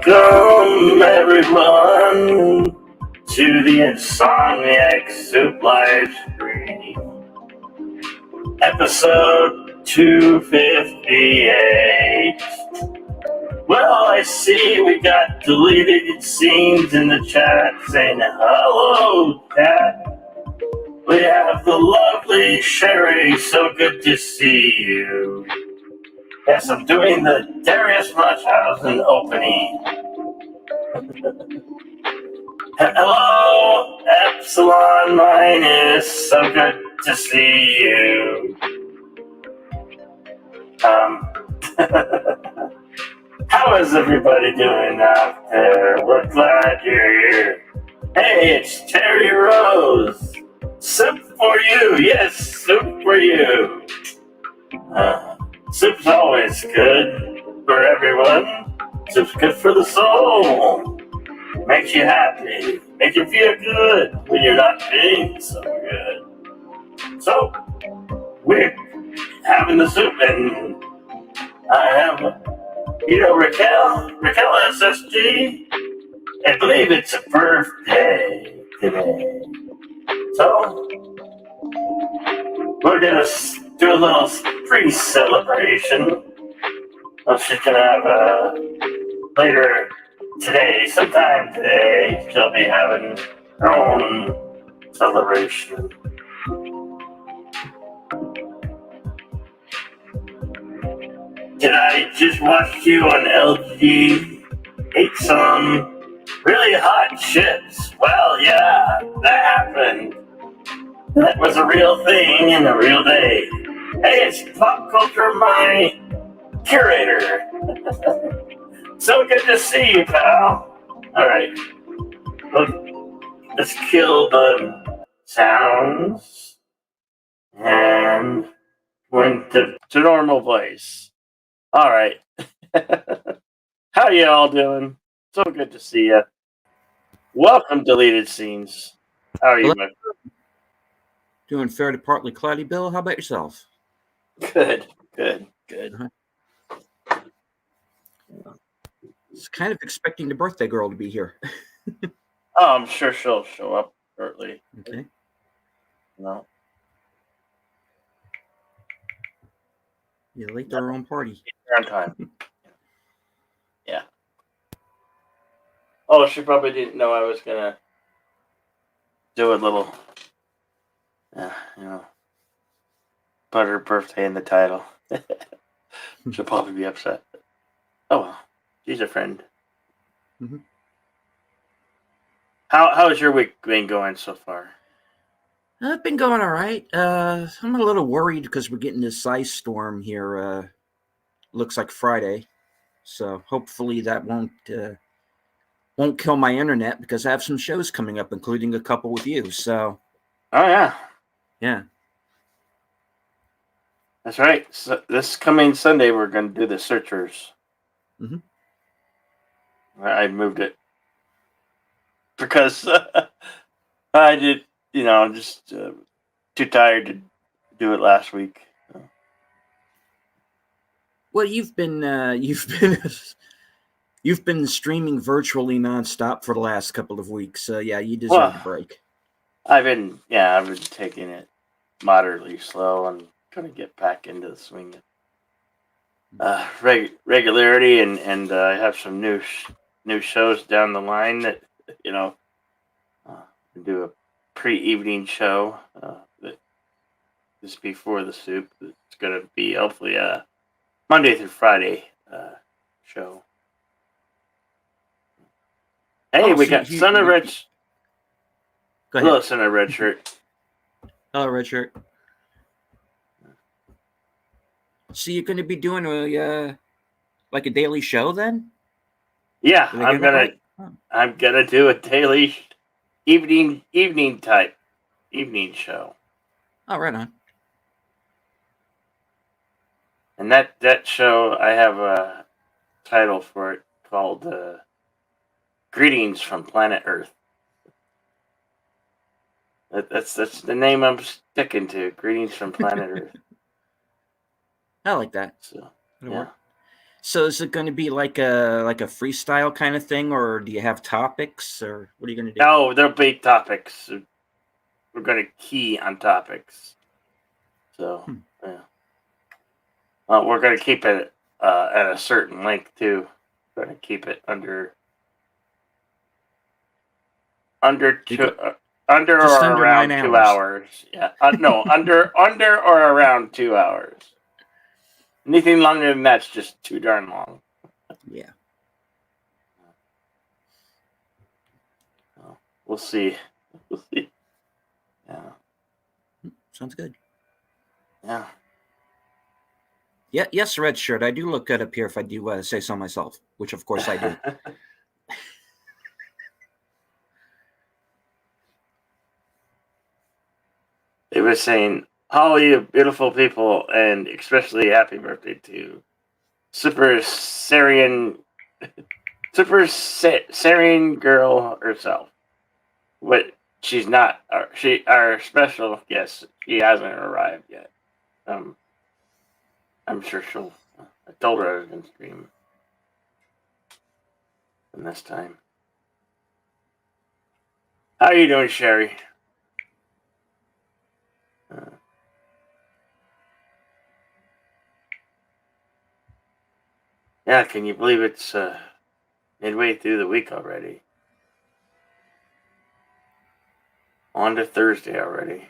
Welcome, everyone, to the Insomniac Soup live stream, episode 258. Well, I see we got deleted scenes in the chat saying hello, chat. We have the lovely Sherry, so good to see you. Yes, I'm doing the Darius Munchausen opening. Hello, Epsilon Minus, so good to see you. How is everybody doing out there? We're glad you're here. Hey, it's Terry Rose. Soup for you. Yes, soup for you. Soup's always good for everyone. Soup's good for the soul. Makes you happy. Makes you feel good when you're not feeling so good. So, we're having the soup, and I have, Raquel SSG. I believe it's a birthday today. So, we're gonna do a little pre-celebration. She's gonna have later today, sometime today, she'll be having her own celebration. Did I just watch you on LG? Ate some really hot chips. Well, yeah, that happened. That was a real thing in a real day. Hey, it's Pop Culture, my curator. So good to see you, pal. Alright. Let's kill the sounds and went to normal voice. Alright. How you all doing? So good to see you. Welcome, Deleted Scenes. How are you, my friend? Doing fair to partly cloudy, Bill. How about yourself? Good. It's kind of expecting the birthday girl to be here. Oh, I'm sure she'll show up shortly. Okay. No. Yeah, late to her own party. On time. Yeah. Oh, she probably didn't know I was gonna do a little, put her birthday in the title. She'll probably be upset. Oh well, she's a friend. Mm-hmm. How's your week been going so far? I've been going all right. I'm a little worried because we're getting this ice storm here. Looks like Friday, so hopefully that won't kill my internet because I have some shows coming up, including a couple with you. So. Oh yeah. Yeah. That's right. So this coming Sunday, we're going to do the Searchers. Mm-hmm. I moved it because I did, just too tired to do it last week. Well, you've been streaming virtually nonstop for the last couple of weeks. So yeah, you deserve a break. I've been taking it moderately slow and going to get back into the swing of regularity, and I have some new shows down the line that do a pre-evening show that is before the soup. It's going to be hopefully a Monday through Friday show. Hey, we got Son of Rich. Hello, Son of Red Shirt. Hello, Red Shirt. So you're going to be doing a daily show then? Yeah, I'm gonna do a daily evening show. Oh, right on. And that show, I have a title for it called "Greetings from Planet Earth." That's the name I'm sticking to. Greetings from Planet Earth. I like that. So, it'll work. So is it going to be like a freestyle kind of thing, or do you have topics, or what are you going to do? No, there'll be topics. We're going to key on topics. So, yeah. We're going to keep it at a certain length too. We're going to keep it under two, under Just or under around 9 2 hours. hours. Yeah, no, under or around 2 hours. Anything longer than that's just too darn long. Yeah. We'll see. We'll see. Yeah. Sounds good. Yeah. Yeah. Yes, red shirt. I do look good up here if I do say so myself, which of course I do. They were saying, "Holly, you beautiful people, and especially happy birthday to Super Syrian girl herself." But she's not. Our special guest. She hasn't arrived yet. I'm sure she'll. I told her I was going to stream. And this time. How are you doing, Sherry? Yeah, can you believe it's midway through the week already? On to Thursday already.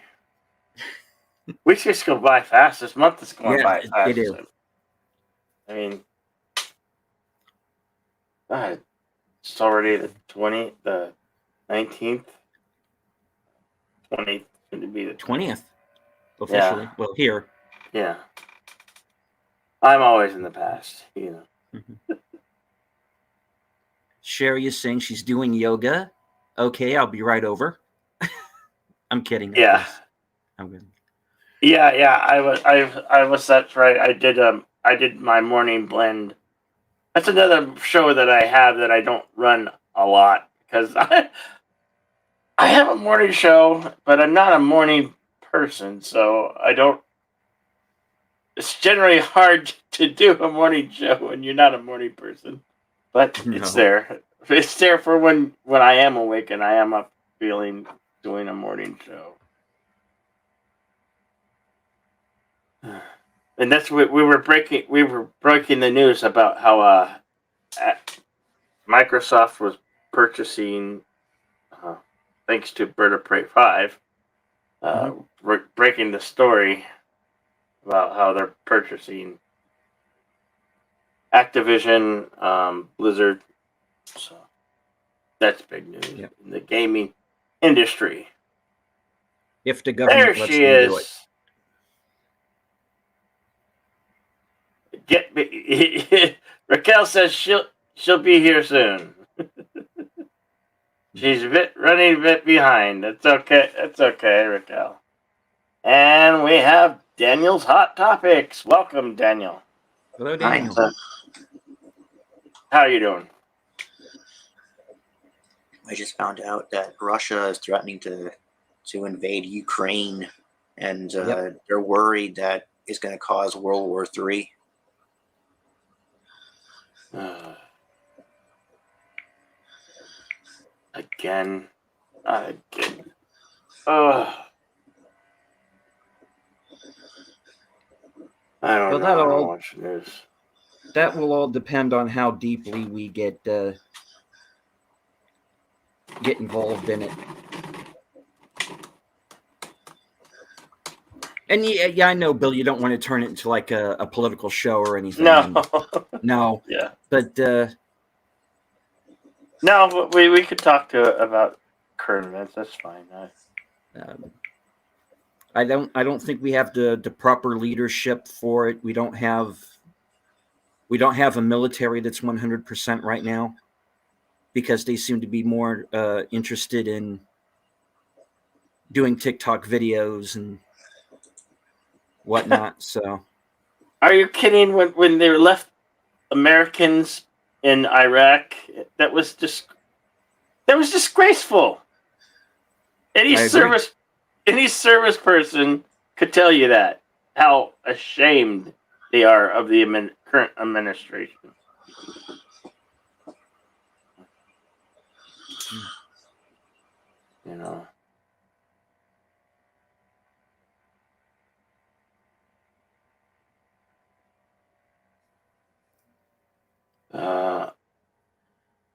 Weeks just go by fast. This month is going by fast. They do. I mean, God, it's already the 19th. 20th going to be the 20th officially. Yeah. Well, here. Yeah. I'm always in the past, you know. Mm-hmm. Sherry is saying she's doing yoga. Okay, I'll be right over. I'm kidding. Yeah. I'm good. Yeah. I was. That's right. I did my morning blend. That's another show that I have that I don't run a lot because I have a morning show, but I'm not a morning person, so I don't. It's generally hard to do a morning show when you're not a morning person, but it's there. It's there for when I am awake and I am up feeling doing a morning show. And that's what we were breaking. We were breaking the news about how Microsoft was purchasing, thanks to Bird of Prey 5, breaking the story about how they're purchasing Activision, Blizzard. So that's big news in the gaming industry. If the government lets them do it. Raquel says she'll be here soon. She's running a bit behind. It's okay. It's okay, Raquel. And we have Daniel's Hot Topics. Welcome, Daniel. Hello, Daniel. Hi. How are you doing? I just found out that Russia is threatening to invade Ukraine, and they're worried that it's going to cause World War III. Again. I don't know what it is. That will all depend on how deeply we get involved in it. And yeah, I know, Bill, you don't want to turn it into like a political show or anything. No. Yeah. But no, we could talk about current events. That's fine. I don't think we have the proper leadership for it. We don't have a military that's 100% right now, because they seem to be more interested in doing TikTok videos and whatnot. So, are you kidding? When they left Americans in Iraq, that was disgraceful. Any service person could tell you that, how ashamed they are of the current administration. You know.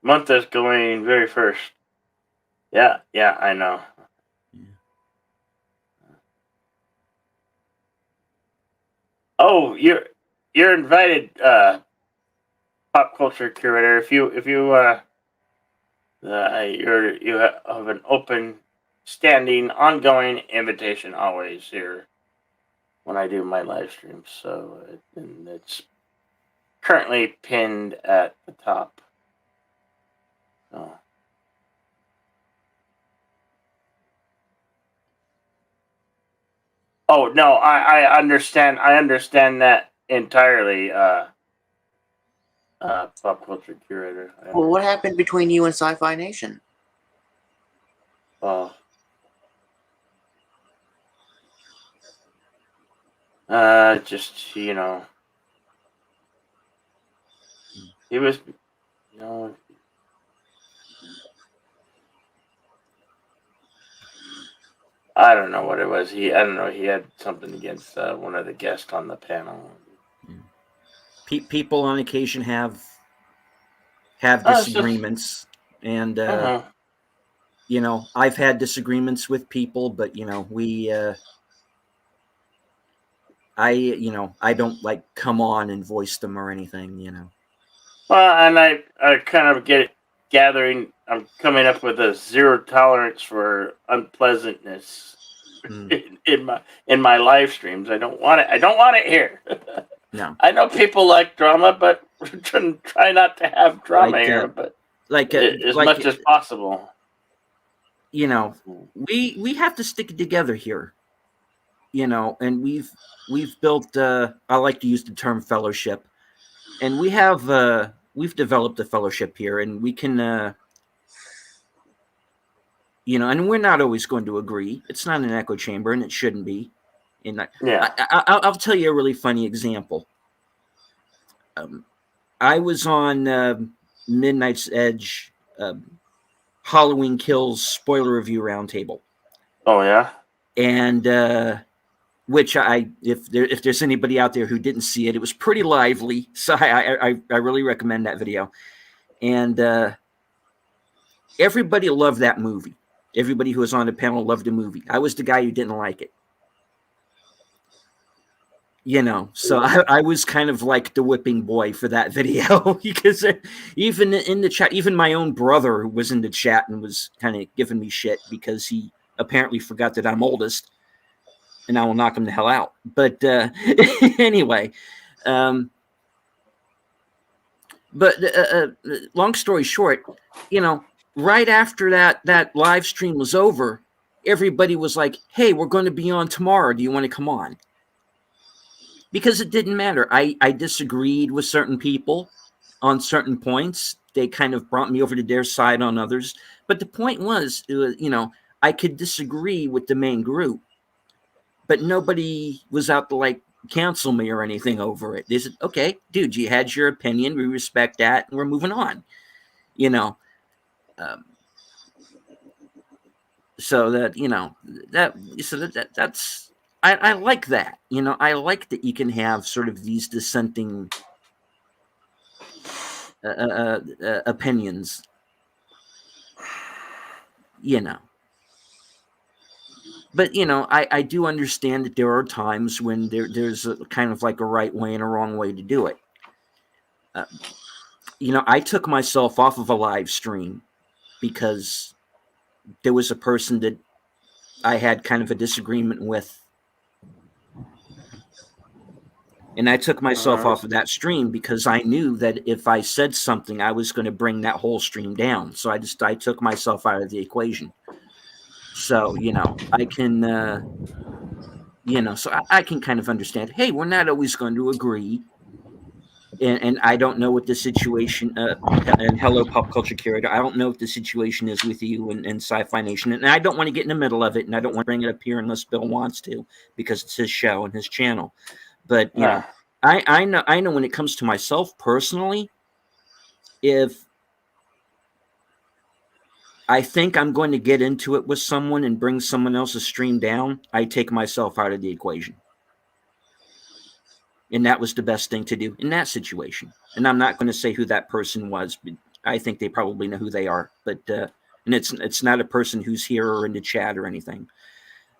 Month is going very first. Yeah, I know. Yeah. Oh, you're invited, pop culture curator. If you you have an open, standing, ongoing invitation always here when I do my live streams. So and it's currently pinned at the top. Oh no, I understand. I understand that entirely. Pop culture curator. Well, what happened between you and Sci-Fi Nation? Oh. Just, you know, he was, you know, I don't know what it was. I don't know. He had something against one of the guests on the panel. People on occasion have disagreements, and you know, I've had disagreements with people, but you know, I don't like come on and voice them or anything, you know. Well, and I kind of gathering. I'm coming up with a zero tolerance for unpleasantness in my live streams. I don't want it. I don't want it here. No. I know people like drama, but try not to have drama here. But as much as possible. You know, we have to stick it together here. You know, and we've built. I like to use the term fellowship, and we've developed a fellowship here, and we can. You know, and we're not always going to agree. It's not an echo chamber, and it shouldn't be. And I'll tell you a really funny example. I was on Midnight's Edge, Halloween Kills spoiler review roundtable. Oh yeah, and which if there's anybody out there who didn't see it, it was pretty lively. So I really recommend that video. And everybody loved that movie. Everybody who was on the panel loved the movie. I was the guy who didn't like it. You know, so I was kind of like the whipping boy for that video because even in the chat, even my own brother was in the chat and was kind of giving me shit because he apparently forgot that I'm oldest, and I will knock him the hell out. But anyway, long story short, you know, right after that live stream was over, everybody was like, "Hey, we're going to be on tomorrow. Do you want to come on?" Because it didn't matter. I disagreed with certain people on certain points. They kind of brought me over to their side on others. But the point was, you know, I could disagree with the main group, but nobody was out to like cancel me or anything over it. They said, "Okay, dude, you had your opinion. We respect that, and we're moving on." You know, so that, you know, that's. I like that. You know, I like that you can have sort of these dissenting opinions. You know. But, you know, I do understand that there are times when there's a kind of like a right way and a wrong way to do it. You know, I took myself off of a live stream because there was a person that I had kind of a disagreement with. And I took myself off of that stream because I knew that if I said something, I was going to bring that whole stream down. So I took myself out of the equation. So, you know, I can, you know, so I can kind of understand, hey, we're not always going to agree. And I don't know what the situation, and hello, Pop Culture Curator, I don't know what the situation is with you and Sci-Fi Nation. And I don't want to get in the middle of it, and I don't want to bring it up here unless Bill wants to, because it's his show and his channel. But, you know, I know when it comes to myself personally, if I think I'm going to get into it with someone and bring someone else's stream down, I take myself out of the equation. And that was the best thing to do in that situation. And I'm not going to say who that person was, but I think they probably know who they are. But and it's not a person who's here or in the chat or anything.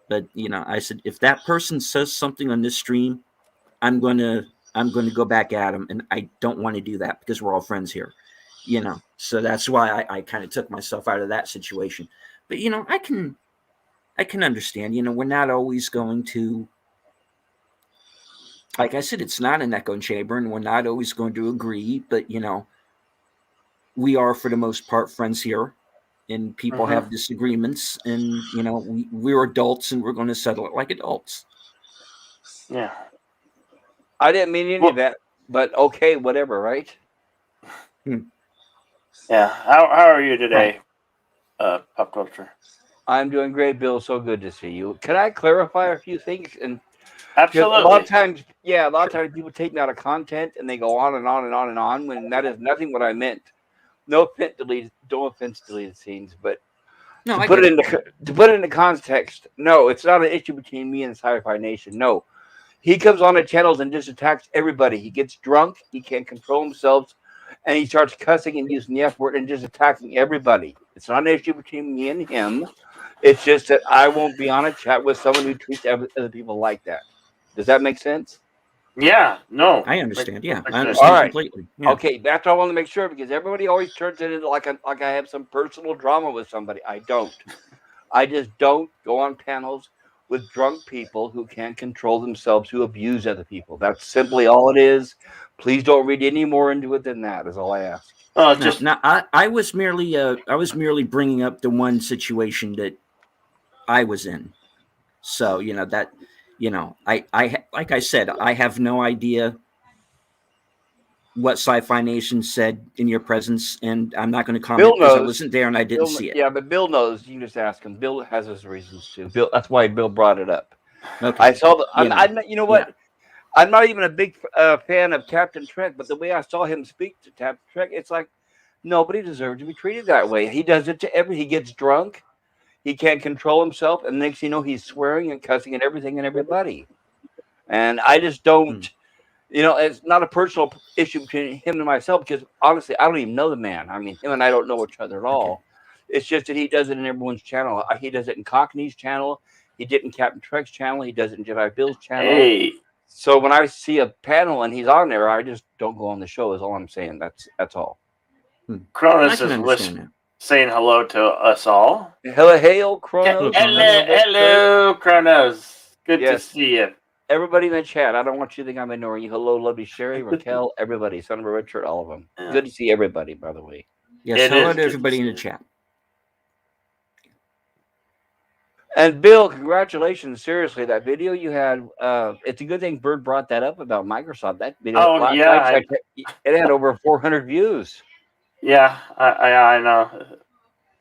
But I said, if that person says something on this stream, I'm going to go back at them, and I don't want to do that because we're all friends here. So that's why I kind of took myself out of that situation. But I can understand. We're not always going to, like I said, it's not an echo chamber, and we're not always going to agree. But we are for the most part friends here, and people have disagreements, and we're adults, and we're going to settle it like adults. Yeah. I didn't mean any of that, but okay, whatever, right? Yeah. How are you today, Pop Culture? I'm doing great, Bill. So good to see you. Can I clarify a few things? And Absolutely. a lot of times people take me out of content and they go on and on and on and on when that is nothing what I meant. No offense, deleted scenes, but No, to put it into context, no, it's not an issue between me and Sci-Fi Nation. No. He comes on the channels and just attacks everybody. He gets drunk, he can't control himself, and he starts cussing and using the F word and just attacking everybody. It's not an issue between me and him. It's just that I won't be on a chat with someone who treats other people like that. Does that make sense? Yeah, no. I understand. Yeah, I understand completely. Yeah. Okay, that's all I want to make sure, because everybody always turns it into like I have some personal drama with somebody. I don't. I just don't go on panels with drunk people who can't control themselves, who abuse other people. That's simply all it is. Please don't read any more into it than that, is all I ask. I was merely bringing up the one situation that I was in. So, I like I said, I have no idea what Sci-Fi Nation said in your presence, and I'm not going to comment because I wasn't there and I didn't see it. Yeah, but Bill knows. You can just ask him. Bill has his reasons too. Bill, that's why Bill brought it up. Okay. I saw you know what? Yeah. I'm not even a big fan of Captain Trek, but the way I saw him speak to Captain Trek, it's like nobody deserves to be treated that way. He does it to he gets drunk, he can't control himself, and next thing you know, he's swearing and cussing at everything and everybody. And I just don't. It's not a personal issue between him and myself, because honestly, I don't even know the man. I mean, him and I don't know each other at all. Okay. It's just that he does it in everyone's channel. He does it in Cockney's channel. He did it in Captain Trek's channel. He does it in Jedi Bill's channel. Hey. So when I see a panel and he's on there, I just don't go on the show, is all I'm saying. That's all. Cronus is saying hello to us all. Hello, Kronos. Hello, Kronos. Good to see you. Everybody in the chat, I don't want you to think I'm ignoring you. Hello, lovely Sherry, Raquel, everybody. Son of a Richard, all of them. Yeah. Good to see everybody, by the way. Yes, hello to everybody in the chat. And Bill, congratulations. Seriously, that video you had, it's a good thing Bird brought that up about Microsoft. That video, it had over 400 views. Yeah, I know.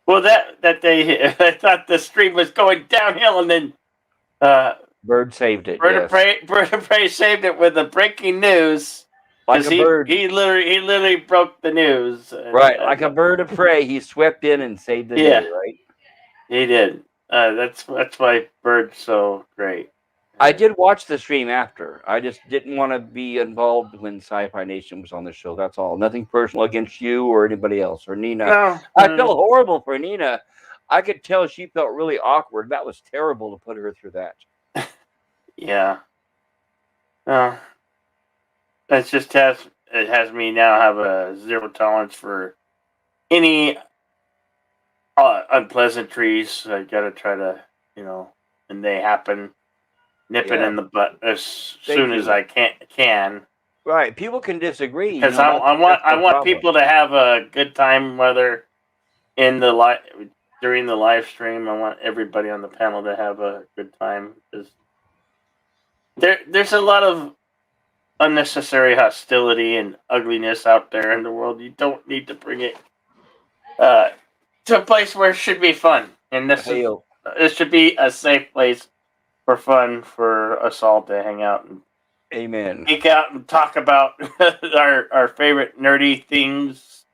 Well, that day, I thought the stream was going downhill, and then Bird saved it. Bird of Prey saved it with the breaking news. Like a bird. He literally broke the news. Right, like a bird of prey, he swept in and saved the day, right? He did. That's why Bird's so great. I did watch the stream after. I just didn't want to be involved when Sci-Fi Nation was on the show. That's all. Nothing personal against you or anybody else or Nina. No, I felt horrible for Nina. I could tell she felt really awkward. That was terrible to put her through that. Yeah. It just has me now have a zero tolerance for any unpleasantries. I gotta try to, when they happen, nip it in the butt as soon as I can. Right. People can disagree. Because I want people to have a good time, whether in the during the live stream. I want everybody on the panel to have a good time, because there's a lot of unnecessary hostility and ugliness out there in the world. You don't need to bring it to a place where it should be fun. And it should be a safe place for fun for us all to hang out and Amen. geek out and talk about our favorite nerdy things,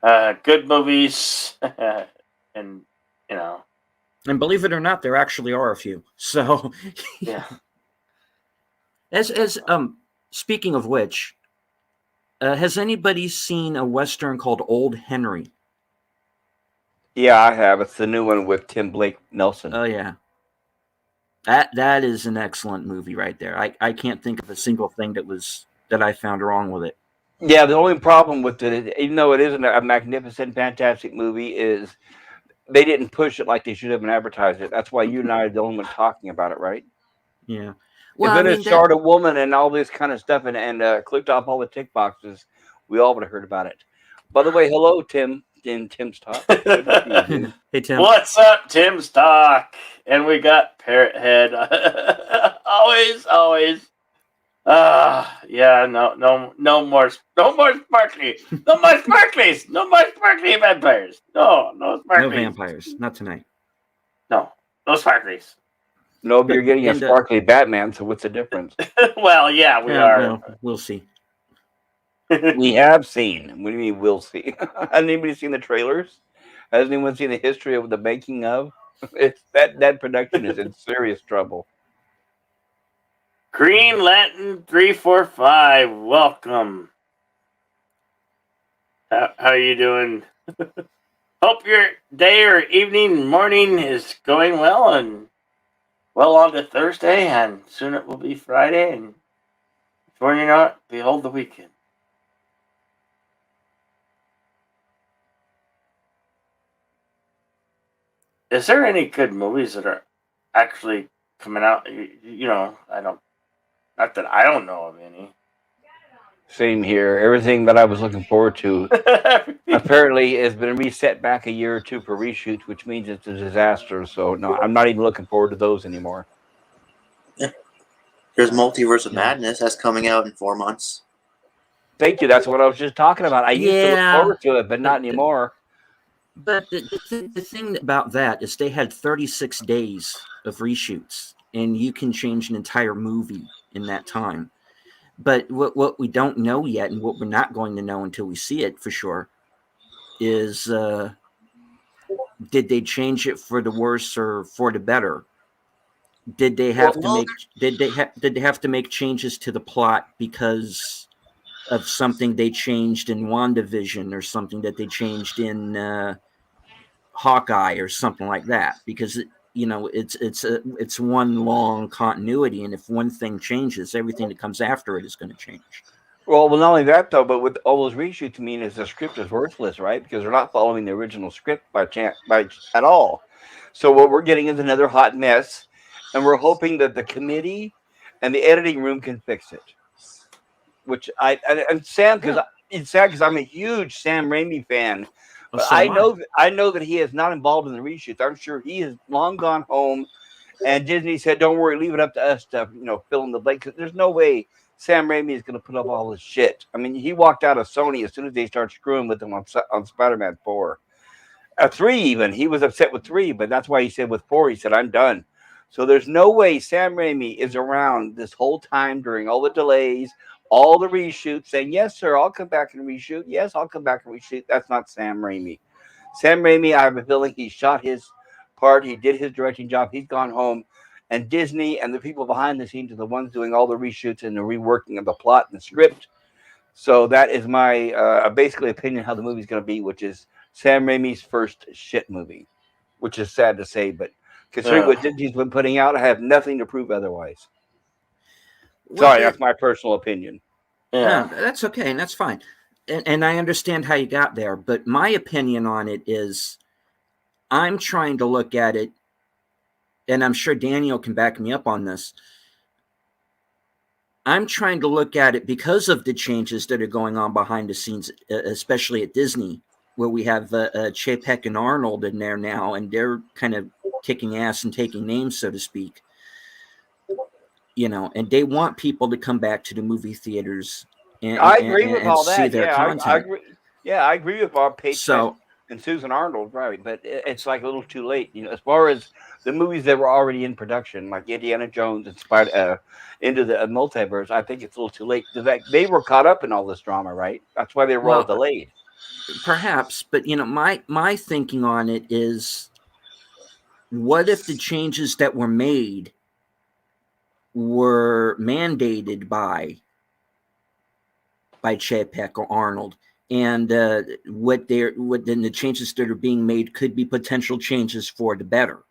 good movies, and you know, And believe it or not, there actually are a few. So, yeah. as speaking of which, has anybody seen a Western called Old Henry? Yeah, I have. It's the new one with Tim Blake Nelson. Oh yeah. That is an excellent movie right there. I can't think of a single thing that I found wrong with it. Yeah, the only problem with it, even though it isn't a magnificent, fantastic movie, is they didn't push it like they should have and advertised it. That's why you and I are the only one talking about it, right? Yeah. Well, if it had starred a woman and all this kind of stuff and clicked off all the tick boxes, we all would have heard about it. By the way, hello, Tim. In Tim's Talk. Hey, Tim. What's up, Tim's Talk? And we got Parrot Head. always. Yeah, no more sparkly. No more sparklies. No more sparkly vampires. No sparklies. No vampires. Not tonight. No sparklies. No, but you're getting a sparkly Batman, so what's the difference? Well, yeah, we are. Well, we'll see. We have seen. What do you mean we'll see? Has anybody seen the trailers? Has anyone seen the history of the making of? It's that production is in serious trouble. Green Lantern 345, welcome. How are you doing? Hope your day or evening, morning is going well and well on to Thursday, and soon it will be Friday, and before you know it, behold the weekend. Is there any good movies that are actually coming out? Not that I don't know of any. Same here. Everything that I was looking forward to apparently has been reset back a year or two for reshoots, which means it's a disaster. So no, I'm not even looking forward to those anymore. There's Multiverse of Madness that's coming out in 4 months. Thank you. That's what I was just talking about. I used to look forward to it, but not anymore. But the thing about that is they had 36 days of reshoots, and you can change an entire movie in that time. But what we don't know yet, and what we're not going to know until we see it for sure, is did they change it for the worse or for the better? Did they have Did they have to make changes to the plot because of something they changed in WandaVision or something that they changed in Hawkeye or something like that? Because it's one long continuity, and if one thing changes, everything that comes after it is going to change. Well, not only that though, but with all those reshoots, the script is worthless, right? Because they're not following the original script by at all. So what we're getting is another hot mess, and we're hoping that the committee and the editing room can fix it. Which and Sam, because it's sad because I'm a huge Sam Raimi fan. But I know that he is not involved in the reshoots. I'm sure he has long gone home, and Disney said, "Don't worry, leave it up to us to fill in the blank." Because there's no way Sam Raimi is going to put up all this shit. I mean, he walked out of Sony as soon as they started screwing with him on Spider-Man 4, 3 even. He was upset with 3, but that's why he said with 4, he said, "I'm done." So there's no way Sam Raimi is around this whole time during all the delays, all the reshoots, saying, "Yes, sir, I'll come back and reshoot. Yes, I'll come back and reshoot." That's not Sam Raimi. Sam Raimi, I have a feeling he shot his part. He did his directing job. He's gone home. And Disney and the people behind the scenes are the ones doing all the reshoots and the reworking of the plot and the script. So that is my basically opinion how the movie's going to be, which is Sam Raimi's first shit movie, which is sad to say. But considering what Disney's been putting out, I have nothing to prove otherwise. Sorry, that's my personal opinion. Yeah, no, that's okay, and that's fine. And I understand how you got there, but my opinion on it is I'm trying to look at it, and I'm sure Daniel can back me up on this. I'm trying to look at it because of the changes that are going on behind the scenes, especially at Disney, where we have Chapek and Arnold in there now, and they're kind of kicking ass and taking names, so to speak. And they want people to come back to the movie theaters and I agree with all see that. their content. I agree with Bob Page. So And Susan Arnold, right? But it's like a little too late, as far as the movies that were already in production, like Indiana Jones and into the multiverse. I think it's a little too late. The fact they were caught up in all this drama, right? That's why they were all Well, delayed. perhaps, but my thinking on it is, what if the changes that were made were mandated by Chapek or Arnold, and what then the changes that are being made could be potential changes for the better.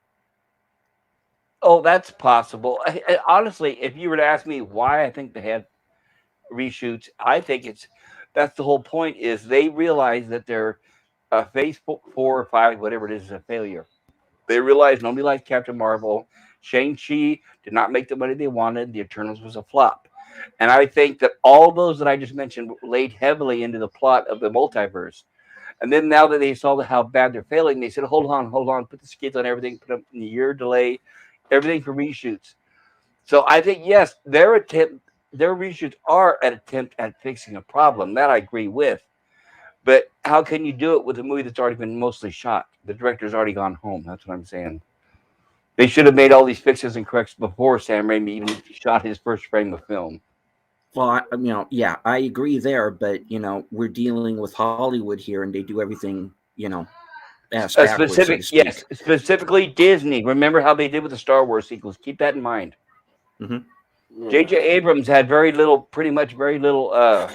Oh, that's possible. Honestly, if you were to ask me why I think they had reshoots, I think that's the whole point. Is they realize that their Phase 4 or 5, whatever it is a failure. They realized nobody liked Captain Marvel. Shang-Chi did not make the money they wanted. The Eternals was a flop. And I think that all those that I just mentioned laid heavily into the plot of the multiverse. And then now that they saw how bad they're failing, they said, hold on, put the skids on everything, put them in a year delay, everything for reshoots. So I think, yes, their reshoots are an attempt at fixing a problem. That I agree with. But how can you do it with a movie that's already been mostly shot? The director's already gone home. That's what I'm saying. They should have made all these fixes and corrections before Sam Raimi even shot his first frame of film. Well, I agree there, but we're dealing with Hollywood here, and they do everything, ass backwards, so to speak. Yes, specifically Disney. Remember how they did with the Star Wars sequels? Keep that in mind. Mm-hmm. J.J. Abrams had pretty much very little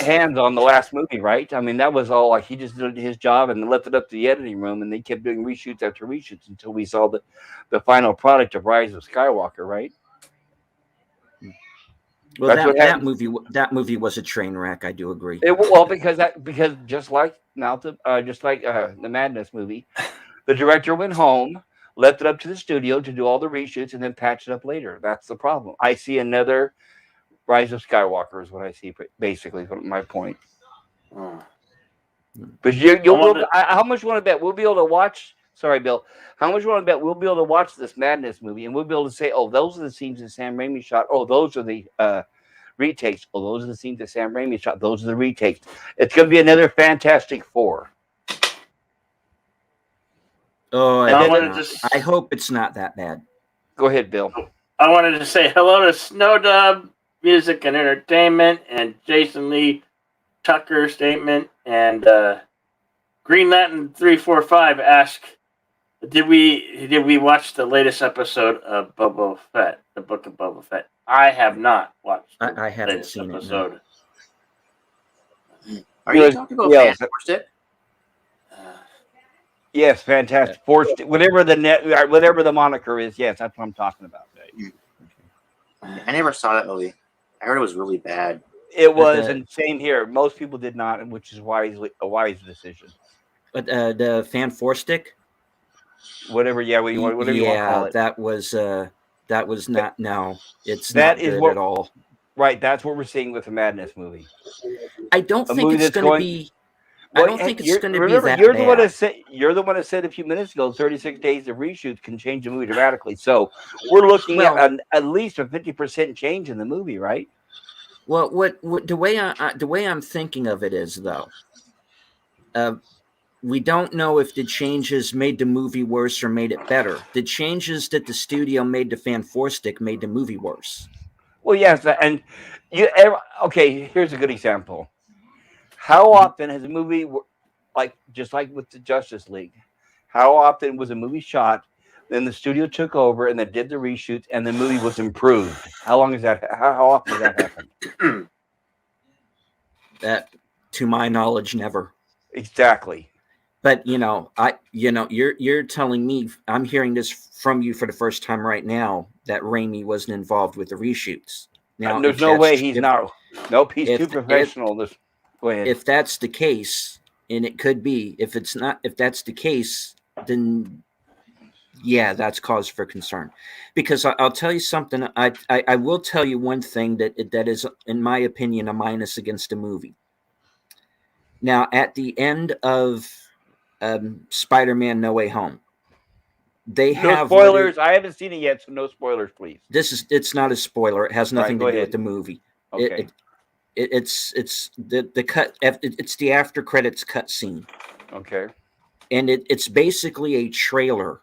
hands on the last movie, right? I mean, that was all like he just did his job and left it up to the editing room, and they kept doing reshoots after reshoots until we saw the final product of Rise of Skywalker, right? Well, that movie was a train wreck. I do agree. Because just like the Madness movie, the director went home, left it up to the studio to do all the reshoots, and then patch it up later. That's the problem. I see another Rise of Skywalker is what I see, basically, my point. But how much you want to bet we'll be able to watch? Sorry, Bill. How much you want to bet we'll be able to watch this Madness movie, and we'll be able to say, "Oh, those are the scenes that Sam Raimi shot. Oh, those are the retakes. Oh, those are the scenes that Sam Raimi shot. Those are the retakes." It's going to be another Fantastic Four. Oh, I hope it's not that bad. Go ahead, Bill. I wanted to say hello to Snowdub Music and Entertainment and Jason Lee Tucker statement, and Green Lantern 345 asked, did we watch the latest episode of Boba Fett, the Book of Boba Fett? I have not watched. I haven't seen episode. It. No. Are you talking about Fantastic? Yes, Fantastic Four, whatever the moniker is. Yes, that's what I'm talking about. I never saw that movie. I heard it was really bad. It was, and same here. Most people did not, which is a wise decision. But the Fan Four Stick, whatever you want to call it. that was not. No, it's that not is good what, at all. Right, that's what we're seeing with the Madness movie. I don't think it's going to be. I don't think it's going to be that you're bad. You're the one that said a few minutes ago 36 days of reshoots can change the movie dramatically. So we're looking at least a 50% change in the movie, right? Well, the way I'm thinking of it is, though, we don't know if the changes made the movie worse or made it better. The changes that the studio made to Fan Four Stick made the movie worse. Well, yes, and here's a good example. How often has a movie, just like with the Justice League, how often was a movie shot, then the studio took over and then did the reshoots and the movie was improved? How often does that happen? That, to my knowledge, never. Exactly. But you're telling me, I'm hearing this from you for the first time right now, that Raimi wasn't involved with the reshoots. Now, there's no way he's not. Nope, he's too professional. Go ahead. If that's the case, and it could be, if that's the case, then yeah, that's cause for concern. Because I'll tell you something. I will tell you one thing that is, in my opinion, a minus against the movie. Now, at the end of Spider-Man: No Way Home, they have spoilers. I haven't seen it yet, so no spoilers, please. It's not a spoiler. It has nothing to do with the movie. Okay. It's the cut. It's the after credits cut scene. Okay. And it's basically a trailer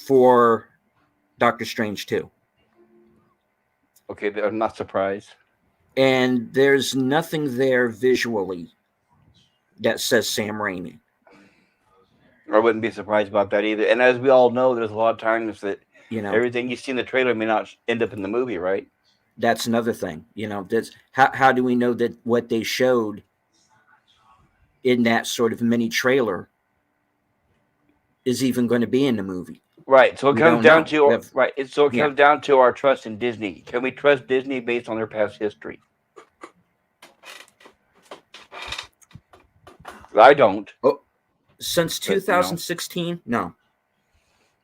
for Doctor Strange 2. Okay, I'm not surprised. And there's nothing there visually that says Sam Raimi. I wouldn't be surprised about that either. And as we all know, there's a lot of times that You know, everything you see in the trailer may not end up in the movie, right? that's another thing. You know, that's how do we know that what they showed in that sort of mini trailer is even going to be in the movie? Right. So it We comes don't down know. to We have- right. So it yeah. comes down to our trust in Disney. Can we trust Disney based on their past history? I don't. Since But, you know. 2016, no.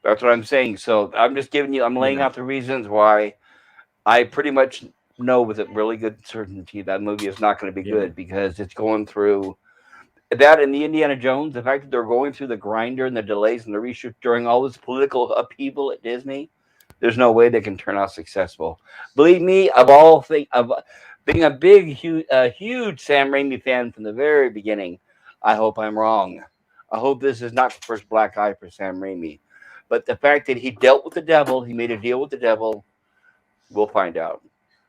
That's what I'm saying. So I'm just giving you. I'm laying out the reasons why I pretty much know with a really good certainty that movie is not going to be good because it's going through that and the Indiana Jones. The fact that they're going through the grinder and the delays and the reshoot during all this political upheaval at Disney, there's no way they can turn out successful. Believe me, of being a big, huge Sam Raimi fan from the very beginning, I hope I'm wrong. I hope this is not the first black eye for Sam Raimi. But the fact that he dealt with the devil, he made a deal with the devil, we'll find out.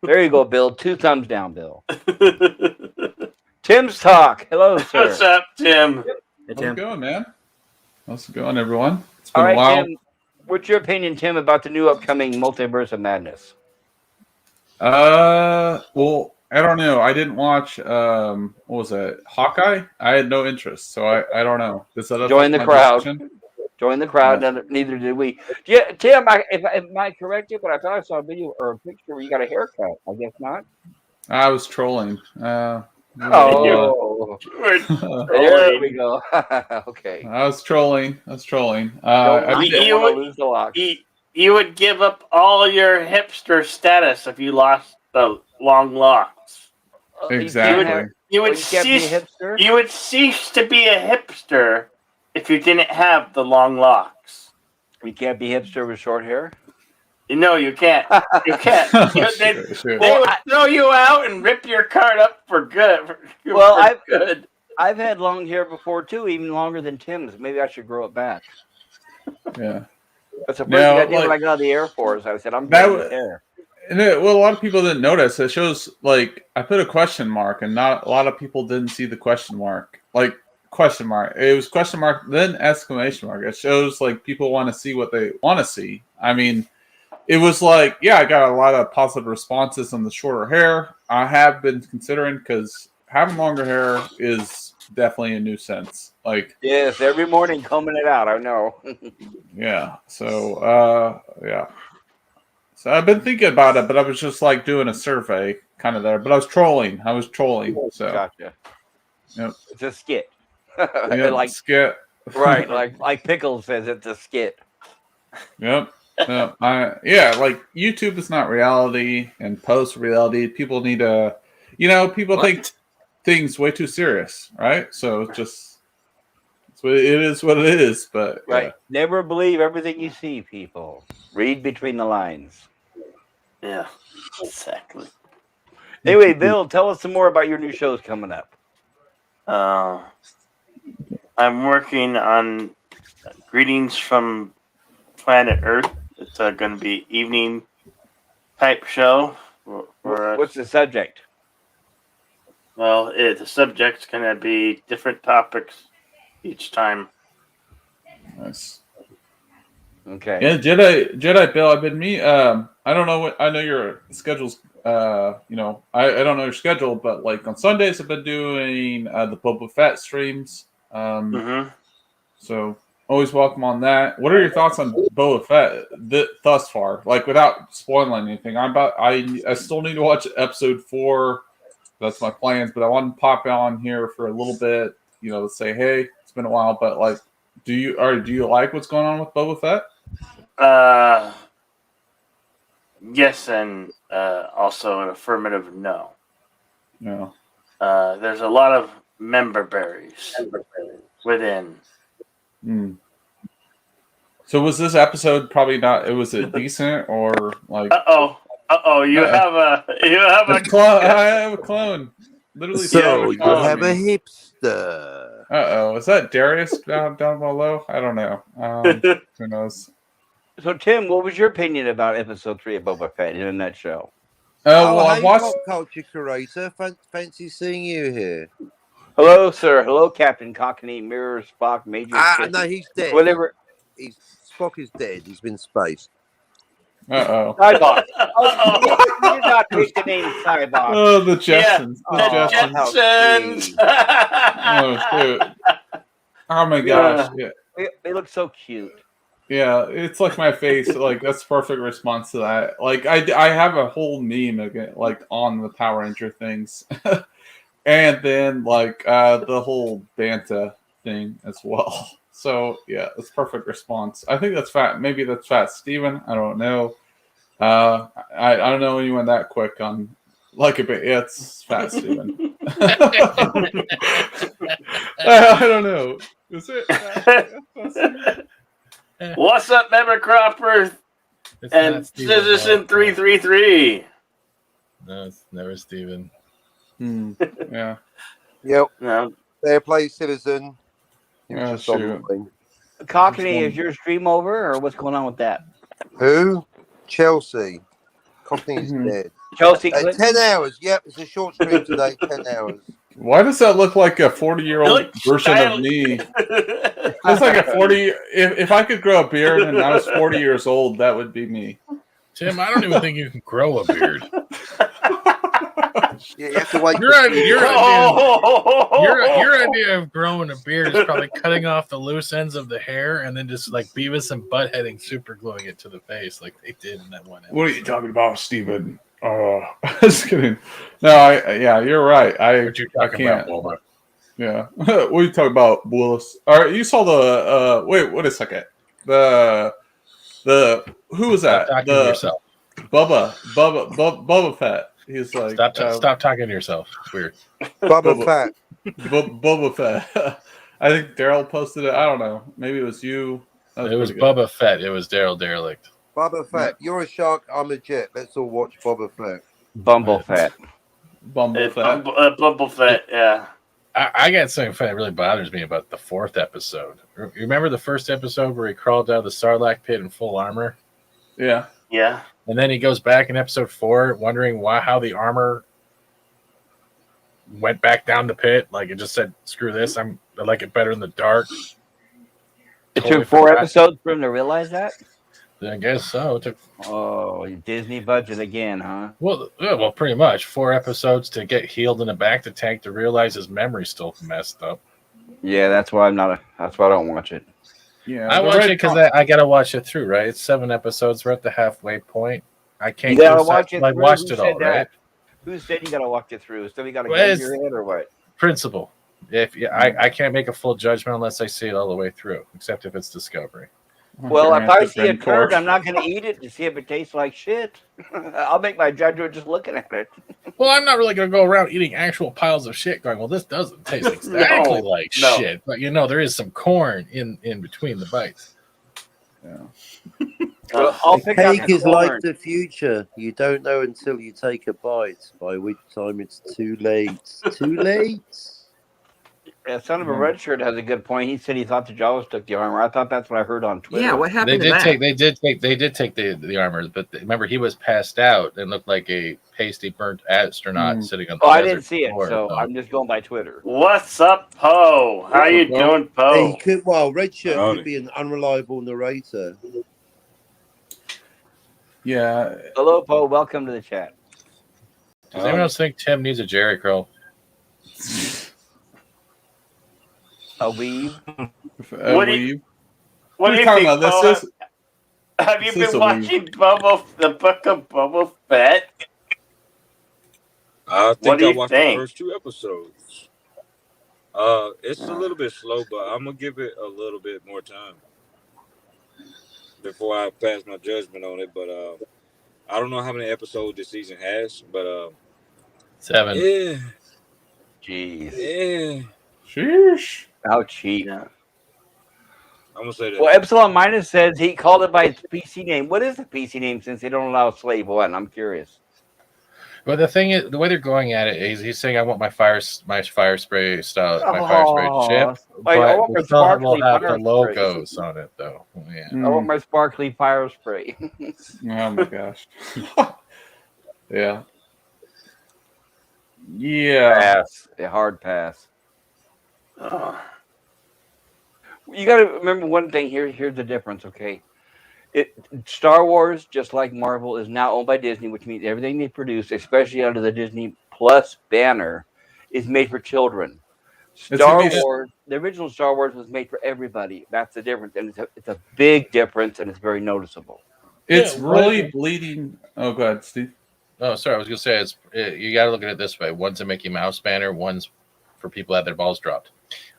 There you go, Bill. 2 thumbs down, Bill. Tim's talk. Hello, sir. What's up, Tim? Hey, How's Tim. it going, man? How's it going, everyone? It's been All a right, while. Tim. What's your opinion, Tim, about the new upcoming Multiverse of Madness? Well, I don't know. I didn't watch. What was it? Hawkeye. I had no interest, so I don't know. Does that affect Join the my crowd. decision? Join the crowd. Yeah. Neither did we. Yeah, Tim, am I correct you? But I thought I saw a video or a picture where you got a haircut. I guess not. I was trolling. Oh, there we go. Okay. I was trolling. Don't I mean, you want to would- lose the lock. You would give up all your hipster status if you lost the long locks. exactly. You would You can't be a cease. hipster. You would cease to be a hipster if you didn't have the long locks. You can't be hipster with short hair. No, you can't. You can't. They Sure. would throw you out and rip your card up for good. Well, for good. I've had long hair before too, even longer than Tim's. Maybe I should grow it back. Yeah. That's the first No, thing I did when I like- got out of the Air Force. I said, I'm That growing wa- hair. And well, a lot of people didn't notice. It shows like I put a question mark, and not a lot of people didn't see the question mark. Like question mark. It was question mark, then exclamation mark. It shows like people want to see what they want to see. I mean, it was like, yeah, I got a lot of positive responses on the shorter hair. I have been considering because having longer hair is definitely a nuisance. Like, Yes, every morning combing it out. I know. yeah. So, yeah. So I've been thinking about it, but I was just like doing a survey kind of there. But I was trolling. So, Gotcha. Yep. It's a skit. yeah, like skit. right, like Pickles says, it's a skit. Yep. Like YouTube is not reality and post reality. People need to, people think things way too serious, right? So it is what it is. But Right. Never believe everything you see, people. Read between the lines. Yeah, exactly. Anyway, Bill, tell us some more about your new shows coming up. I'm working on Greetings from Planet Earth. It's going to be evening type show. What's the subject? Well, the subject's going to be different topics each time. Nice. Okay. Yeah, Jedi Bill. I've been I don't know I know your schedule's. I don't know your schedule, but like on Sundays, I've been doing the Boba Fett streams. So always welcome on that. What are your thoughts on Boba Fett thus far? Like without spoiling anything, I still need to watch episode 4. That's my plans, but I want to pop on here for a little bit. To say, hey, it's been a while, but like, do you like what's going on with Boba Fett? Yes, and also an affirmative no. No. There's a lot of member berries within. So was this episode probably not? Was it decent or like? You have a I have a clone. literally. So you Oh, have a me. hipster. Uh-oh, is that Darius down below? I don't know. Who knows? So, Tim, what was your opinion about episode 3 of Boba Fett in a nutshell? Well, Hey, I've watched. pop culture curator. Fancy seeing you here. Hello, sir. Hello, Captain Cockney, Mirror, Spock, Major. Shit. No, he's dead. Whatever. Spock is dead. He's been spaced. Uh-oh. Cybok. You did not take the name Cybok. Oh, the Jetsons. Yeah. The Oh, Jetsons. how Oh, dude. Oh my gosh. Yeah. They look so cute. Yeah, it's like my face. Like that's the perfect response to that. Like I have a whole meme again, like on the Power Ranger things, and then like the whole Banta thing as well. So yeah, that's perfect response. I think that's fat. Maybe that's Fat Steven. I don't know. I don't know anyone that quick on like a bit. Yeah, it's Fat Steven. I don't know. Is it? Fat Steven? What's up, Member Cropper It's and not Steven Citizen Ball. 333? No, it's never Steven. Yeah. Yep. No. Fair play, citizen. He was Oh, just on the shoot. wing. Cockney, is your stream over, or what's going on with that? Who? Chelsea. Cockney's Mhm. dead. Chelsea Clinton? 10 hours. Yep, it's a short stream today. 10 hours. Why does that look like a 40-year-old Look, version of child. me? It's like a 40. If I could grow a beard and I was 40 years old, that would be me. Tim, I don't even think you can grow a beard. Yeah, you have to wait. Your idea, Oh! your idea of growing a beard is probably cutting off the loose ends of the hair and then just like Beavis and Buttheading super gluing it to the face like they did in that one episode. What are you talking about, Steven? Just kidding. No, yeah, you're right. What you talking can't. about, Boba? Yeah. What are you talking about, Willis? All right, you saw the wait a second. The who was that? Stop talking to The yourself. Bubba Fett. He's like Stop talking to yourself. It's weird. Bubba Fett. Boba Fett. I think Daryl posted it. I don't know. Maybe it was you. That It was pretty good. Boba Fett. It was Daryl Derelict. Bubba Fett. You're a shark. I'm a jet. Let's all watch Bubba Fett. Bumble Fett. Bumble Fett. Bumble Fett, yeah. I got something that really bothers me about the 4th episode. You remember the first episode where he crawled out of the Sarlacc pit in full armor? Yeah. Yeah. And then he goes back in episode 4 wondering how the armor went back down the pit. Like it just said, screw this. I like it better in the dark. It Totally took 4 forgot. episodes for him to realize that? I guess so. It took Oh, Disney budget again, huh? well, pretty much 4 episodes to get healed in the back to tank to realize his memory's still messed up. Yeah, that's why that's why I don't watch it. Yeah. I the watch red it because con- I gotta watch it through, right? It's 7 episodes. We're at the halfway point. I can't. You gotta go watch side- it I through? watched Who it said all, that? right? Who said you gotta watch it through? So you gotta Well, get in it's- your head or what? Principle. I can't make a full judgment unless I see it all the way through, except if it's Discovery. Well, if I see a Red turd, Torch. I'm not gonna eat it to see if it tastes like shit. I'll make my judgment just looking at it. Well, I'm not really going to go around eating actual piles of shit going, well, this doesn't taste exactly like no. shit. But, there is some corn in between the bites. Well, I'll pick out Cake the is like corn. the future. You don't know until you take a bite, by which time it's too late. Too late? Son of a red shirt has a good point. He said he thought the Jawas took the armor. I thought that's what I heard on Twitter. Yeah, what They happened to did that? take the armor, but remember he was passed out and looked like a pasty burnt astronaut sitting on the Oh, I desert didn't see it, floor, so I'm just going by Twitter. What's up, Poe? How you doing, He Poe? could, Red Shirt Howdy. could be an unreliable narrator. Yeah. Hello, Poe. Welcome to the chat. Does anyone else think Tim needs a Jerry curl? A weave. What do you- What are do you talking think, about? Poe? This is Have you this is been a watching the book of Boba Fett? I What think do I you watched think? the first 2 episodes. It's a little bit slow, but I'm gonna give it a little bit more time before I pass my judgment on it. But I don't know how many episodes this season has, but 7. yeah, Jeez. yeah, sheesh. How cheap. Yeah. I'm gonna say that. Well, Epsilon Minus says he called it by its PC name. What is the PC name since they don't allow slave one? I'm curious. But the thing is, the way they're going at it is, he's saying, "I want my fire spray style, my fire spray ship." Like, I want But my we still will sparkly have fire the spray. logos on it, though. Yeah. I want my sparkly fire spray. Oh my gosh. Yeah. Yeah. Pass. A hard pass. Oh. You got to remember one thing here. Here's the difference, okay? Star Wars, just like Marvel, is now owned by Disney, which means everything they produce, especially under the Disney Plus banner, is made for children. Star Wars, the original Star Wars was made for everybody. That's the difference, and it's a big difference, and it's very noticeable. It's really bleeding. Oh, go ahead, Steve. Oh, sorry. I was gonna say you got to look at it this way: one's a Mickey Mouse banner, one's for people that had their balls dropped.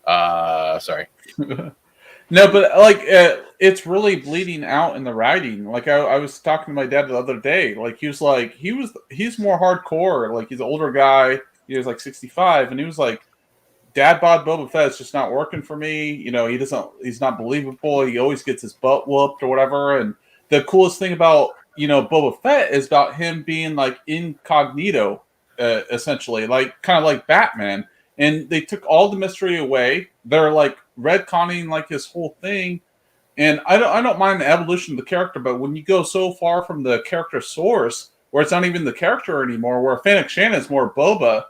Sorry. No, but like it's really bleeding out in the writing. Like I was talking to my dad the other day. Like he's more hardcore. Like he's an older guy. He was like 65, and he was like, "Dad bod Boba Fett is just not working for me. You know, he's not believable. He always gets his butt whooped or whatever." And the coolest thing about Boba Fett is about him being like incognito, essentially, like kind of like Batman. And they took all the mystery away. They're like retconning like his whole thing. And I don't mind the evolution of the character, but when you go so far from the character source, where it's not even the character anymore, where Fennec Shannon is more Boba,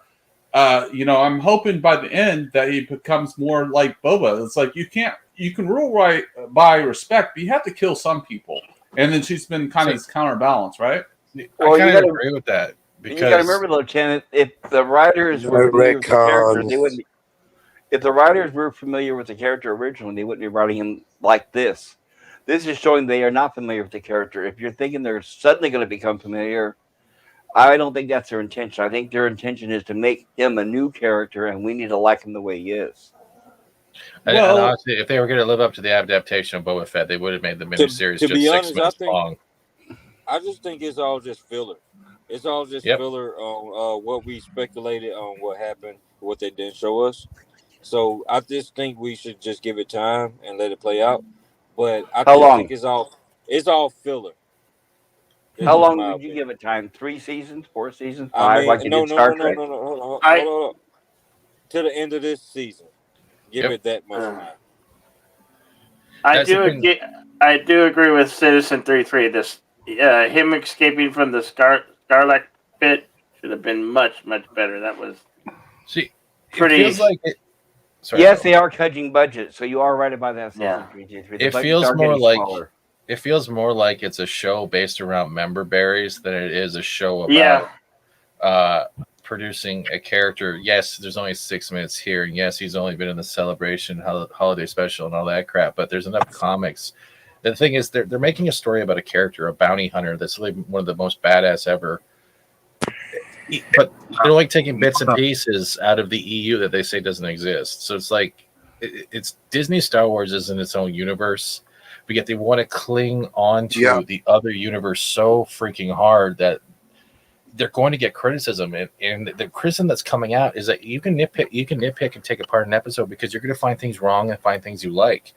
I'm hoping by the end that he becomes more like Boba. It's like you can rule right by respect, but you have to kill some people. And then she's been kind of this counterbalance, right? Well, I kind of agree with that. Because you got to remember, Lieutenant, if the writers were familiar with the character, they wouldn't. If the writers were familiar with the character originally, they wouldn't be writing him like this. This is showing they are not familiar with the character. If you're thinking they're suddenly going to become familiar, I don't think that's their intention. I think their intention is to make him a new character, and we need to like him the way he is. And honestly, if they were going to live up to the adaptation of Boba Fett, they would have made the miniseries just 6 minutes long. I just think it's all just filler. It's all just filler on what we speculated on what happened, what they didn't show us. So I just think we should just give it time and let it play out. But I think it's all filler. How long did you give it time? 3 seasons, 4 seasons, 5? Like you did Star Trek? No. Hold on. To the end of this season, give it that much time. I do agree with Citizen 3-3. This him escaping from the Starlight pit should have been much, much better. That was pretty. It feels like it. Sorry, yes, they are cutting budget, so you are right about that. It feels more like it feels more like it's a show based around member berries than it is a show about producing a character. Yes, there's only 6 minutes here, and yes, he's only been in the Celebration holiday special and all that crap. But there's enough comics. The thing is, they're making a story about a character, a bounty hunter that's really one of the most badass ever. But they're like taking bits and pieces out of the EU that they say doesn't exist. So it's like it's Disney Star Wars is in its own universe, but yet they want to cling on to the other universe so freaking hard that they're going to get criticism. And the criticism that's coming out is that you can nitpick and take apart an episode because you're going to find things wrong and find things you like.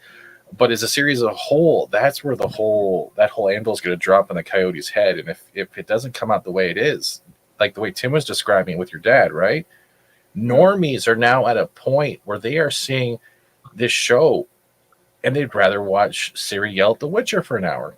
But as a series as a whole, that's where that whole anvil is going to drop on the Coyote's head. And if it doesn't come out the way it is, like the way Tim was describing it with your dad, right? Normies are now at a point where they are seeing this show and they'd rather watch Ciri yell at The Witcher for an hour.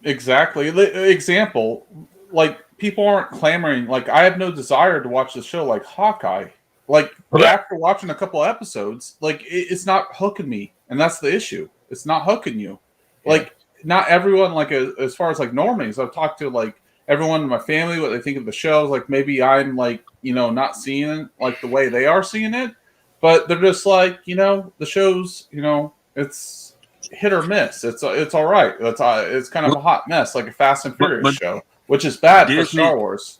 Exactly. Example, like people aren't clamoring. Like I have no desire to watch the show like Hawkeye. Like after watching a couple episodes, like it's not hooking me. And that's the issue. It's not hooking you. Yeah. Like not everyone, like as far as like normies, I've talked to like everyone in my family, what they think of the shows. Like maybe I'm like, not seeing it like the way they are seeing it, but they're just like, the show's, it's hit or miss. It's all right. It's kind of a hot mess, like a Fast and Furious show, which is bad for Star Wars.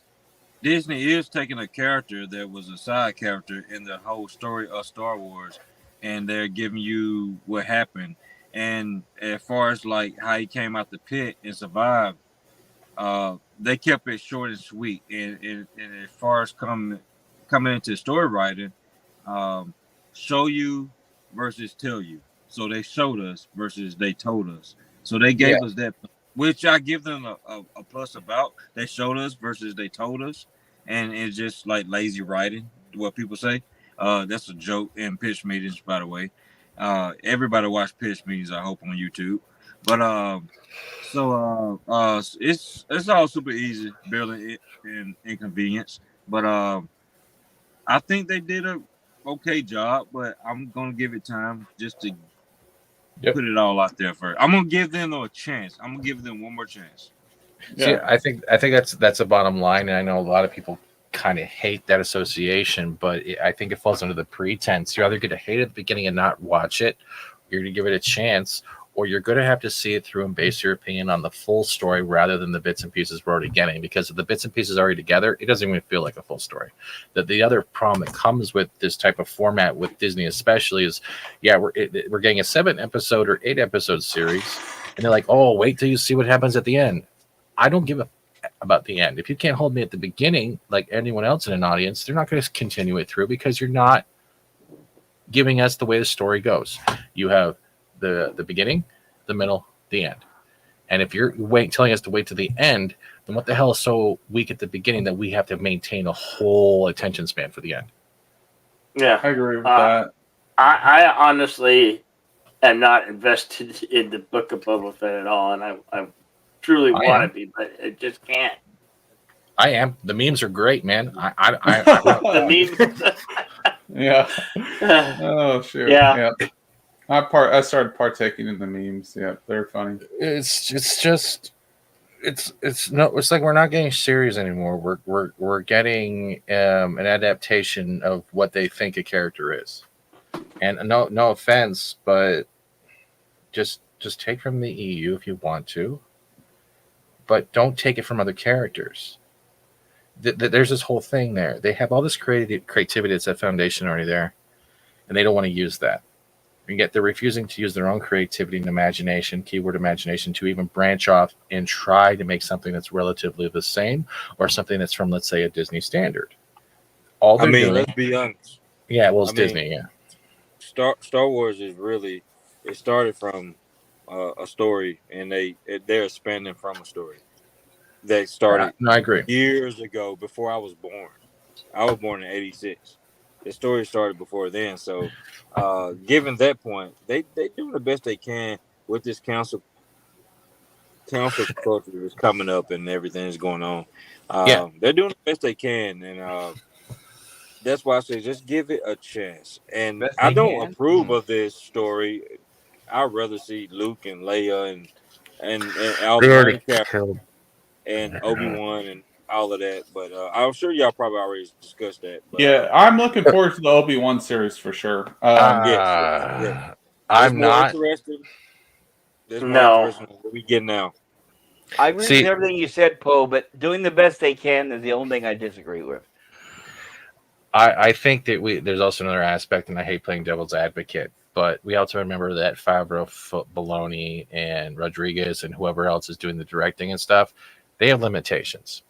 Disney is taking a character that was a side character in the whole story of Star Wars, and they're giving you what happened. And as far as like how he came out the pit and survived, they kept it short and sweet. And as far as coming into story writing, show you versus tell you. So they showed us versus they told us. So they gave us that which I give them a plus about. They showed us versus they told us, and it's just like lazy writing. What people say. That's a joke in pitch meetings, by the way. Everybody watch pitch meetings, I hope, on YouTube. But it's all super easy, barely an inconvenience. But I think they did a okay job, but I'm gonna give it time just to put it all out there first. I'm gonna give them a chance. I'm gonna give them one more chance. See, I think that's a bottom line, and I know a lot of people kind of hate that association, but I think it falls under the pretense. You're either going to hate it at the beginning and not watch it, you're going to give it a chance, or you're going to have to see it through and base your opinion on the full story rather than the bits and pieces we're already getting. Because if the bits and pieces are already together, it doesn't even feel like a full story. The other problem that comes with this type of format with Disney especially is, we're getting a 7-episode or 8-episode series, and they're like, oh, wait till you see what happens at the end. I don't give a about the end. If you can't hold me at the beginning, like anyone else in an audience, they're not going to continue it through because you're not giving us the way the story goes. You have the beginning, the middle, the end. And if you're telling us to wait to the end, then what the hell is so weak at the beginning that we have to maintain a whole attention span for the end? Yeah, I agree with that. I honestly am not invested in the Book of Boba Fett at all, and I truly want to be, but it just can't. I am. The memes are great, man. The memes. Yeah. Oh shoot. Yeah. I started partaking in the memes. Yeah, they're funny. It's like we're not getting series anymore. We're getting an adaptation of what they think a character is. And no offense, but just take from the EU if you want to, but don't take it from other characters. There's this whole thing there. They have all this creativity that's at Foundation already there, and they don't want to use that. And yet they're refusing to use their own creativity and imagination, keyword imagination, to even branch off and try to make something that's relatively the same or something that's from, let's say, a Disney standard. Let's be honest. Yeah, well, it's Disney, yeah. Star Wars is really, it started from a story, and they're expanding from a story. They started I agree. years ago before I was born. I was born in '86. The story started before then. So, given that point, they doing the best they can with this council culture that's coming up and everything that's going on. They're doing the best they can, and that's why I say just give it a chance. And I don't approve of this story. I'd rather see Luke and Leia and all the characters and Obi-Wan and all of that. But I'm sure y'all probably already discussed that. But, yeah, I'm looking forward to the Obi-Wan series for sure. yes. I'm not interested. There's more interested in what we get now. I agree with everything you said, Poe, but doing the best they can is the only thing I disagree with. I think that there's also another aspect, and I hate playing devil's advocate, but we also remember that Favreau, Filoni, and Rodriguez, and whoever else is doing the directing and stuff, they have limitations.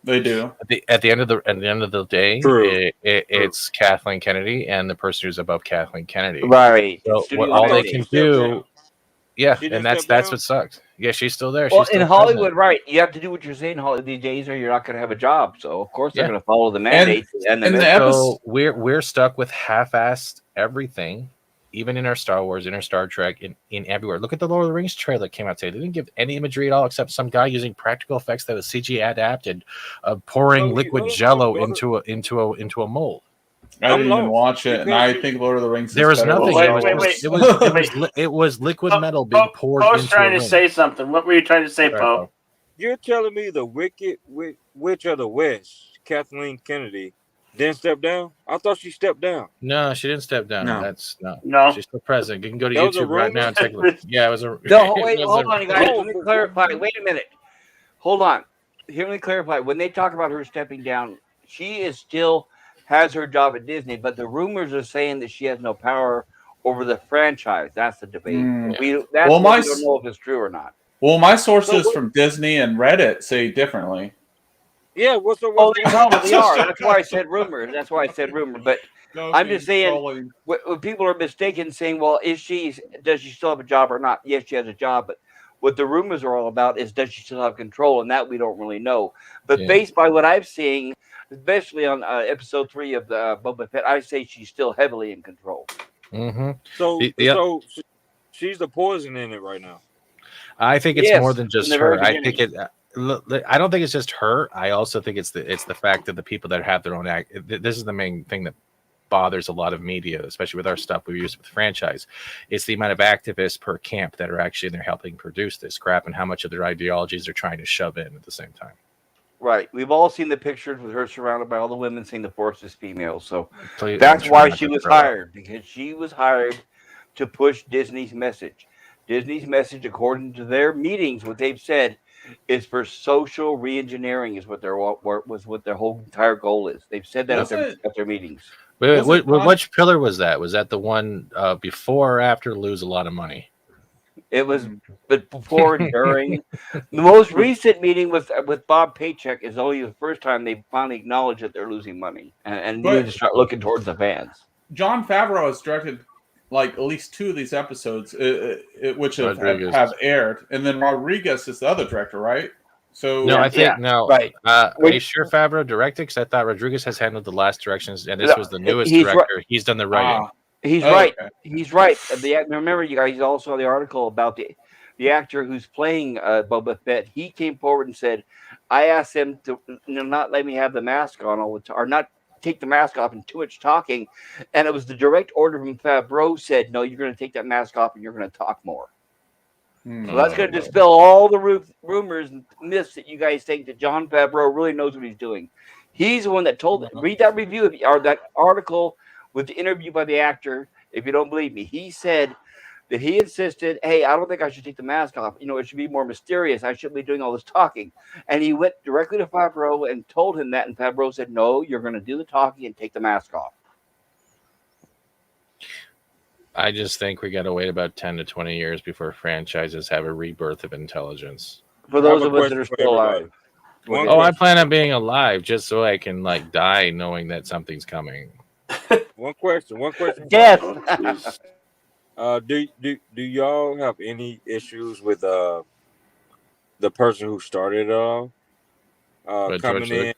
They do. At the end of the day, it's Kathleen Kennedy and the person who's above Kathleen Kennedy. Right. So all they can do, and that's what sucks. Yeah, she's still there. Well, she's still in Hollywood, right? You have to do what you're saying these days, or you're not going to have a job. So of course they're going to follow the mandate. So we're stuck with half-assed everything. Even in our Star Wars, in our Star Trek, in everywhere. Look at the Lord of the Rings trailer that came out today. They didn't give any imagery at all, except some guy using practical effects that was CG adapted, pouring liquid Jello into a mold. I didn't even watch it, and I think Lord of the Rings. There was nothing. It was liquid metal being poured. Poe's trying to say something. What were you trying to say, Poe? You're telling me the Wicked Witch of the West, Kathleen Kennedy, didn't step down? I thought she stepped down. No, she didn't step down. No. No. She's still president. You can go to YouTube right now and take a look. Yeah, it was a. No, wait, hold on, guys. Let me clarify. Wait a minute. Hold on. Let me clarify. When they talk about her stepping down, she is still has her job at Disney, but the rumors are saying that she has no power over the franchise. That's the debate. We don't know if it's true or not. Well, my sources from Disney and Reddit say differently. Yeah, they probably are. That's why I said rumor. But I'm just saying, when people are mistaken, saying, "Well, does she still have a job or not?" Yes, she has a job, but What the rumors are all about is does she still have control, and that we don't really know. But Yeah. based by what I've seen, especially on episode 3 of the Boba Fett, I say she's still heavily in control. Mm-hmm. So, Yeah. so she's the poison in it right now. I think it's Yes, more than just in the very her. I think beginning. I don't think it's just her. I also think it's the fact that the people that have their own act. This is the main thing that bothers a lot of media, especially with our stuff we use with the franchise. It's the amount of activists per camp that are actually there helping produce this crap, and how much of their ideologies they're trying to shove in at the same time. Right. We've all seen the pictures with her surrounded by all the women saying the Force is female. So Please, that's I'm why trying not she to was throw up. hired, because she was hired to push Disney's message. Disney's message, according to their meetings, what they've said is for social re-engineering is what their whole entire goal is. They've said that at their meetings. Wait, which pillar was that? Was that the one before or after lose a lot of money? It was, but before and during. The most recent meeting with Bob Paycheck is only the first time they finally acknowledged that they're losing money and need to start looking towards the fans. John Favreau has directed like at least 2 of these episodes, which have aired, and then Rodriguez is the other director, right? So no, I think no. Right. Are you sure Favreau directed? Because I thought Rodriguez has handled the last directions, and this was the newest director. Right. He's done the writing. He's right. Okay. He's right. Remember, you guys also the article about the actor who's playing Boba Fett. He came forward and said, "I asked him to not let me have the mask on all the time, or not take the mask off and too much talking." And it was the direct order from Favreau said, "No, you're going to take that mask off and you're going to talk more." So that's going to dispel all the rumors and myths that you guys think that John Favreau really knows what he's doing. He's the one that told them. Read that review or that article with the interview by the actor. If you don't believe me, he said that he insisted, "Hey, I don't think I should take the mask off. It should be more mysterious. I shouldn't be doing all this talking." And he went directly to Favreau and told him that, and Favreau said, "No, you're going to do the talking and take the mask off." I just think we got to wait about 10 to 20 years before franchises have a rebirth of intelligence. For those of us that are still alive. I plan on being alive just so I can die knowing that something's coming. One question. Death. Do y'all have any issues with the person who started it all coming in?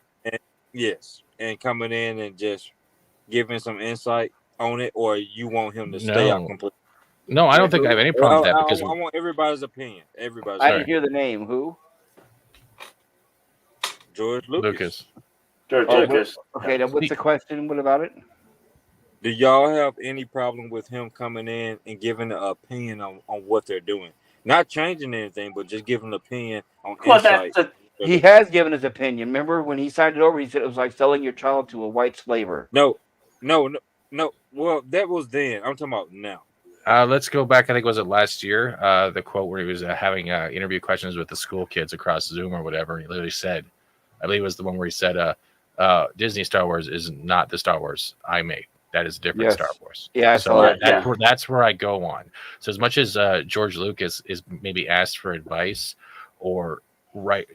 And coming in and just giving some insight on it, or you want him to stay out completely? No, I don't think I have any problem with that because I want everybody's opinion. I didn't hear the name. Who? George Lucas. George Lucas. Okay, then what's the question? What about it? Do y'all have any problem with him coming in and giving an opinion on what they're doing? Not changing anything, but just giving an opinion on insight. He has given his opinion. Remember when he signed it over, he said it was like selling your child to a white slaver. No. Well, that was then. I'm talking about now. Let's go back. I think was it last year? The quote where he was having interview questions with the school kids across Zoom or whatever. He literally said, I believe it was the one where he said, Disney Star Wars is not the Star Wars I made. That is a different Star Wars. Yeah, so that's where I go on. So as much as George Lucas is maybe asked for advice or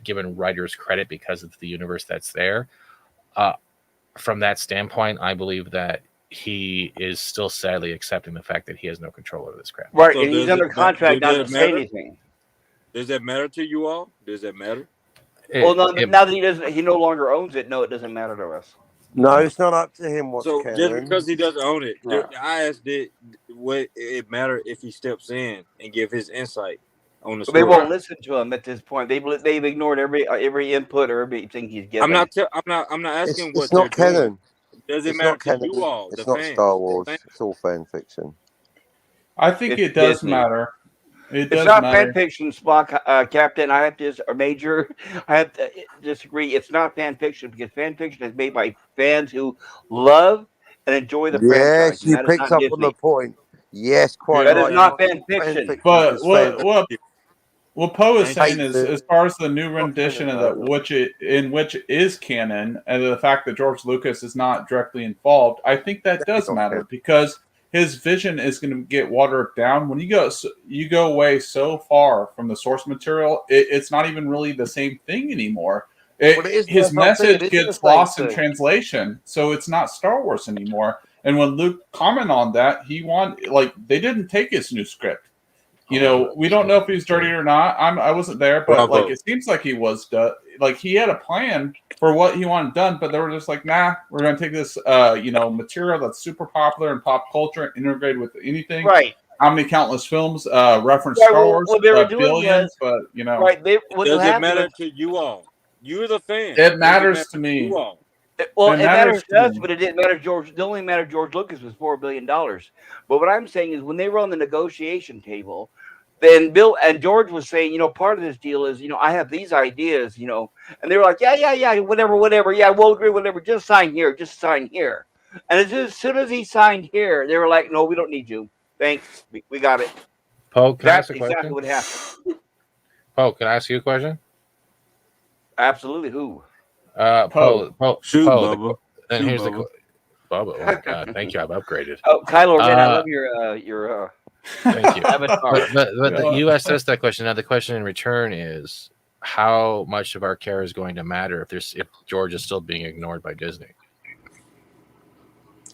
given writers credit because of the universe that's there, from that standpoint, I believe that he is still sadly accepting the fact that he has no control over this crap. Right, so and he's under contract not to say anything. Does that matter to you all? Does that matter? Well, now that he no longer owns it, no, it doesn't matter to us. No, it's not up to him what's canon. Just because he doesn't own it, I asked would it matter if he steps in and give his insight on the story? They won't listen to him at this point. They've ignored every input or everything he's given. I'm not asking what it's not canon. Doing. Does it matter to you all? It's not fans? Star Wars. It's all fan fiction. I think it does matter. It's not fan fiction, Spock, Captain. I have to, or Major. I have to disagree. It's not fan fiction because fan fiction is made by fans who love and enjoy the franchise. Yes, you picked up on the point. Yes, quite right. That is not fan fiction. But what Poe is saying is, as far as the new rendition of that, which is canon, and the fact that George Lucas is not directly involved, I think that does matter because his vision is going to get watered down. When you go away so far from the source material, it's not even really the same thing anymore. His message gets lost in translation, so it's not Star Wars anymore. And when Luke commented on that, they didn't take his new script. You know, we don't know if he's dirty or not. I wasn't there, but Bravo. like it seems like he was. Like he had a plan for what he wanted done, but they were just like, nah, we're gonna take this, material that's super popular in pop culture and integrate with anything. Right. How many countless films reference Right, Star well, Wars? what they were doing Billions, was- but you know, Right. What Does it happened matter was- to you all? You're the fan. it matters Does to me. You all. Well, It it matters matters to to us, me. but it didn't matter. The only matter George Lucas was $4 billion. But what I'm saying is, when they were on the negotiation table, then Bill and George was saying, part of this deal is, I have these ideas, and they were like, yeah, whatever, yeah, we'll agree, whatever, just sign here. And as soon as he signed here, they were like, no, we don't need you. Thanks, we got it. Poe, can I That's ask a question? exactly what happened. Poe, can I ask you a question? Absolutely, who? Poe. Shoot, Poe, Bubba. and Shoot, here's the Bubba. Bubba. Oh my God, thank you. I've upgraded. Oh, Kylo Ren, I Uh, love your Thank you. avatar. But you asked us that question. Now the question in return is, how much of our care is going to matter if George is still being ignored by Disney?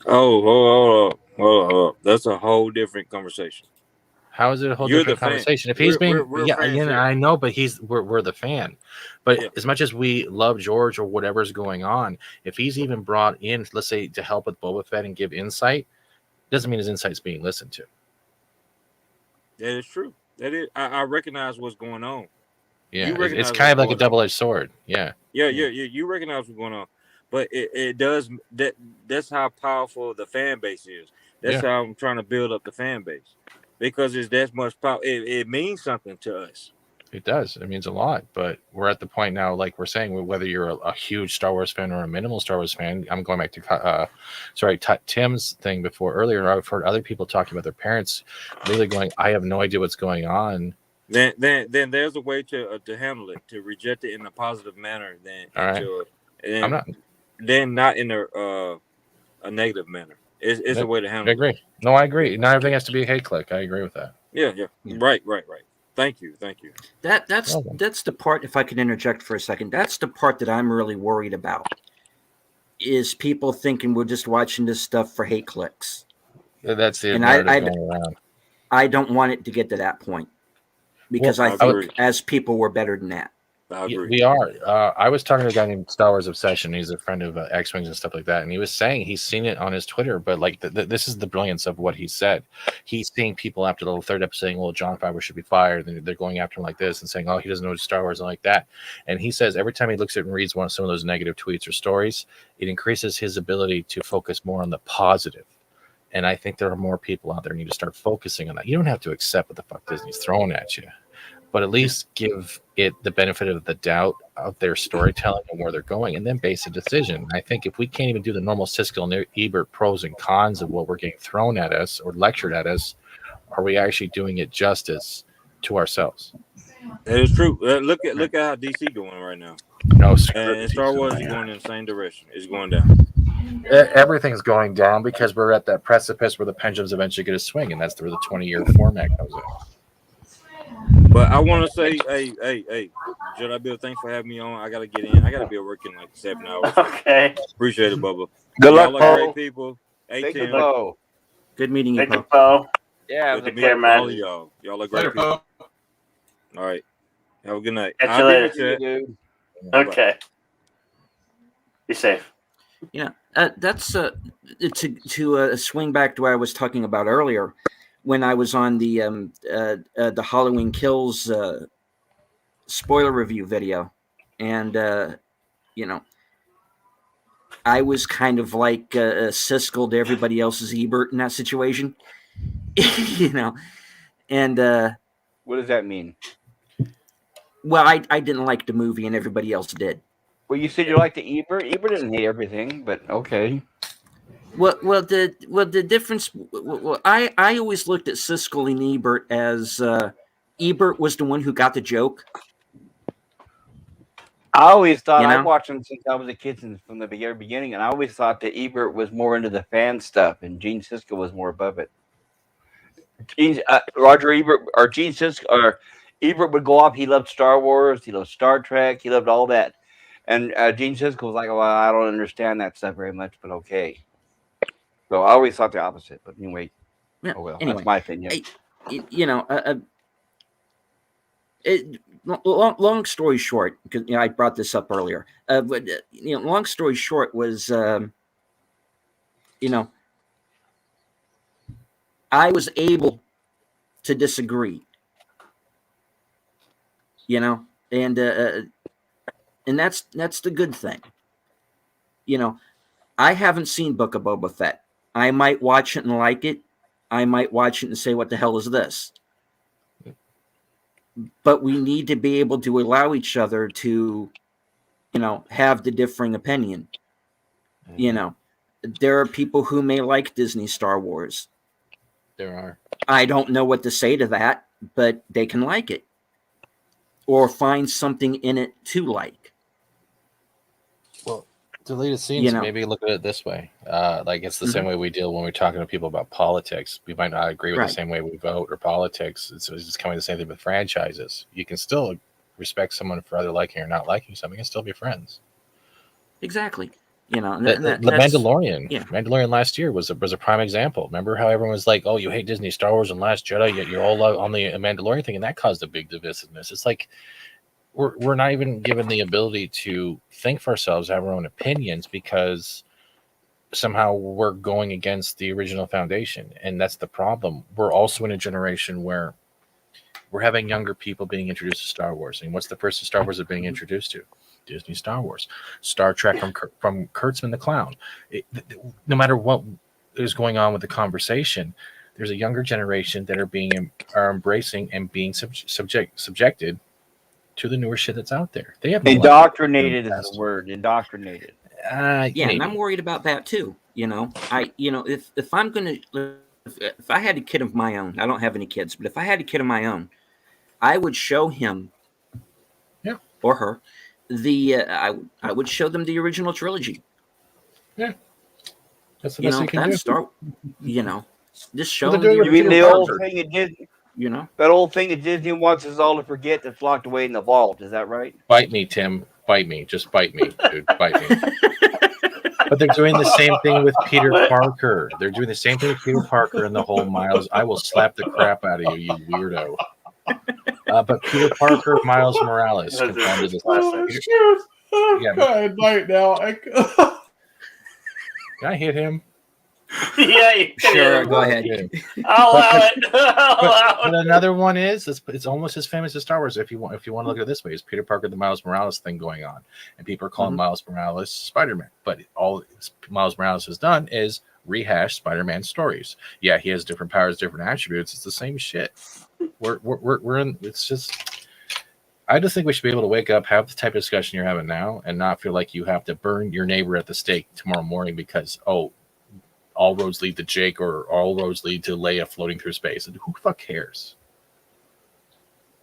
Oh, hold up. That's a whole different conversation. How is it a whole You're different the fan. conversation? If he's being, We're yeah, fans here. I know, but we're the fan. But Yeah. as much as we love George or whatever's going on, if he's even brought in, let's say, to help with Boba Fett and give insight, doesn't mean his insight's being listened to. That is true. That is. I recognize what's going on. Yeah, You recognize it's kind of what's like a going on. double-edged sword. Yeah. Yeah. You recognize what's going on, but it does. That's how powerful the fan base is. That's how I'm trying to build up the fan base, because it's that much power. It means something to us. It does. It means a lot. But we're at the point now, like we're saying, whether you're a huge Star Wars fan or a minimal Star Wars fan. I'm going back to Tim's thing before earlier. I've heard other people talking about their parents really going, I have no idea what's going on. Then there's a way to handle it, to reject it in a positive manner. I'm not. Then not in a negative manner. It's a way to handle I it. agree. No, I agree. Not everything has to be a hate click. I agree with that. Yeah. Right. Thank you. That's the part, if I could interject for a second, that's the part that I'm really worried about, is people thinking we're just watching this stuff for hate clicks. That's the And narrative going around. I don't want it to get to that point, because Well, I I think agree. as people we're better than that. I agree. We are. I was talking to a guy named Star Wars Obsession. He's a friend of X-Wings and stuff like that. And he was saying he's seen it on his Twitter, but like this is the brilliance of what he said. He's seeing people after the third episode saying, well, Jon Favreau should be fired. And they're going after him like this and saying, oh, he doesn't know Star Wars and like that. And he says every time he looks at and reads some of those negative tweets or stories, it increases his ability to focus more on the positive. And I think there are more people out there who need to start focusing on that. You don't have to accept what the fuck Disney's throwing at you, but at least give it the benefit of the doubt of their storytelling and where they're going, and then base a decision. And I think if we can't even do the normal Siskel and Ebert pros and cons of what we're getting thrown at us or lectured at us, are we actually doing it justice to ourselves? That is true. Look at how DC going right now. No, And Star Wars is going in the same direction. It's going down. everything's going down because we're at that precipice where the pendulum's eventually going to swing, and that's where the 20-year format comes in. But I want to say, hey, Jedi Bill, thanks for having me on. I got to get in. I got to be working like 7 hours. Okay. Appreciate it, Bubba. Good Y'all luck, are great Paul. people. Thank you, 18. Bo. Good meeting you, Thank you, Poe. Poe. Yeah, Good to meet care, man. all of y'all. Y'all are great Later, people. Poe. All right. Have a good night. Catch you I'll be later. with you. dude. Okay. Be safe. That's to swing back to what I was talking about earlier, when I was on the Halloween Kills spoiler review video, and I was kind of like Siskel to everybody else's Ebert in that situation, and What does that mean? well, I didn't like the movie, and everybody else did. Well, you said you liked the Ebert. Ebert didn't hate everything, but okay. Well, the difference. Well, I always looked at Siskel and Ebert as Ebert was the one who got the joke. I always thought, You know? I've watched them since I was a kid, from the very beginning, and I always thought that Ebert was more into the fan stuff, and Gene Siskel was more above it. Roger Ebert or Gene Siskel or Ebert would go off. He loved Star Wars. He loved Star Trek. He loved all that. And Gene Siskel was like, well, I don't understand that stuff very much, but okay. So I always thought the opposite. But anyway, Yeah, oh well, anyway. that's my opinion. Hey, Long story short, because I brought this up earlier. But long story short was, I was able to disagree. And that's the good thing. I haven't seen Book of Boba Fett. I might watch it and like it. I might watch it and say, what the hell is this? But we need to be able to allow each other to, have the differing opinion. There are people who may like Disney Star Wars. There are. I don't know what to say to that, but they can like it. Or find something in it to like. Well, deleted scenes, maybe look at it this way. Like it's the same way we deal when we're talking to people about politics. We might not agree with the same way we vote or politics. It's just coming the same thing with franchises. You can still respect someone for either liking or not liking something and still be friends. Exactly. The Mandalorian. Yeah. Mandalorian last year was a prime example. Remember how everyone was like, "Oh, you hate Disney, Star Wars, and Last Jedi, yet you're all on the Mandalorian thing," and that caused a big divisiveness. It's like we're not even given the ability to think for ourselves, have our own opinions, because somehow we're going against the original foundation, and that's the problem. We're also in a generation where we're having younger people being introduced to Star Wars, and what's the first Star Wars they're being introduced to? Disney Star Wars, Star Trek from Kurtzman the Clown. No matter what is going on with the conversation, there's a younger generation that are embracing and being subjected to the newer shit that's out there. They have indoctrinated is the word. Indoctrinated. Maybe. And I'm worried about that too. If I'm gonna, if I had a kid of my own, I don't have any kids, but if I had a kid of my own, I would show him, or her. I would show them the original trilogy. Yeah, that's the best you can do. Just show them. You mean the old thing it did? That old thing that Disney wants us all to forget that's locked away in the vault. Is that right? Bite me, Tim. Bite me. Just bite me, dude. Bite me. But they're doing the same thing with Peter Parker. They're doing the same thing with Peter Parker and the whole Miles. I will slap the crap out of you, you weirdo. But Peter Parker, Miles Morales. Go ahead, bite now. Can I hit him? Yeah, you can. Sure, go ahead. I'll allow it. But another one is it's almost as famous as Star Wars. If you want to look at it this way, is Peter Parker the Miles Morales thing going on, and people are calling Miles Morales Spider-Man. But all Miles Morales has done is rehash Spider-Man stories. Yeah, he has different powers, different attributes. It's the same shit. We're in. It's just. I just think we should be able to wake up, have the type of discussion you're having now, and not feel like you have to burn your neighbor at the stake tomorrow morning because all roads lead to Jake or all roads lead to Leia floating through space. And who the fuck cares?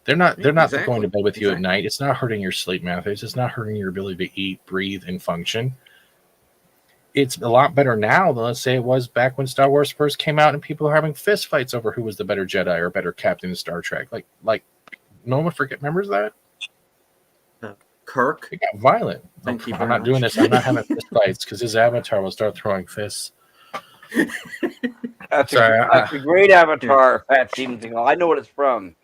They're not going to bed with you at night. It's not hurting your sleep methods. It's not hurting your ability to eat, breathe, and function. It's a lot better now than, let's say, it was back when Star Wars first came out and people are having fist fights over who was the better Jedi or better captain in Star Trek. Like no one remembers that? Kirk? It got violent. Thank you I'm not doing this. I'm not having fist fights because his avatar will start throwing fists. That's a great avatar, Pat Stevens. I know what it's from.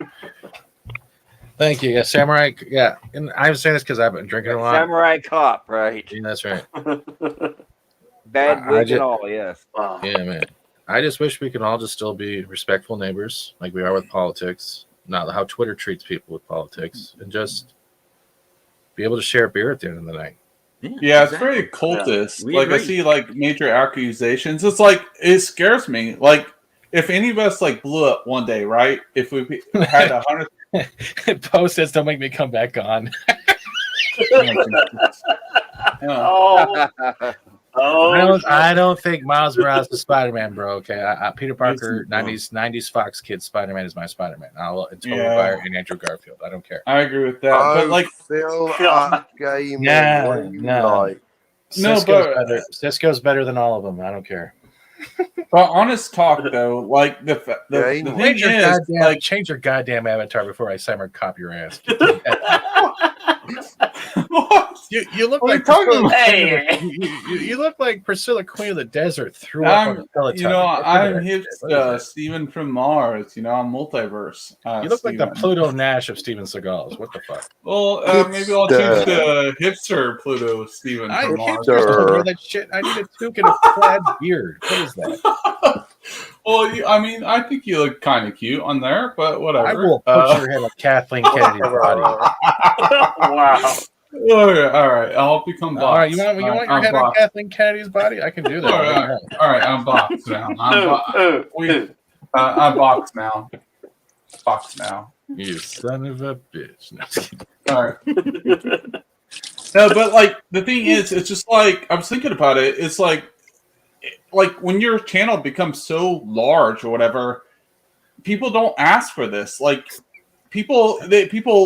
Thank you. Yeah, Samurai. Yeah, and I'm saying this because I've been drinking a lot. Samurai Cop, right? Yeah, that's right. Bad wig and all, yes. Wow. Yeah, man. I just wish we could all just still be respectful neighbors, like we are with politics. Not how Twitter treats people with politics, and just be able to share a beer at the end of the night. Yeah, it's very cultist. Yeah, I see major accusations. It's like it scares me. Like if any of us blew up one day, right? If we had 100 post says, "Don't make me come back on." I don't think Miles Morales is Spider-Man, bro. Okay, Peter Parker, 90s Fox kid Spider-Man is my Spider-Man. I'll totally buy and Andrew Garfield. I don't care. I agree with that. But Cisco's better than all of them. I don't care. But honest talk, though, the thing is, change your goddamn avatar before I cyber cop your ass. You look What are like you talking Priscilla about? Queen of the- you look like Priscilla Queen of the Desert threw up on a Peloton. You know, Get rid of I'm that hip shit. What is that? Steven from Mars. You know, I'm multiverse. You look like the Steven. Pluto Nash of Steven Seagal's. What the fuck? Well, maybe I'll change to hipster Pluto Steven I from can't Mars. wear that shit. I need a toque and a plaid beard. What is that? Well, I mean, I think you look kind of cute on there, but whatever. I will put your head on Kathleen Kennedy's body. Wow. All right, I'll become box. All right, you want your I'm head on box. Kathleen Kennedy's body? I can do that. All right, I'm box now. I'm box now. Box now. You son of a bitch. No. All right. No, but like the thing is, it's just like I was thinking about it. It's like when your channel becomes so large or whatever, people don't ask for this. Like people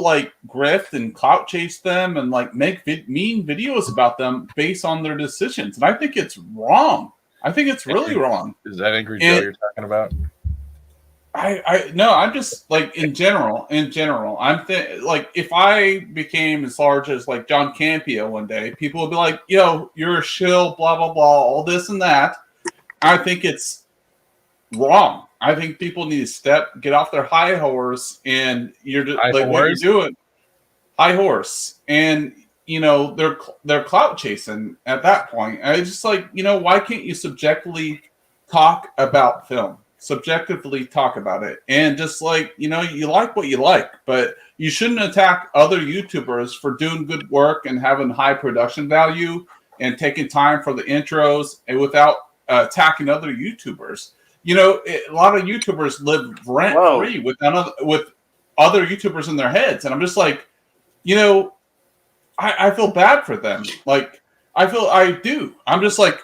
like grift and clout chase them and like make mean videos about them based on their decisions, and I think it's wrong. I think it's really wrong. Is that Angry Joe you're talking about? No, I'm just like in general, I'm like if I became as large as like John Campea one day, people would be like, yo, you're a shill, blah, blah, blah, all this and that. I think it's wrong. I think people need to get off their high horse and you're just like what you're doing. High horse. And you know, they're clout chasing at that point. I just like, you know, why can't you subjectively talk about film? Subjectively talk about it, and just like, you know, you like what you like, but you shouldn't attack other YouTubers for doing good work and having high production value and taking time for the intros and without attacking other YouTubers. You know, a lot of YouTubers live rent free with other YouTubers in their heads, and I'm just like, you know, I feel bad for them. Like I do. I'm just like,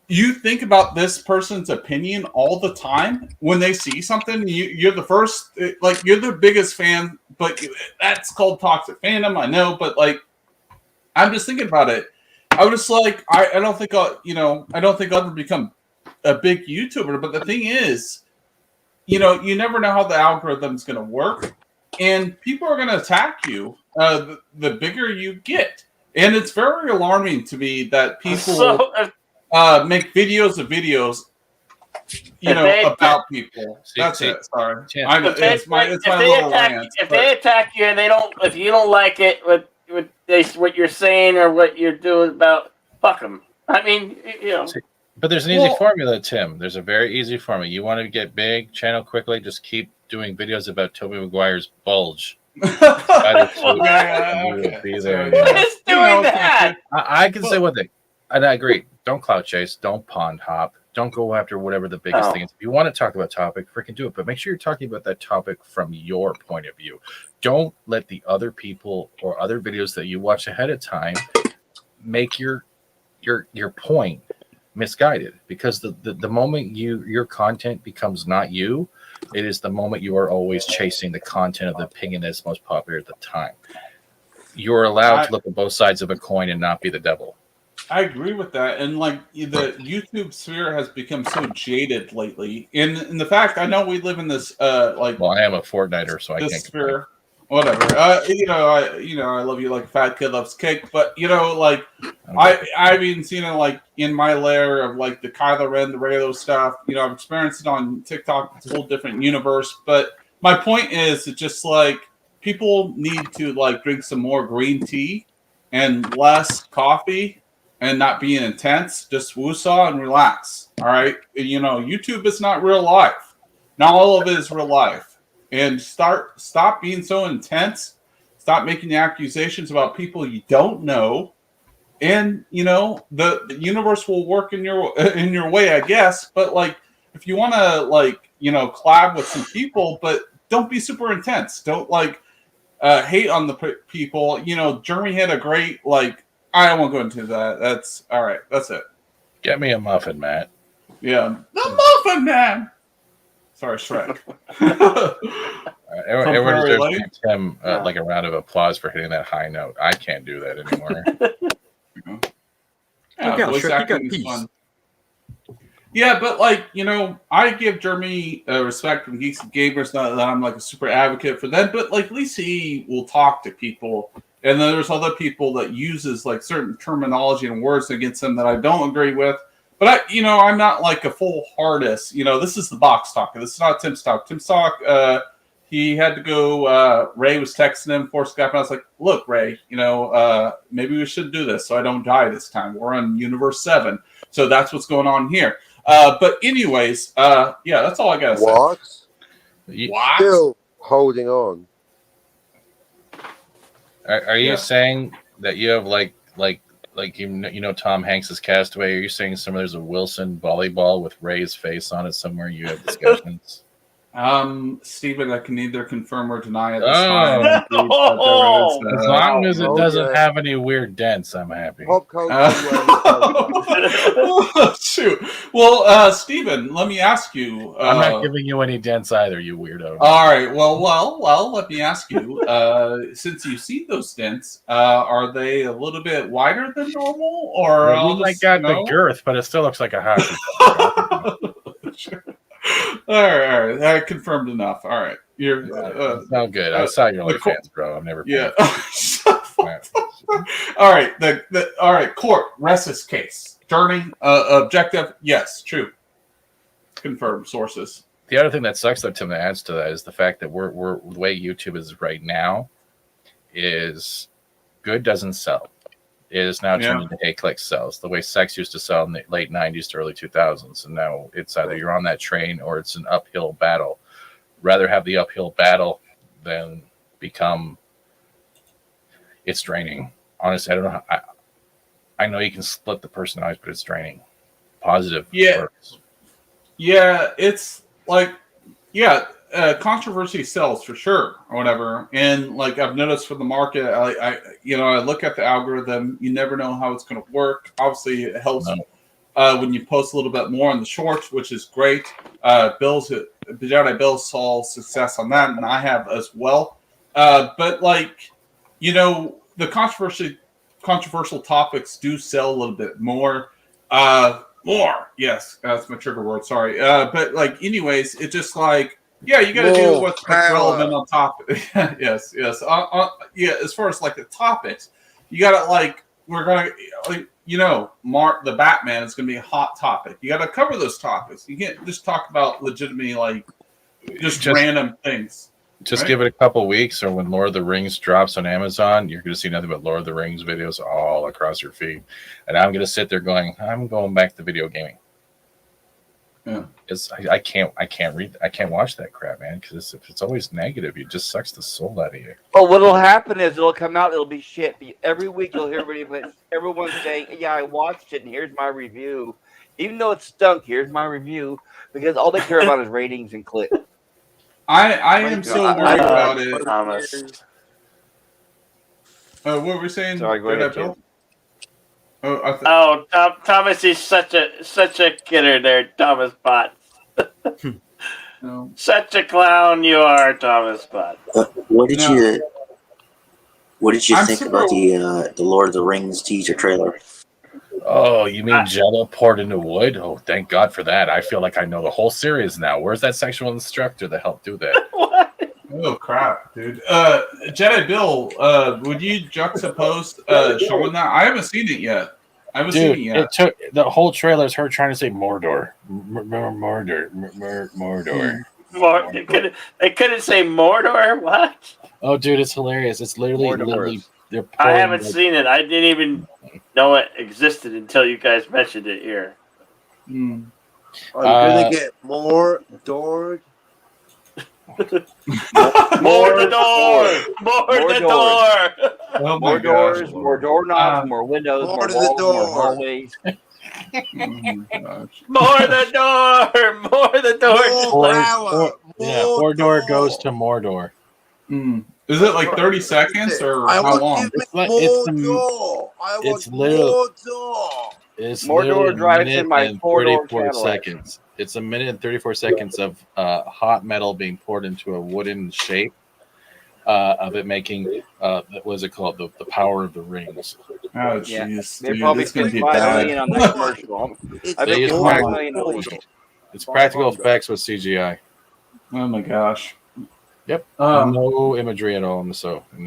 you think about this person's opinion all the time when they see something. You're the first, like you're the biggest fan, but that's called toxic fandom. I know, but like, I'm just thinking about it. I was just like, I don't think I'll ever become a big YouTuber. But the thing is, you know, you never know how the algorithm's going to work, and people are going to attack you the bigger you get. And it's very alarming to me that people make videos of videos, you know, about people. That's it. Sorry, it's my little rant. If they attack you and if you don't like it, what you're saying or what you're doing about, fuck them. I mean, you know. But there's an easy formula, Tim. There's a very easy formula. You want to get big channel quickly, just keep doing videos about Tobey Maguire's bulge. Okay. Be there. Who is doing that? I can say one thing, and I agree. Don't clout chase. Don't pond hop. Don't go after whatever the biggest thing is. If you want to talk about topic, freaking do it. But make sure you're talking about that topic from your point of view. Don't let the other people or other videos that you watch ahead of time make your point misguided. Because the moment your content becomes not you, it is the moment you are always chasing the content of the opinion that's most popular at the time. You're allowed to look at both sides of a coin and not be the devil. I agree with that, and like the YouTube sphere has become so jaded lately. In the fact, I know we live in this like. Well, I am a Fortniter, so I can't sphere. Whatever. I love you like a fat kid loves cake, but you know, like I've even seen it like in my layer of like the Kylo Ren, the Reylo stuff. You know, I've experienced it on TikTok. It's a whole different universe. But my point is, it's just like people need to like drink some more green tea and less coffee. And not being intense, just woosah and relax. All right, you know, YouTube is not real life. Not all of it is real life. And stop being so intense. Stop making accusations about people you don't know. And you know, the universe will work in your way, I guess. But like, if you want to like, you know, collab with some people, but don't be super intense. Don't like hate on the people. You know, Jeremy had a great like. I won't go into that. That's all right. That's it. Get me a muffin, Matt. Yeah, the Muffin Man. Sorry, Shrek. Everyone deserves to give him like a round of applause for hitting that high note. I can't do that anymore. Fun. Yeah, but like, you know, I give Jeremy respect from Geeks and Gamers. Not that I'm like a super advocate for them, but like at least he will talk to people And then there's other people that uses like certain terminology and words against him that I don't agree with. But I'm not like a full hardest. This is the box talk. This is not Tim's talk. Tim's talk, he had to go. Ray was texting him for Skype, and I was like, "Look, Ray, maybe we should do this so I don't die this time. We're on Universe 7, so that's what's going on here." But anyways, yeah, that's all I gotta say. What? What? Still holding on. Are you Yeah. saying that you have like Tom Hanks's Castaway? Are you saying there's a Wilson volleyball with Ray's face on it somewhere? You have discussions. Stephen, I can neither confirm or deny at this Oh. time. That there is, As long as it Oh, doesn't yeah. have any weird dents, I'm happy. Pop culture. Shoot. Well, Stephen, let me ask you. I'm not giving you any dents either, you weirdo. All right. Well. Let me ask you. Since you've seen those dents, are they a little bit wider than normal, or Well, I got the girth, but it still looks like a hockey. Sure. All right. I confirmed enough. All right. You're. It's not good. I saw your OnlyFans, bro. I've never. Yeah. paid. All right. All right. Court rests its case. Journey. Objective. Yes. True. Confirmed. Sources. The other thing that sucks, though, Tim, that adds to that is the fact that we're the way YouTube is right now is good doesn't sell. It is now turned into hey click sells. The way sex used to sell in the late 90s to early 2000s, and now it's either you're on that train or it's an uphill battle. Rather have the uphill battle than become. It's draining. Honestly, I don't know. I know you can split the personalities, but it's draining. Positive. Yeah. works. Yeah, it's like, controversy sells for sure, or whatever. And like I've noticed for the market, I look at the algorithm. You never know how it's going to work. Obviously, it helps when you post a little bit more on the shorts, which is great. Jedi Bill saw success on that, and I have as well. But like, the controversial topics do sell a little bit more. More, yes, that's my trigger word. Sorry, but like, anyways, it's just like, yeah, you got to do what's relevant on topic. yes. Yeah, as far as like the topics, you got to like, we're gonna, Mark the Batman is gonna be a hot topic. You got to cover those topics. You can't just talk about legitimately like just random things. Just give it a couple weeks, or when Lord of the Rings drops on Amazon, you're going to see nothing but Lord of the Rings videos all across your feed. And I'm going to sit there going, I'm going back to video gaming. Yeah, I can't watch that crap, man, because it's always negative. It just sucks the soul out of you. Well, what'll happen is it'll come out, it'll be shit. Every week you'll hear everyone saying, "Yeah, I watched it, and here's my review." Even though it stunk, here's my review, because all they care about is ratings and clicks. I am so worried about it. Thomas. What were we saying? Sorry, go ahead, Tim. Thomas is such a kidder there, Thomas Bot. No. Such a clown you are, Thomas Bot. What did you I'm think super- about the Lord of the Rings teaser trailer? Oh, you mean Jello poured into wood? Oh, thank God for that. I feel like I know the whole series now. Where's that sexual instructor that helped do that? What? Oh crap, dude! Jedi Bill, would you juxtapose showing that? I haven't seen it yet. Dude, it took the whole trailer is her trying to say Mordor. Mordor. They couldn't say Mordor. What? Oh, dude, it's hilarious. It's literally they're I pouring, haven't like, seen it. I didn't even know it existed until you guys mentioned it here. Are you gonna get more Dorg? More the door! More the door! Oh my More gosh. doors, more doorknobs, more windows, more more to the walls, more door. hallways. Oh my gosh. More the door! More the door! More power! Mordor goes to Mordor. Is it like 30 seconds or I how want long? give me It's like- more it's the- door. I it's want literally- more door. It's Mordor literally a drives minute in my and four-door 34 Cadillac. seconds. It's a minute and 34 seconds of hot metal being poured into a wooden shape of it making, what is it called? The Power of the Rings. Oh, Yeah. jeez. They dude, probably this is gonna spent be $5 bad. million on that commercial. It's I They bet use $5 practical- million at least. It's practical effects with CGI. Oh my gosh. Yep. Um, No imagery at all in the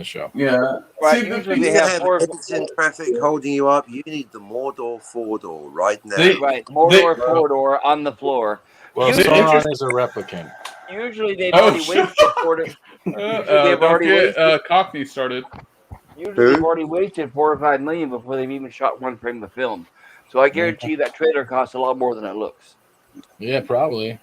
show. Yeah. Right, See, the usually thing- they You have have four. Edison traffic holding you up. You need the Mordor 4-door right now. They- Right, Mordor, four-door on the floor. Well, Usually- Sauron is a replicant. Usually they've Oh, already shit. wasted they've don't already get wasted. Cockney started. Usually they've already wasted $4 or $5 million before they've even shot one frame of film. So I guarantee you that trailer costs a lot more than it looks. Yeah, probably.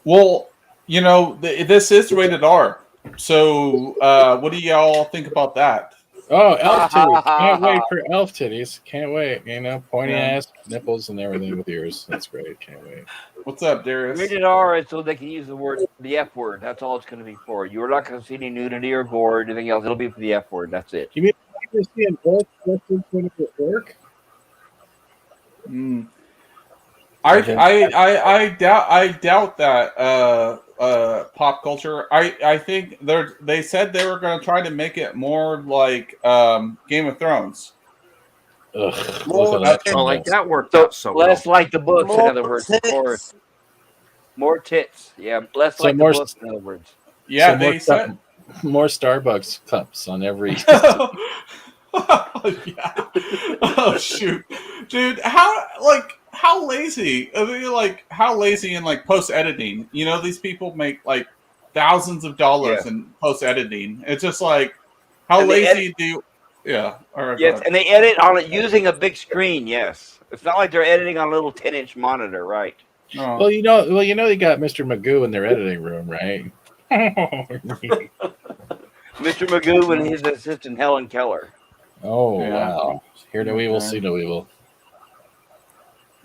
Well, this is rated R. So, what do y'all think about that? Oh, elf titties! Can't wait for elf titties. Can't wait. Pointy Yeah. ass nipples and everything with ears. That's great. Can't wait. What's up, Darius? Rated R is so they can use the F word. That's all it's going to be for. You're not going to see any nudity or gore or anything else. It'll be for the F word. That's it. You mean you see an orc dressed in at work? I doubt that pop culture. I think they said they were going to try to make it more like Game of Thrones. Ugh. More look at that Well, like context. that worked out so well. Less like the books, in More other words. tits. More tits. Yeah, less So like more- the books, in other words. Yeah, So they said. more Starbucks cups on every. Yeah. Oh shoot, dude! How lazy? I mean, how lazy in post editing? These people make thousands of dollars in post editing. It's just how And they lazy do you? Yeah. All right. Yes, and they edit on it using a big screen. Yes, it's not like they're editing on a little 10-inch monitor, right? No. Well, you got Mr. Magoo in their editing room, right? Mr. Magoo and his assistant Helen Keller. Oh Yeah. wow! Hear no evil, Okay. see no evil.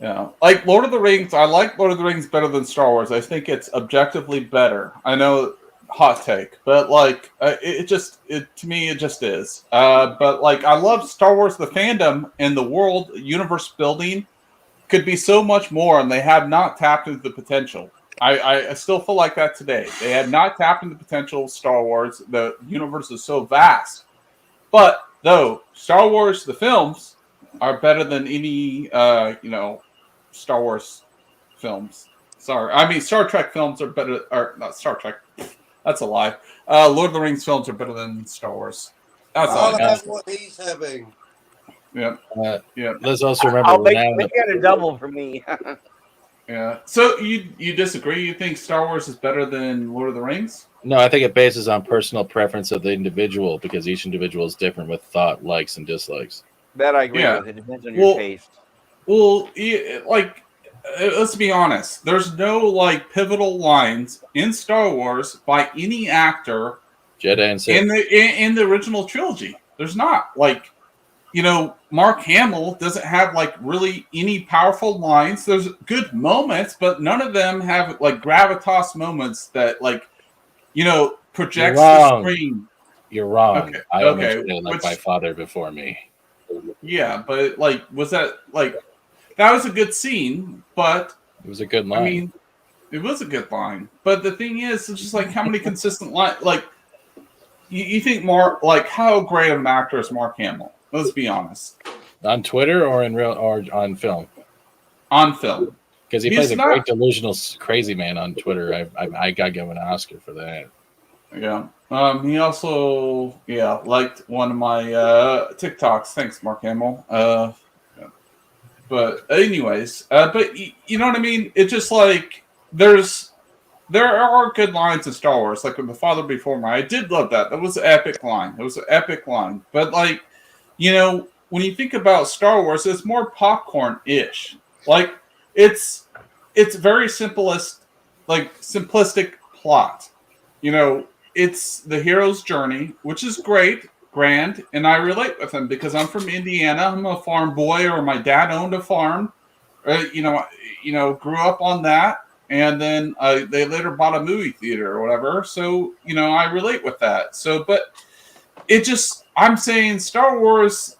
Yeah, Lord of the Rings. I like Lord of the Rings better than Star Wars. I think it's objectively better. I know, hot take, but to me it just is. But I love Star Wars. The fandom and the world universe building could be so much more, and they have not tapped into the potential. I still feel like that today. They have not tapped into the potential of Star Wars. The universe is so vast, but though Star Wars, the films, are better than any Star Wars films. Sorry, I mean Star Trek films are better. Or not Star Trek. That's a lie. Lord of the Rings films are better than Star Wars. That's all. I'll have what he's having. Yeah, yeah, Let's also remember I'll make now. it a double for me. yeah. So you disagree? You think Star Wars is better than Lord of the Rings? No, I think it bases on personal preference of the individual because each individual is different with thought, likes, and dislikes. That I agree Yeah. with. It depends on your taste. Well, let's be honest. There's no pivotal lines in Star Wars by any actor Jedi and Sith. in the original trilogy. There's not Mark Hamill doesn't have really any powerful lines. There's good moments, but none of them have gravitas moments that projects the screen. You're wrong. Okay, I okay, understood like which- my father before me. Yeah, but was that that was a good scene, but It was a good line. I mean, it was a good line. But the thing is, it's just how many consistent lines you think Mark how great of an actor is Mark Hamill? Let's be honest. On Twitter or in real or on film? On film. Because he He's plays a not- great delusional crazy man on Twitter. I got given an Oscar for that. Yeah. He also liked one of my TikToks. Thanks, Mark Hamill. But anyways, but you know what I mean? It's just there are good lines in Star Wars, like with The Father Before Me. I did love that. That was an epic line. It was an epic line. But when you think about Star Wars, it's more popcorn-ish. It's very simplistic plot. It's the hero's journey, which is great, grand, and I relate with him because I'm from Indiana. I'm a farm boy, or my dad owned a farm. Grew up on that, and then they later bought a movie theater or whatever. So I relate with that. So, but I'm saying Star Wars,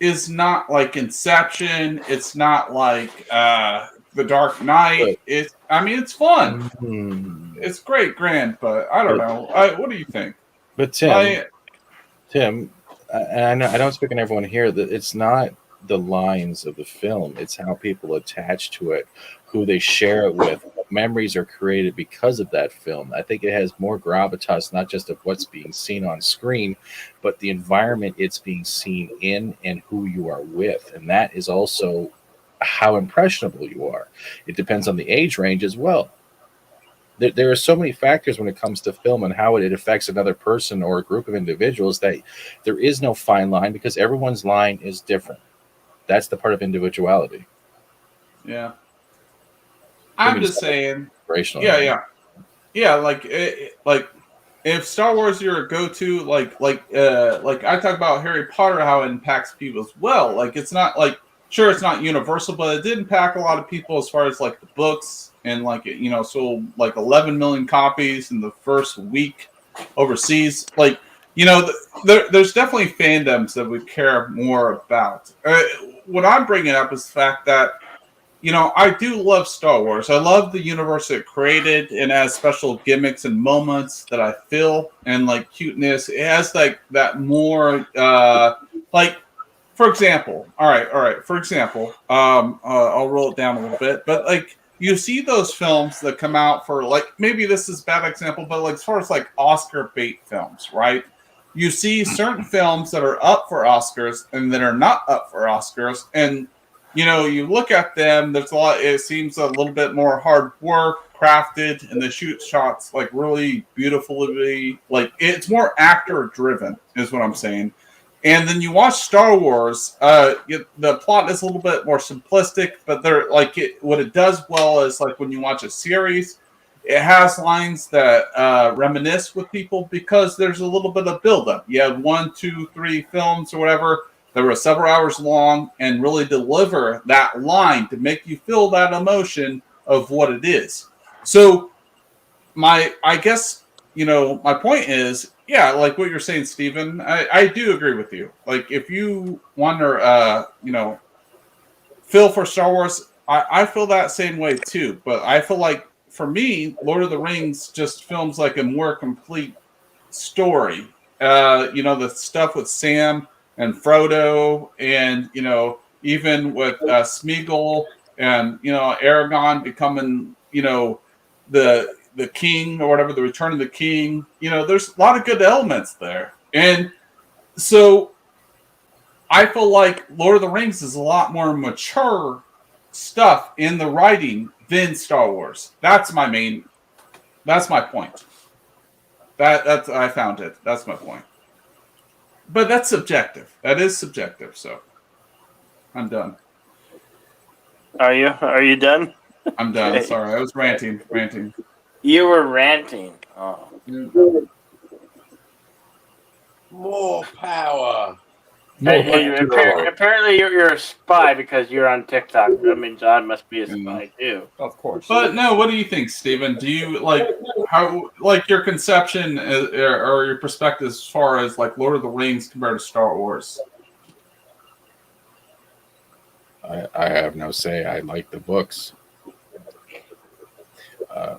is not like Inception. It's not like The Dark Knight. It's fun. It's great, grand, but I don't know. What do you think? But Tim, I know I don't speak on everyone here. That it's not the lines of the film; it's how people attach to it, who they share it with, what memories are created because of that film. I think it has more gravitas, not just of what's being seen on screen, but the environment it's being seen in and who you are with. And that is also how impressionable you are. It depends on the age range as well. There are so many factors when it comes to film and how it affects another person or a group of individuals that there is no fine line because everyone's line is different. That's the part of individuality. Yeah. I'm just saying. Yeah. Like if Star Wars is your go-to, like I talk about Harry Potter, how it impacts people as well. Like it's not like sure it's not universal, but it did impact a lot of people as far as like the books and like sold like 11 million copies in the first week overseas. Like there's definitely fandoms that we care more about. What I'm bringing up is the fact that I do love Star Wars. I love the universe it created and has special gimmicks and moments that I feel and like cuteness. It has like that more like, for example, all right. For example, I'll roll it down a little bit, but like you see those films that come out for like maybe this is a bad example, but like as far as like Oscar bait films, right? You see certain films that are up for Oscars and that are not up for Oscars, and you look at them, there's a lot, it seems a little bit more hard work, crafted, and they shoot shots like really beautifully. Like it's more actor driven, is what I'm saying. And then you watch Star Wars, the plot is a little bit more simplistic, but they're like what it does well is like when you watch a series, it has lines that reminisce with people because there's a little bit of buildup. You have 1, 2, 3 films or whatever that were several hours long and really deliver that line to make you feel that emotion of what it is. So my point is, yeah, like what you're saying, Stephen, I do agree with you. Like if you wonder, feel for Star Wars, I feel that same way too. But I feel like for me, Lord of the Rings just films like a more complete story. The stuff with Sam and Frodo, and even with Smeagol and Aragorn becoming the king or whatever, the Return of the King. There's a lot of good elements there, and so I feel like Lord of the Rings is a lot more mature stuff in the writing than Star Wars. That's my point. That's I found it. That's my point. But that's subjective. That is subjective. So I'm done. Are you done? I'm done. Sorry, I was ranting. You were ranting. Oh. More power. Apparently you're a spy because you're on TikTok. That means John must be a spy too. Of course. But no, what do you think, Stephen? Do you like your conception or your perspective as far as like Lord of the Rings compared to Star Wars? I have no say. I like the books.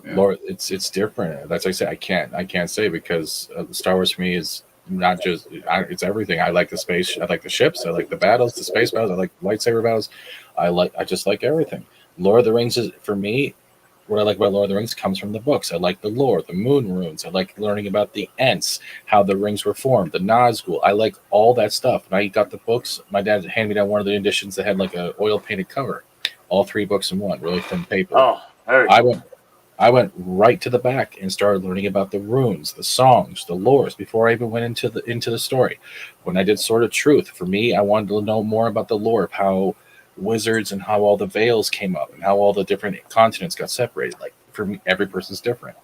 Lord, it's different. That's why I say I can't say because Star Wars for me is not just it's everything. I like the space. I like the ships. I like the battles, the space battles. I like lightsaber battles. I just like everything. Lord of the Rings is for me. What I like about Lord of the Rings comes from the books. I like the lore, the moon runes. I like learning about the Ents, how the rings were formed, the Nazgul. I like all that stuff. And I got the books. My dad handed me down one of the editions that had like a oil painted cover, all 3 books in one, really thin paper. Oh, I went right to the back and started learning about the runes, the songs, the lores before I even went into the story. When I did Sword of Truth, for me, I wanted to know more about the lore of how wizards and how all the veils came up and how all the different continents got separated. Like for me, every person's different.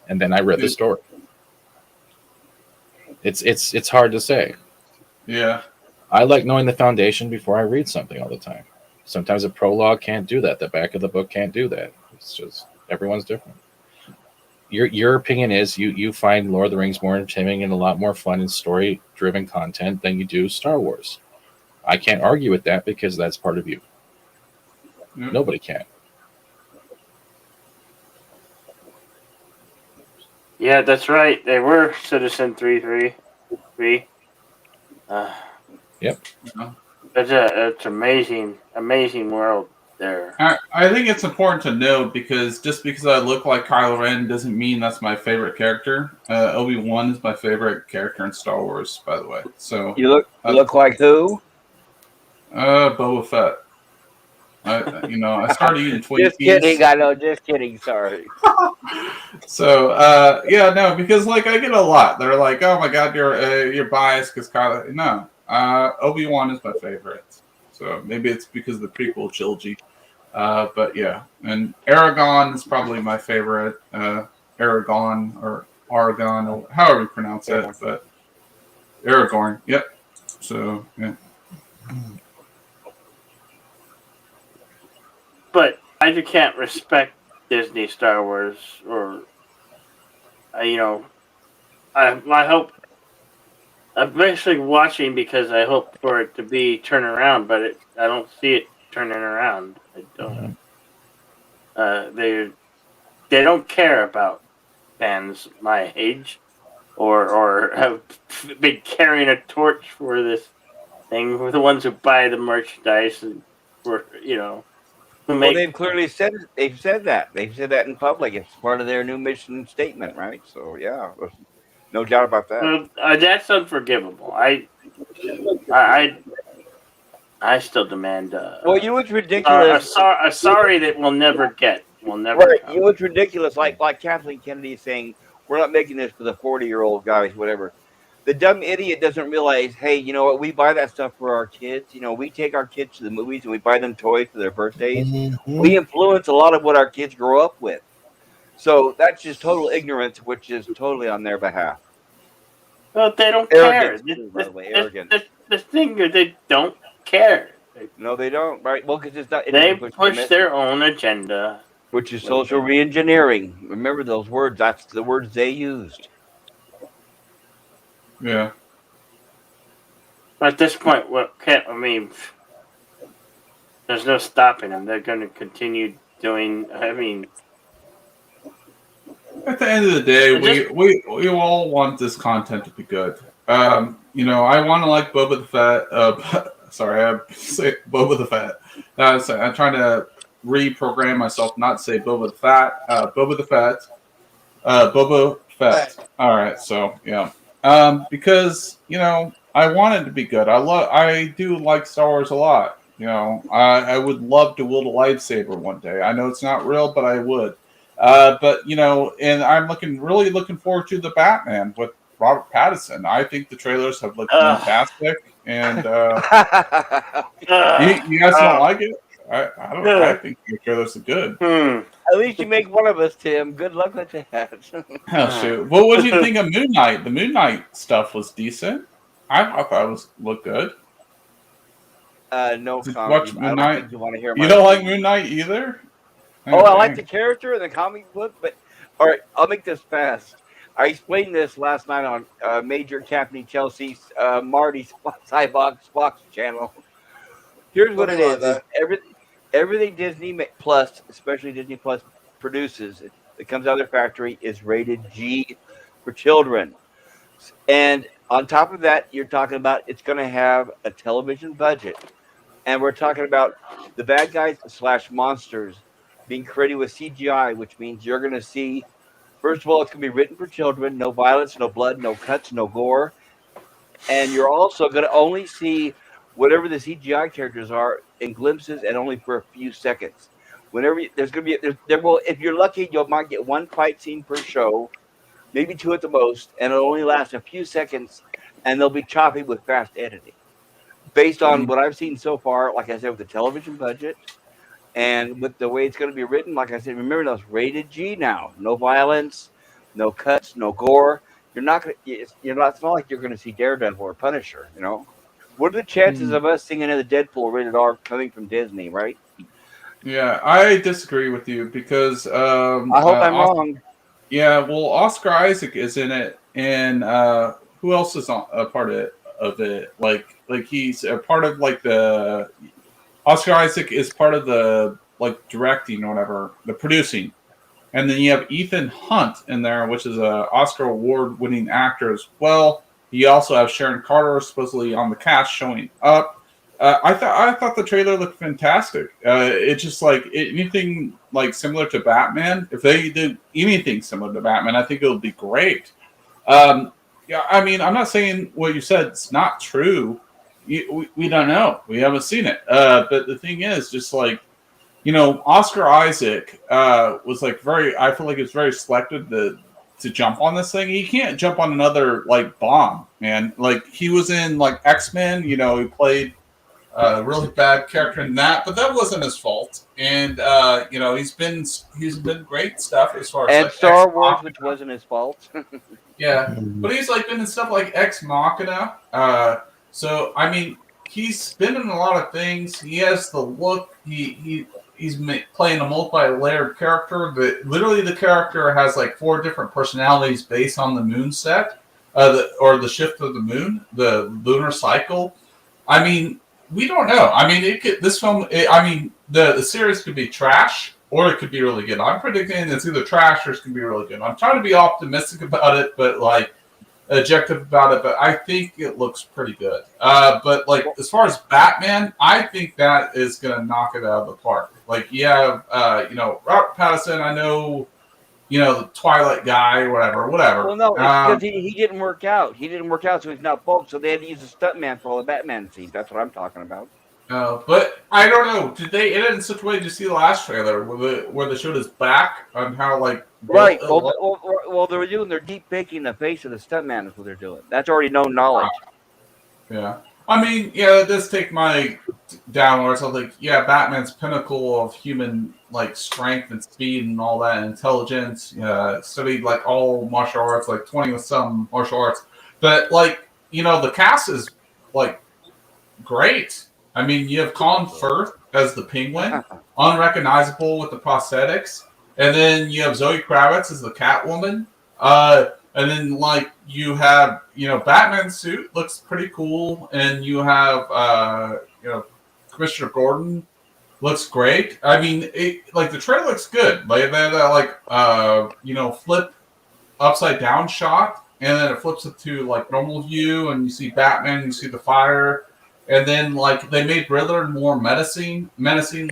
And then I read the story. It's hard to say. Yeah. I like knowing the foundation before I read something all the time. Sometimes a prologue can't do that. The back of the book can't do that. It's just everyone's different. Your opinion is you find Lord of the Rings more entertaining and a lot more fun and story-driven content than you do Star Wars. I can't argue with that because that's part of you. Mm-hmm. Nobody can. Yeah, that's right. They were Citizen 333. Yep. It's amazing world. there. I think it's important to note because just because I look like Kylo Ren doesn't mean that's my favorite character. Obi-Wan is my favorite character in Star Wars, by the way. So You look like who? Boba Fett. I started eating Twinkies. Just kidding. I know. Just kidding. Sorry. So no, because like I get a lot. They're like, "Oh my God, you're biased because Kylo." No, Obi-Wan is my favorite. So maybe it's because of the prequel trilogy. But yeah, and Aragon is probably my favorite. Aragon or Aragon or however you pronounce it, but Aragorn. Yep. So yeah. But I just can't respect Disney Star Wars, or I hope. I'm basically watching because I hope for it to be turn around, but I don't see it turning around. I don't. They don't care about fans my age, or have been carrying a torch for this thing. For the ones who buy the merchandise and for who make. Well, they've clearly said that. They've said that in public. It's part of their new mission statement, right? So yeah, no doubt about that. That's unforgivable. I still demand. Well, you know what's ridiculous? A sorry that we'll never get. We'll never. Right. Come. You know what's ridiculous? Like Kathleen Kennedy saying, "We're not making this for the 40-year-old guys, whatever." The dumb idiot doesn't realize, hey, you know what? We buy that stuff for our kids. We take our kids to the movies and we buy them toys for their birthdays. Mm-hmm. We influence a lot of what our kids grow up with. So that's just total ignorance, which is totally on their behalf. Well, they don't care. By the way, arrogant. The thing is, they don't care. No, they don't. Right? Well, because it's not. They push their own agenda, which is social reengineering. Remember those words? That's the words they used. Yeah. At this point, there's no stopping them. They're going to continue doing. At the end of the day, we all want this content to be good. I want to like Boba the Fett. Sorry, I say Boba the Fett. I'm trying to reprogram myself not to say Boba the Fat. Boba the Fett. Boba Fett. All right, so yeah. Because I want it to be good. I do like Star Wars a lot. I would love to wield a lightsaber one day. I know it's not real, but I would. And I'm really looking forward to the Batman with Robert Pattinson. I think the trailers have looked fantastic, and you guys don't like it? I don't. I think the trailers are good. At least you make one of us, Tim. Good luck with that. Oh shoot! Well, what did you think of Moon Knight? The Moon Knight stuff was decent. I thought that looked good. No comment. Watch Moon Knight. You want to hear? You don't like Moon Knight either? I like the character in the comic book, but all right, I'll make this fast. I explained this last night on Major Captain Chelsea's Marty Spock's channel. Here's what it is. Everything Disney Plus, especially Disney Plus, produces that comes out of their factory is rated G for children. And on top of that, you're talking about it's going to have a television budget. And we're talking about the bad guys / monsters being created with CGI, which means you're going to see, first of all, it's going to be written for children, no violence, no blood, no cuts, no gore. And you're also going to only see whatever the CGI characters are in glimpses and only for a few seconds. Whenever there's going to be, if you're lucky, you might get one fight scene per show, maybe two at the most, and it'll only last a few seconds, and they'll be choppy with fast editing. Based on what I've seen so far, like I said, with the television budget and with the way it's going to be written, like I said, remember those rated G now. No violence, no cuts, no gore. You're not going to, it's not like you're going to see Daredevil or Punisher, What are the chances of us seeing another Deadpool rated R coming from Disney, right? Yeah, I disagree with you because I hope I'm wrong. Yeah, well, Oscar Isaac is in it, and who else is on a part of it? Like he's a part of the Oscar Isaac is part of the directing or whatever, the producing, and then you have Ethan Hunt in there, which is a Oscar award-winning actor as well. You also have Sharon Carter supposedly on the cast showing up. I thought the trailer looked fantastic. It's just like anything like similar to Batman. If they did anything similar to Batman, I think it would be great. Yeah, I mean, I'm not saying what you said is not true. We don't know. We haven't seen it. But the thing is, just like, Oscar Isaac was like I feel like it's very selective to jump on this thing. He can't jump on another like Bond, man. Like he was in like X-Men, he played a really bad character in that, but that wasn't his fault. And he's been great stuff as far as And like Star Ex Wars, Machina. which wasn't his fault. Yeah, but he's like been in stuff like Ex Machina. So I mean, he's been in a lot of things. He has the look. He's playing a multi-layered character. Literally, the character has like 4 different personalities based on the moon set, or the shift of the moon, the lunar cycle. I mean, we don't know. I mean, the series could be trash or it could be really good. I'm predicting it's either trash or it's going to be really good. I'm trying to be optimistic about it, but like objective about it. But I think it looks pretty good. But like as far as Batman, I think that is going to knock it out of the park. Like you have, Robert Pattinson. I know, the Twilight guy or whatever. Well, no, it's because he didn't work out. He didn't work out, so he's not bulk. So they had to use a stuntman for all the Batman scenes. That's what I'm talking about. But I don't know. Did they edit in such a way? Did you see the last trailer where they showed his back on how like right? Well, they're doing. They're deep faking the face of the stuntman. Is what they're doing. That's already known knowledge. Yeah. I mean, yeah, it does take my downwards. I was like, yeah, Batman's pinnacle of human like strength and speed and all that, and intelligence. Studied like all martial arts, like 20 with some martial arts. But like, the cast is like great. I mean, you have Colin Firth as the Penguin, unrecognizable with the prosthetics, and then you have Zoe Kravitz as the Catwoman. And then, like, you have, Batman's suit looks pretty cool. And you have, Commissioner Gordon looks great. I mean, the trailer looks good. Like, that, flip upside down shot. And then it flips it to, like, normal view. And you see Batman, you see the fire. And then, like, they made Riddler more menacing,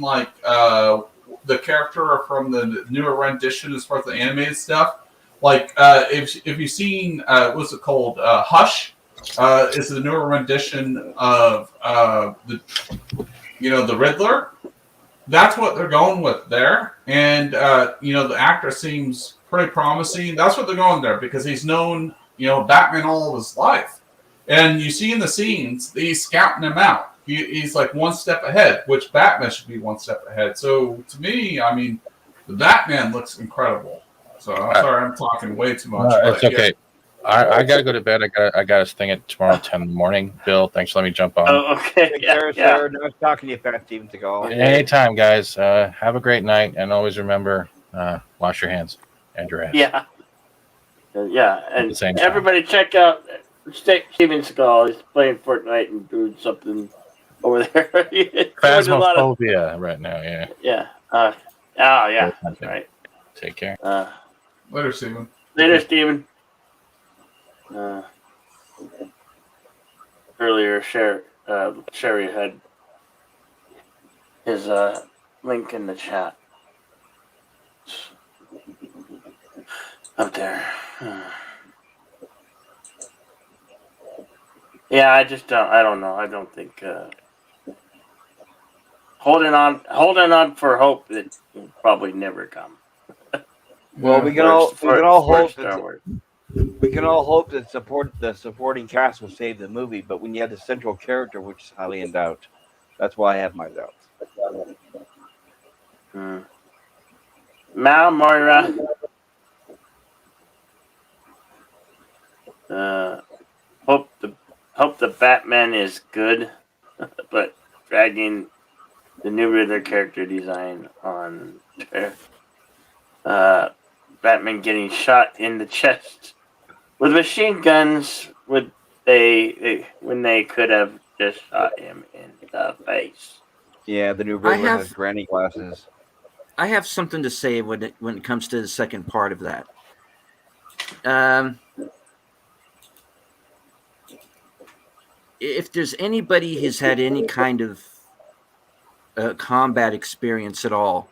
like, the character from the newer rendition as far as the animated stuff. Like, if you've seen, what's it called? Hush is the newer rendition of the Riddler. That's what they're going with there. And, the actor seems pretty promising. That's what they're going there because he's known, Batman all of his life. And you see in the scenes, he's scouting him out. He's like one step ahead, which Batman should be one step ahead. So to me, I mean, the Batman looks incredible. So I'm sorry, I'm talking way too much. It's okay. Yeah. I gotta go to bed. I got to thing at tomorrow at 10 in the morning. Bill, thanks for letting me jump on. Oh, okay. Sarah, nice talking to you, Pat Stevens. To go. Anytime, guys. Have a great night, and always remember, wash your hands and your ass. Yeah. And everybody check out Steven Seagal. He's playing Fortnite and doing something over there. Phasmophobia right now. Yeah. Yeah. Yeah. That's right. Take care. Later, Steven. Later, Steven. Earlier, Sherry had his link in the chat. Up there. Yeah, I don't know. I don't think holding on for hope that will probably never come. Well, we can all hope that the supporting cast will save the movie, but when you have the central character, which is highly in doubt, that's why I have my doubts. Mal Moira. Hope the Batman is good, but dragging the new Riddler character design on Batman getting shot in the chest with machine guns when they could have just shot him in the face. Yeah, the new Riddler has granny glasses. I have something to say when it comes to the second part of that. if there's anybody who's had any kind of combat experience at all,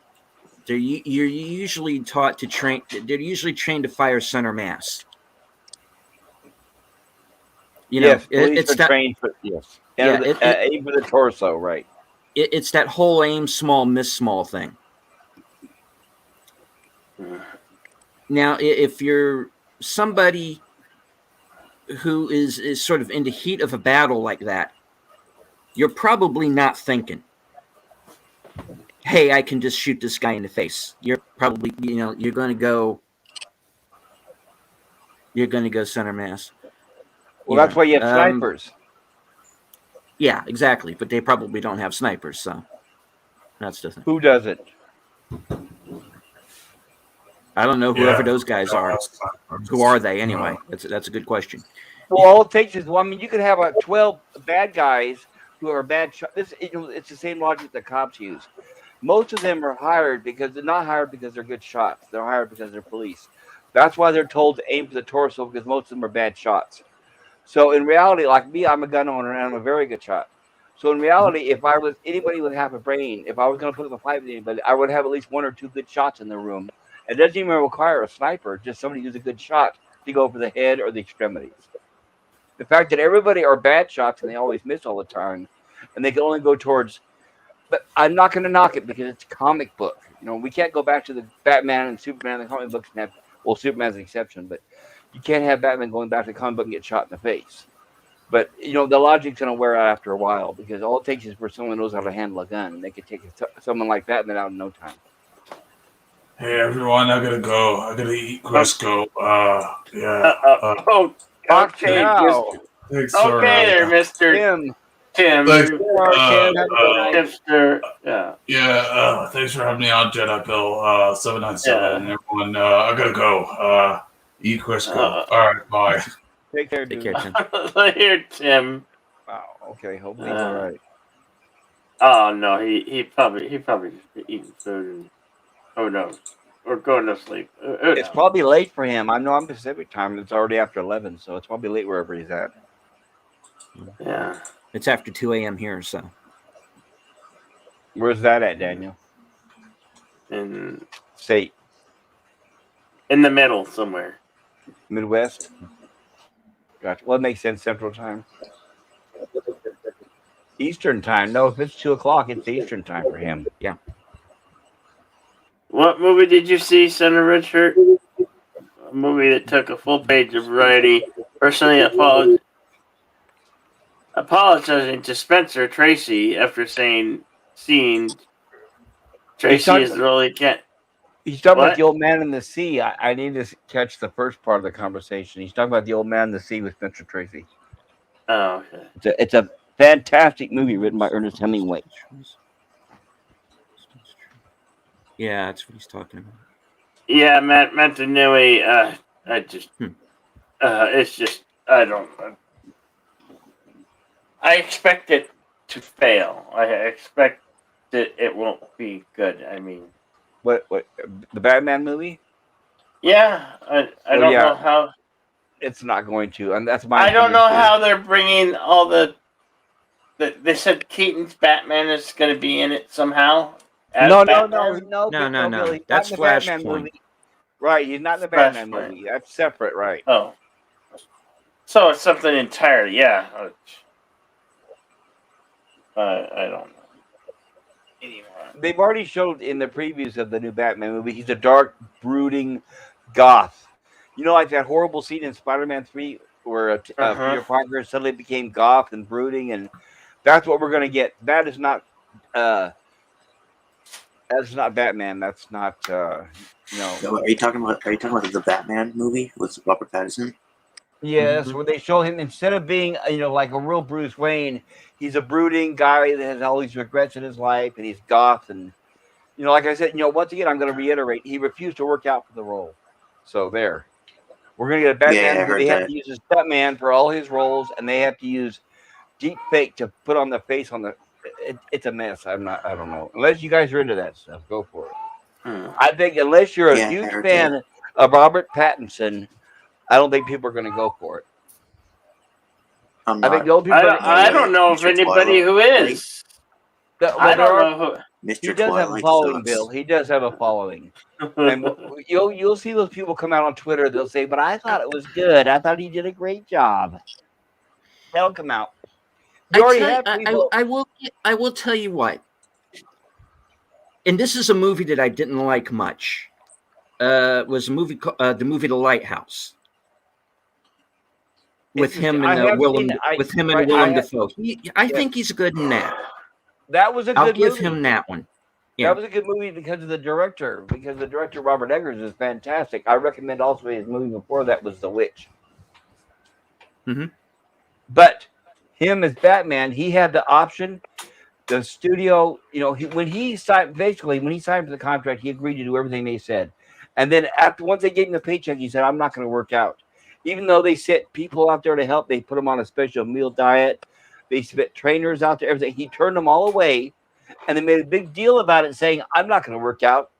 you're usually taught to train. They're usually trained to fire center mass. You know, Yes, police it's are that. trained for yes. Yeah, Aim for the torso, right? It's that whole aim small, miss small thing. Now, if you're somebody who is sort of in the heat of a battle like that, you're probably not thinking, hey, I can just shoot this guy in the face. You're probably, you're going to go center mass. Well, that's why you have snipers. Yeah, exactly. But they probably don't have snipers, so that's the thing. Who doesn't? I don't know whoever those guys are. Who are they anyway? That's a good question. Well, all it takes is you could have 12 bad guys who are bad shots. It's the same logic that cops use. Most of them are hired because they're not hired because they're good shots. They're hired because they're police. That's why they're told to aim for the torso, because most of them are bad shots. So in reality, like me, I'm a gun owner and I'm a very good shot. So in reality, if I was anybody with half a brain, if I was going to put up a fight with anybody, I would have at least 1 or 2 good shots in the room. It doesn't even require a sniper, just somebody who's a good shot to go for the head or the extremities. The fact that everybody are bad shots and they always miss all the time, and they can only go towards. But I'm not going to knock it because it's a comic book. We can't go back to the Batman and Superman in the comic books and have. Well, Superman's an exception, but you can't have Batman going back to the comic book and get shot in the face. But the logic's going to wear out after a while, because all it takes is for someone who knows how to handle a gun, and they could take someone like that and then out in no time. Hey everyone, I gotta go. I gotta eat Crisco. Okay, Thanks, okay there, Mr. Tim. Thanks, Tipster. thanks for having me on, Jedi Pill 797. Everyone, I gotta go. Eat Crisco. All right, bye. Take care, dude. Take care, Tim. Here, Tim. Wow. Okay. Hopefully he's all right. Oh no, he probably eating food and who knows, or going to sleep. It's probably late for him. I know I'm Pacific time. It's already after 11, so it's probably late wherever he's at. Yeah. It's after 2 a.m. here, so. Where's that at, Daniel? In State. In the middle somewhere. Midwest? Gotcha. Well, it makes sense. Central time. Eastern time. No, if it's 2 o'clock, it's Eastern time for him. Yeah. What movie did you see, Senator Richard? A movie that took a full page of variety. Personally, apologizing to Spencer Tracy after seeing Tracy is really can't. He's talking about the old man in the sea. I need to catch the first part of the conversation. He's talking about the old man in the sea with Spencer Tracy. Oh, okay. It's a fantastic movie written by Ernest Hemingway. Yeah, that's what he's talking about. Yeah, Matt Mantinelli. It's just I expect it to fail. I expect that it won't be good. I mean, what the Batman movie? Yeah, I don't know how. It's not going to, and that's my. I don't know how they're bringing all the. They said Keaton's Batman is going to be in it somehow. No. Billy, that's Flashpoint. Right, he's not in the Batman movie. That's separate, right? Oh, so it's something entirely. Yeah. I don't know. Anyway. They've already showed in the previews of the new Batman movie, he's a dark, brooding goth. Like that horrible scene in Spider-Man 3 where Peter Parker suddenly became goth and brooding, and that's what we're going to get. That is not Batman. That's not So are you talking about the Batman movie with Robert Pattinson? Yes, where they show him, instead of being like a real Bruce Wayne, he's a brooding guy that has all these regrets in his life, and he's goth, and like I said, once again, I'm going to reiterate, he refused to work out for the role. So there, we're going to get a Batman movie. They have to use his stuntman for all his roles, and they have to use deep fake to put on the face on the. It's a mess. I don't know. Unless you guys are into that stuff, go for it. I think unless you're a huge fan of Robert Pattinson, I don't think people are going to go for it. I'm I not. think the only people I don't know of Mr. anybody who is. I don't know who. He Mr. does have a Twilight following, sucks. Bill. He does have a following, and you'll see those people come out on Twitter. They'll say, "But I thought it was good. I thought he did a great job." They'll come out. You already have people. I will tell you what. And this is a movie that I didn't like much. Was a movie the movie The Lighthouse with him and Willem Dafoe. I think he's good in that. That was a good I'll give movie. him that one. Yeah. That was a good movie because of the director. Because the director Robert Eggers is fantastic. I recommend also his movie before that was The Witch. Mm-hmm. But him as Batman, he had the option. The studio, when he signed for the contract, he agreed to do everything they said. And then once they gave him the paycheck, he said, "I'm not going to work out." Even though they sent people out there to help, they put him on a special meal diet. They sent trainers out there, everything. He turned them all away, and they made a big deal about it, saying, "I'm not going to work out."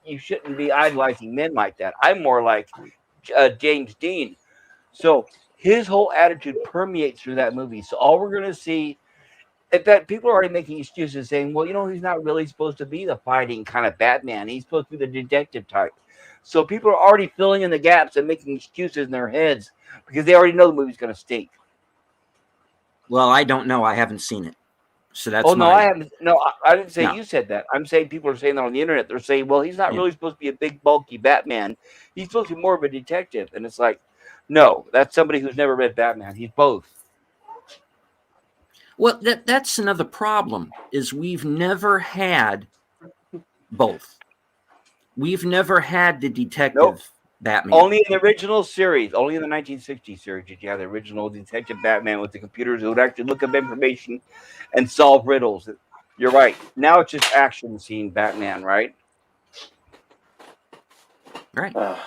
You shouldn't be idolizing men like that. I'm more like James Dean. So his whole attitude permeates through that movie. So all we're going to see. In fact, people are already making excuses saying, well, he's not really supposed to be the fighting kind of Batman. He's supposed to be the detective type. So people are already filling in the gaps and making excuses in their heads because they already know the movie's going to stink. Well, I don't know. I haven't seen it. So that's I haven't. No, I didn't say No. you said that. I'm saying people are saying that on the internet. They're saying, well, he's not really supposed to be a big, bulky Batman. He's supposed to be more of a detective. And it's like, no, that's somebody who's never read Batman. He's both. Well, that's another problem, is we've never had both. We've never had the detective Batman. Only in the original series, only in the 1960s series did you have the original detective Batman with the computers who would actually look up information and solve riddles. You're right. Now it's just action scene Batman, right? Right.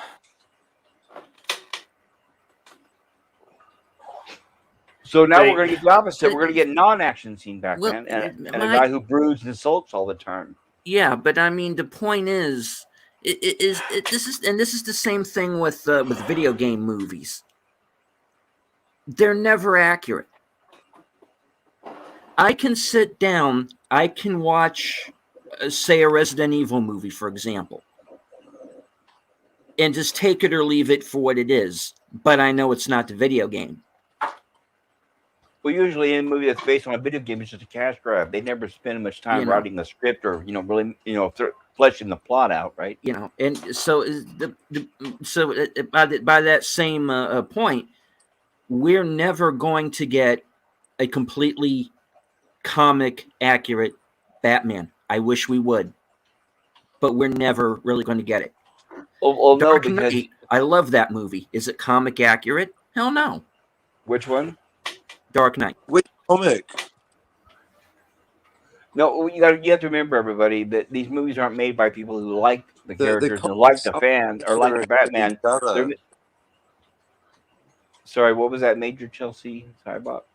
So now we're going to get the opposite. We're going to get non-action scene Batman and a guy who brews and insults all the time. Yeah, but I mean, the point is, this is the same thing with video game movies. They're never accurate. I can sit down, I can watch, say, a Resident Evil movie, for example, and just take it or leave it for what it is, but I know it's not the video game. Well, usually in a movie that's based on a video game, it's just a cash grab. They never spend much time writing a script or, really, fleshing the plot out, right? And so by that same point, we're never going to get a completely comic accurate Batman. I wish we would, but we're never really going to get it. Dark Knight, I love that movie. Is it comic accurate? Hell no. Which one? Dark Knight. Which comic? No, you have to remember, everybody, that these movies aren't made by people who like the characters and like the fans or like the Batman. Sorry, what was that, Major Chelsea? Sorry about.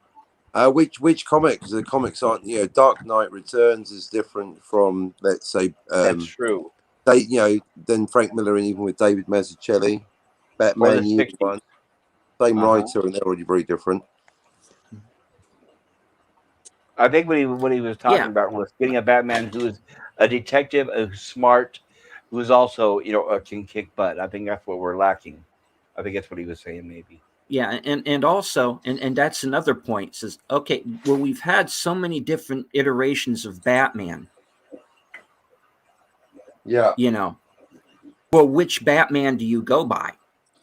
Which comic? Because the comics aren't. Dark Knight Returns is different from, let's say. That's true. Then Frank Miller and even with David Mazzucchelli, Batman Year One, same writer, and they're already very different. I think what he was talking about was getting a Batman who is a detective, who's smart, who is also can kick butt. I think that's what we're lacking. I think that's what he was saying, maybe. Yeah, and also, and that's another point. It says, okay, well, we've had so many different iterations of Batman. Yeah. Well, which Batman do you go by?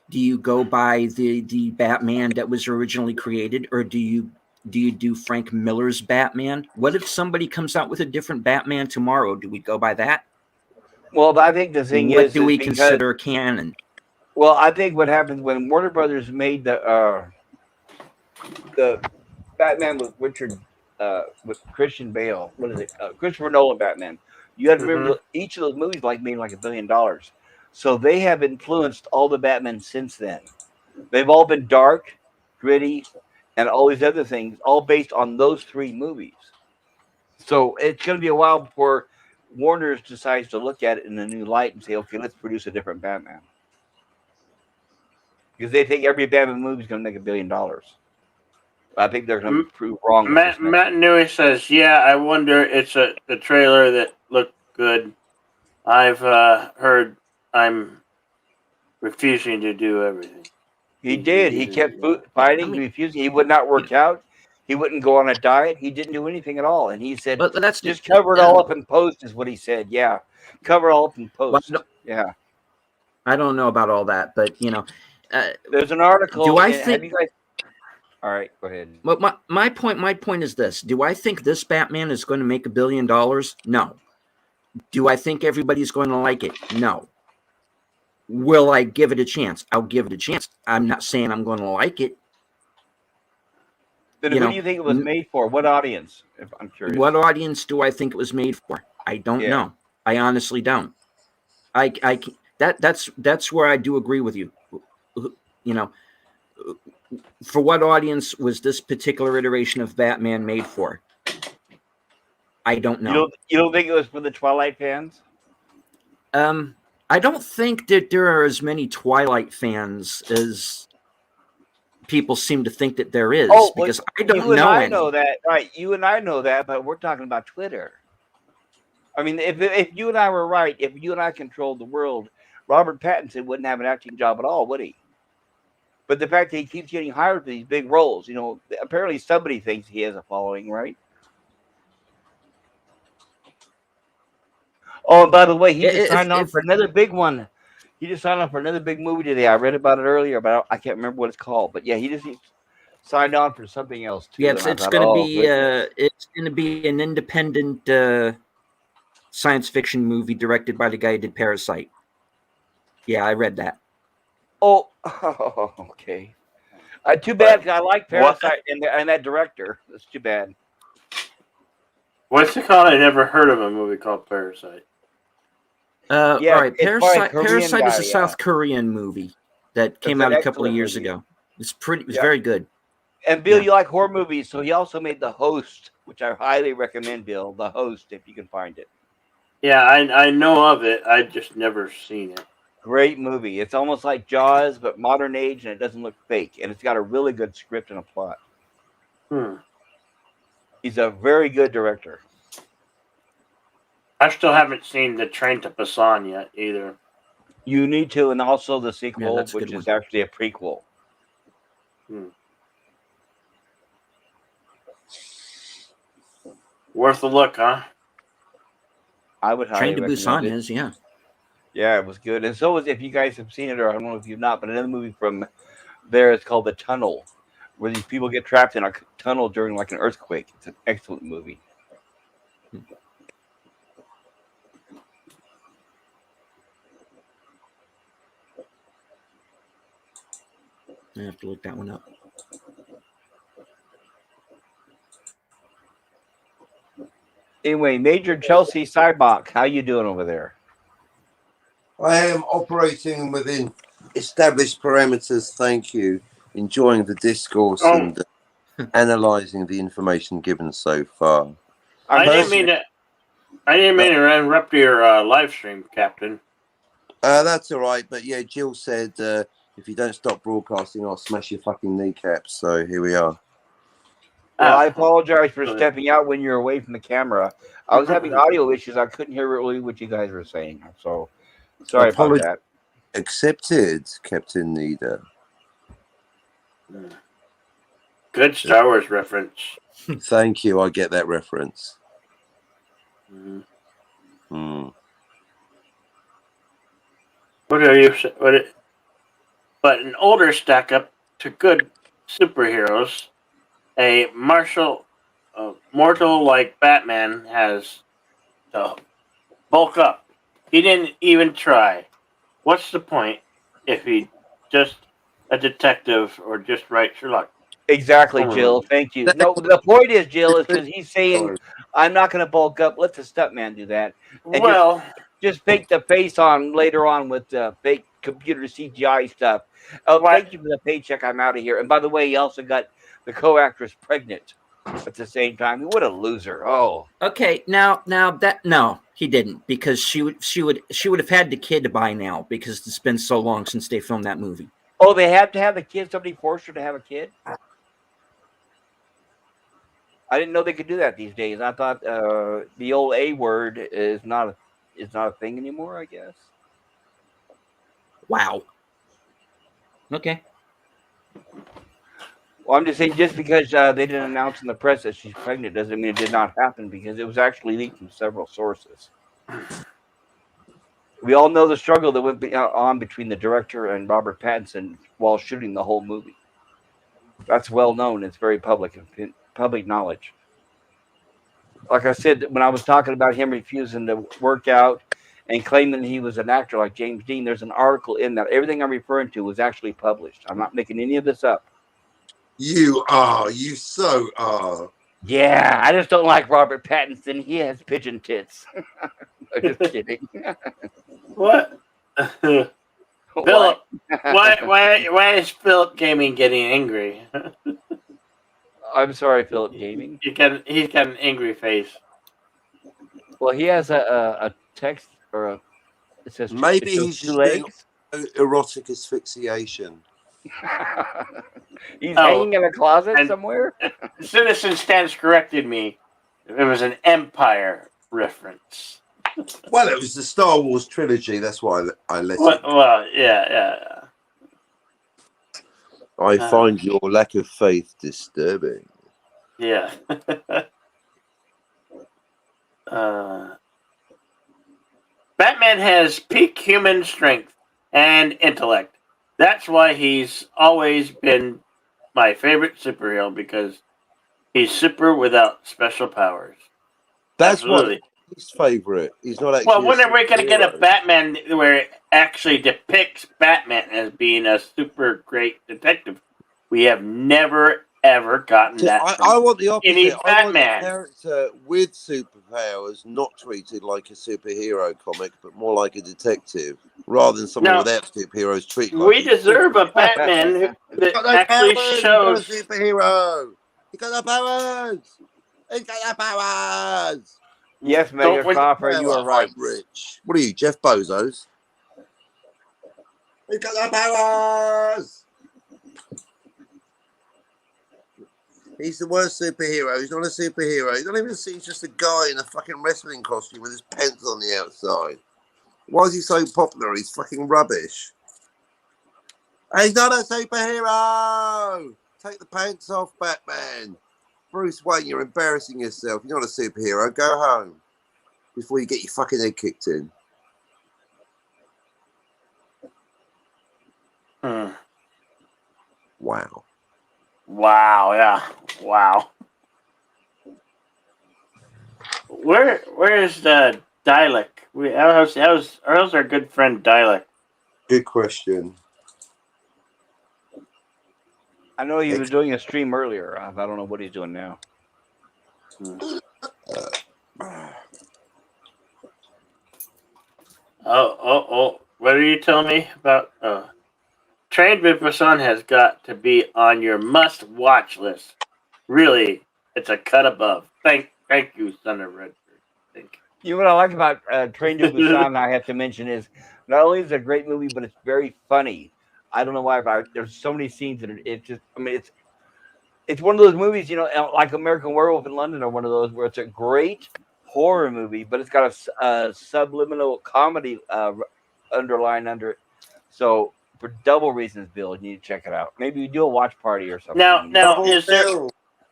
Do you go by the Batman that was originally created, or do you do Frank Miller's Batman? What if somebody comes out with a different Batman tomorrow? Do we go by that? Well, I think the thing what do we consider canon? Well, I think what happened when Warner Brothers made the Batman with with Christian Bale, what is it? Christopher Nolan Batman. You have to remember each of those movies made like $1 billion. So they have influenced all the Batman since then. They've all been dark, gritty, and all these other things, all based on those three movies. So it's going to be a while before Warner decides to look at it in a new light and say, okay, let's produce a different Batman. Because they think every Batman movie is going to make $1 billion. I think they're going to prove wrong. Matt Newey says, "Yeah, I wonder. It's the trailer that looked good. I've heard I'm refusing to do everything." He did. He kept fighting, refusing. He would not work out. He wouldn't go on a diet. He didn't do anything at all. And he said, But that's just cover it all up in post, is what he said. Yeah. Cover it all up in post. Yeah. I don't know about all that, but, there's an article. Do I have think. you guys... All right, go ahead. But my point is this. Do I think this Batman is going to make $1 billion? No. Do I think everybody's going to like it? No. Will I give it a chance? I'll give it a chance. I'm not saying I'm going to like it. Then who do you think it was made for? What audience? If I'm curious. What audience do I think it was made for? I don't know. I honestly don't. That's where I do agree with you. For what audience was this particular iteration of Batman made for? I don't know. You don't think it was for the Twilight fans? I don't think that there are as many Twilight fans as people seem to think that there is, because I don't know. I know that, right? You and I know that, but we're talking about Twitter. I mean, if you and I were right, if you and I controlled the world, Robert Pattinson wouldn't have an acting job at all, would he? But the fact that he keeps getting hired for these big roles, apparently somebody thinks he has a following, right? Oh, and by the way, he just signed on for another big one. He just signed on for another big movie today. I read about it earlier, but I can't remember what it's called. But yeah, he just signed on for something else too. Yeah, it's going to be an independent science fiction movie directed by the guy who did Parasite. Yeah, I read that. Oh, okay. Too bad. I like Parasite and that director. That's too bad. What's it called? I never heard of a movie called Parasite. All right, Parasite is a South Korean movie that came out a couple of years ago. It's very good. And Bill, you like horror movies, so he also made The Host, which I highly recommend, Bill. The Host, if you can find it. Yeah, I know of it. I just never seen it. Great movie. It's almost like Jaws, but modern age, and it doesn't look fake. And it's got a really good script and a plot. He's a very good director. I still haven't seen The Train to Busan yet either. You need to, and also the sequel, which is actually a prequel. Worth a look, huh? I would highly recommend it. Train to Busan is, yeah. Yeah, it was good. And so was, if you guys have seen it, or I don't know if you've not, but another movie from there is called The Tunnel, where these people get trapped in a tunnel during like an earthquake. It's an excellent movie. I have to look that one up. Anyway, Major Chelsea Cybok, how you doing over there? I am operating within established parameters, thank you. Enjoying the discourse and analysing the information given so far. I didn't mean to interrupt your live stream, Captain. That's all right, but yeah, Jill said if you don't stop broadcasting, I'll smash your fucking kneecaps. So here we are. Well, I apologize for stepping out when you're away from the camera. I was having audio issues. I couldn't hear really what you guys were saying. So sorry about that. Accepted, Captain Nida. Good Star Wars reference. Thank you. I get that reference. What are you? But an older stack up to good superheroes, a mortal like Batman has to bulk up. He didn't even try. What's the point if he just a detective or just write Sherlock? Exactly, Jill. Thank you. No, the point is, Jill, is because he's saying, I'm not going to bulk up. Let the stuntman do that. And just fake the face on later on with the fake computer CGI stuff. Oh, thank you for the paycheck. I'm out of here. And by the way, he also got the co-actress pregnant at the same time. What a loser. Oh. Okay, now no, he didn't, because she would have had the kid by now, because it's been so long since they filmed that movie. Oh, they have to have the kid? Somebody forced her to have a kid? I didn't know they could do that these days. I thought the old A word is not a thing anymore, I guess. Wow. Okay. Well, I'm just saying, just because they didn't announce in the press that she's pregnant doesn't mean it did not happen, because it was actually leaked from several sources. We all know the struggle that went on between the director and Robert Pattinson while shooting the whole movie. That's well known. It's very public knowledge. Like I said, when I was talking about him refusing to work out and claiming he was an actor like James Dean, there's an article in that. Everything I'm referring to was actually published. I'm not making any of this up. You are. You so are. Yeah, I just don't like Robert Pattinson. He has pigeon tits. I'm just kidding. What? Philip, why is Philip Gaming getting angry? I'm sorry, Philip Gaming. He's got an angry face. Well, he has a text or it says Maybe it he's two just legs. doing erotic asphyxiation. He's hanging in a closet somewhere. Citizen Stance corrected me. It was an Empire reference. Well, it was the Star Wars trilogy. That's why I let it. Well, yeah. I find your lack of faith disturbing. Yeah. Batman has peak human strength and intellect. That's why he's always been my favorite superhero, because he's super without special powers. That's Absolutely. what his favorite. He's not actually. Well, when are we going to get a Batman where it actually depicts Batman as being a super great detective? We have never, ever gotten that. I want the opposite. Any I want a Batman. character with superpowers not treated like a superhero comic, but more like a detective, rather than someone No. without superheroes treated like We deserve a Batman that actually shows. He's got no superhero. He got no powers. He got no powers. Yes, Mayor Copper, you are right. I'm rich. What are you, Jeff Bezos? He got no powers. He's the worst superhero. He's not a superhero. You don't even see he's just a guy in a fucking wrestling costume with his pants on the outside. Why is he so popular? He's fucking rubbish. He's not a superhero. Take the pants off, Batman. Bruce Wayne, you're embarrassing yourself. You're not a superhero. Go home before you get your fucking head kicked in. Wow. Wow, yeah. Wow. Where's the Dalek? How's our good friend Dalek? Good question. I know he was doing a stream earlier. I don't know what he's doing now. Oh! What are you telling me about? Train to Busan has got to be on your must-watch list. Really, it's a cut above. Thank you, Thunder Redford. Thank you. You know what I like about Train to Busan, I have to mention, is not only is it a great movie, but it's very funny. I don't know why, but there's so many scenes that it's just. I mean, it's one of those movies, you know, like American Werewolf in London, or one of those where it's a great horror movie, but it's got a subliminal comedy underline under it. So for double reasons, Bill, you need to check it out. Maybe you do a watch party or something. Now, is there?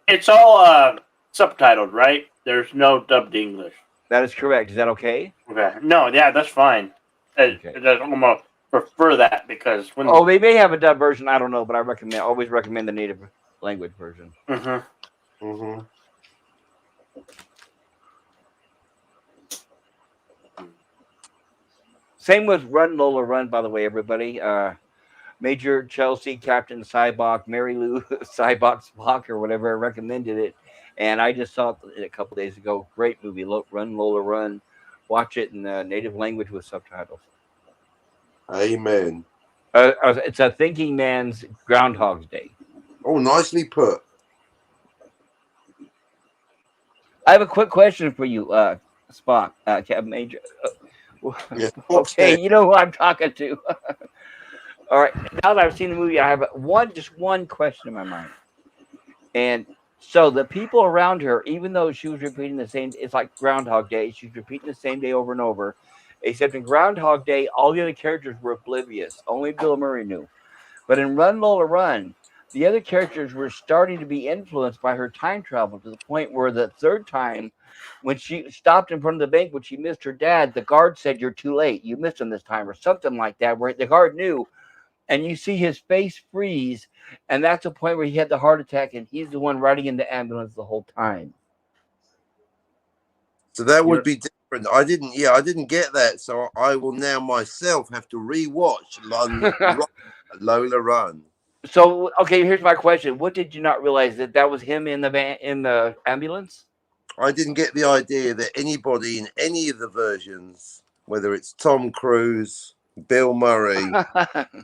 It's all subtitled, right? There's no dubbed English. That is correct. Is that okay? Okay. No, yeah, that's fine. I almost prefer that, because when they may have a dub version. I don't know, but I always recommend the native language version. Mm-hmm. Mm-hmm. Same with Run Lola Run, by the way, everybody. Major Chelsea, Captain Cybok, Mary Lou Cybok Spock, or whatever, recommended it. And I just saw it a couple days ago. Great movie, Run Lola Run. Watch it in native language with subtitles. Amen. It's a thinking man's Groundhog's Day. Oh, nicely put. I have a quick question for you, Spock, Captain Major. Yeah, okay, you know who I'm talking to. All right, now that I've seen the movie, I have just one question in my mind. And So the people around her, even though she was repeating the same, it's like Groundhog Day. She's repeating the same day over and over. Except in Groundhog Day, all the other characters were oblivious. Only Bill Murray knew. But in Run Lola Run, the other characters were starting to be influenced by her time travel to the point where the third time, when she stopped in front of the bank when she missed her dad, the guard said, "You're too late. You missed him this time," or something like that, where the guard knew. And you see his face freeze, and that's the point where he had the heart attack, and he's the one riding in the ambulance the whole time. So that would be different. I didn't get that. So I will now myself have to rewatch Lola Run. So, okay, here's my question. What did you not realize that was him in the ambulance? I didn't get the idea that anybody in any of the versions, whether it's Tom Cruise, Bill Murray,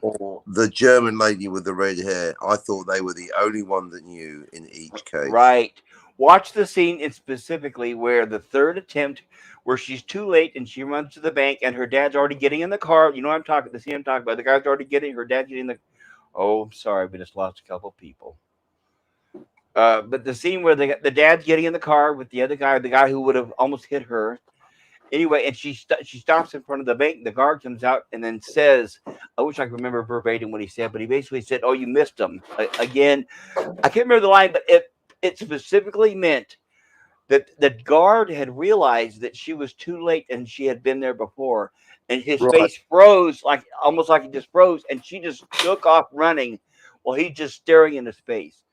or the German lady with the red hair, I thought they were the only one that knew in each case. Right. Watch the scene in specifically where the third attempt, where she's too late and she runs to the bank and her dad's already getting in the car. You know what I'm talking, the scene I'm talking about. The guy's already getting, her dad's getting the, oh, I'm sorry, we just lost a couple people. But the scene where the dad's getting in the car with the other guy, the guy who would have almost hit her. Anyway, and she stops in front of the bank. The guard comes out and then says, I wish I could remember verbatim what he said, but he basically said, "Oh, you missed him." Again, I can't remember the line, but it specifically meant that the guard had realized that she was too late and she had been there before. And his face froze, almost like he just froze, and she just took off running while he's just staring into space.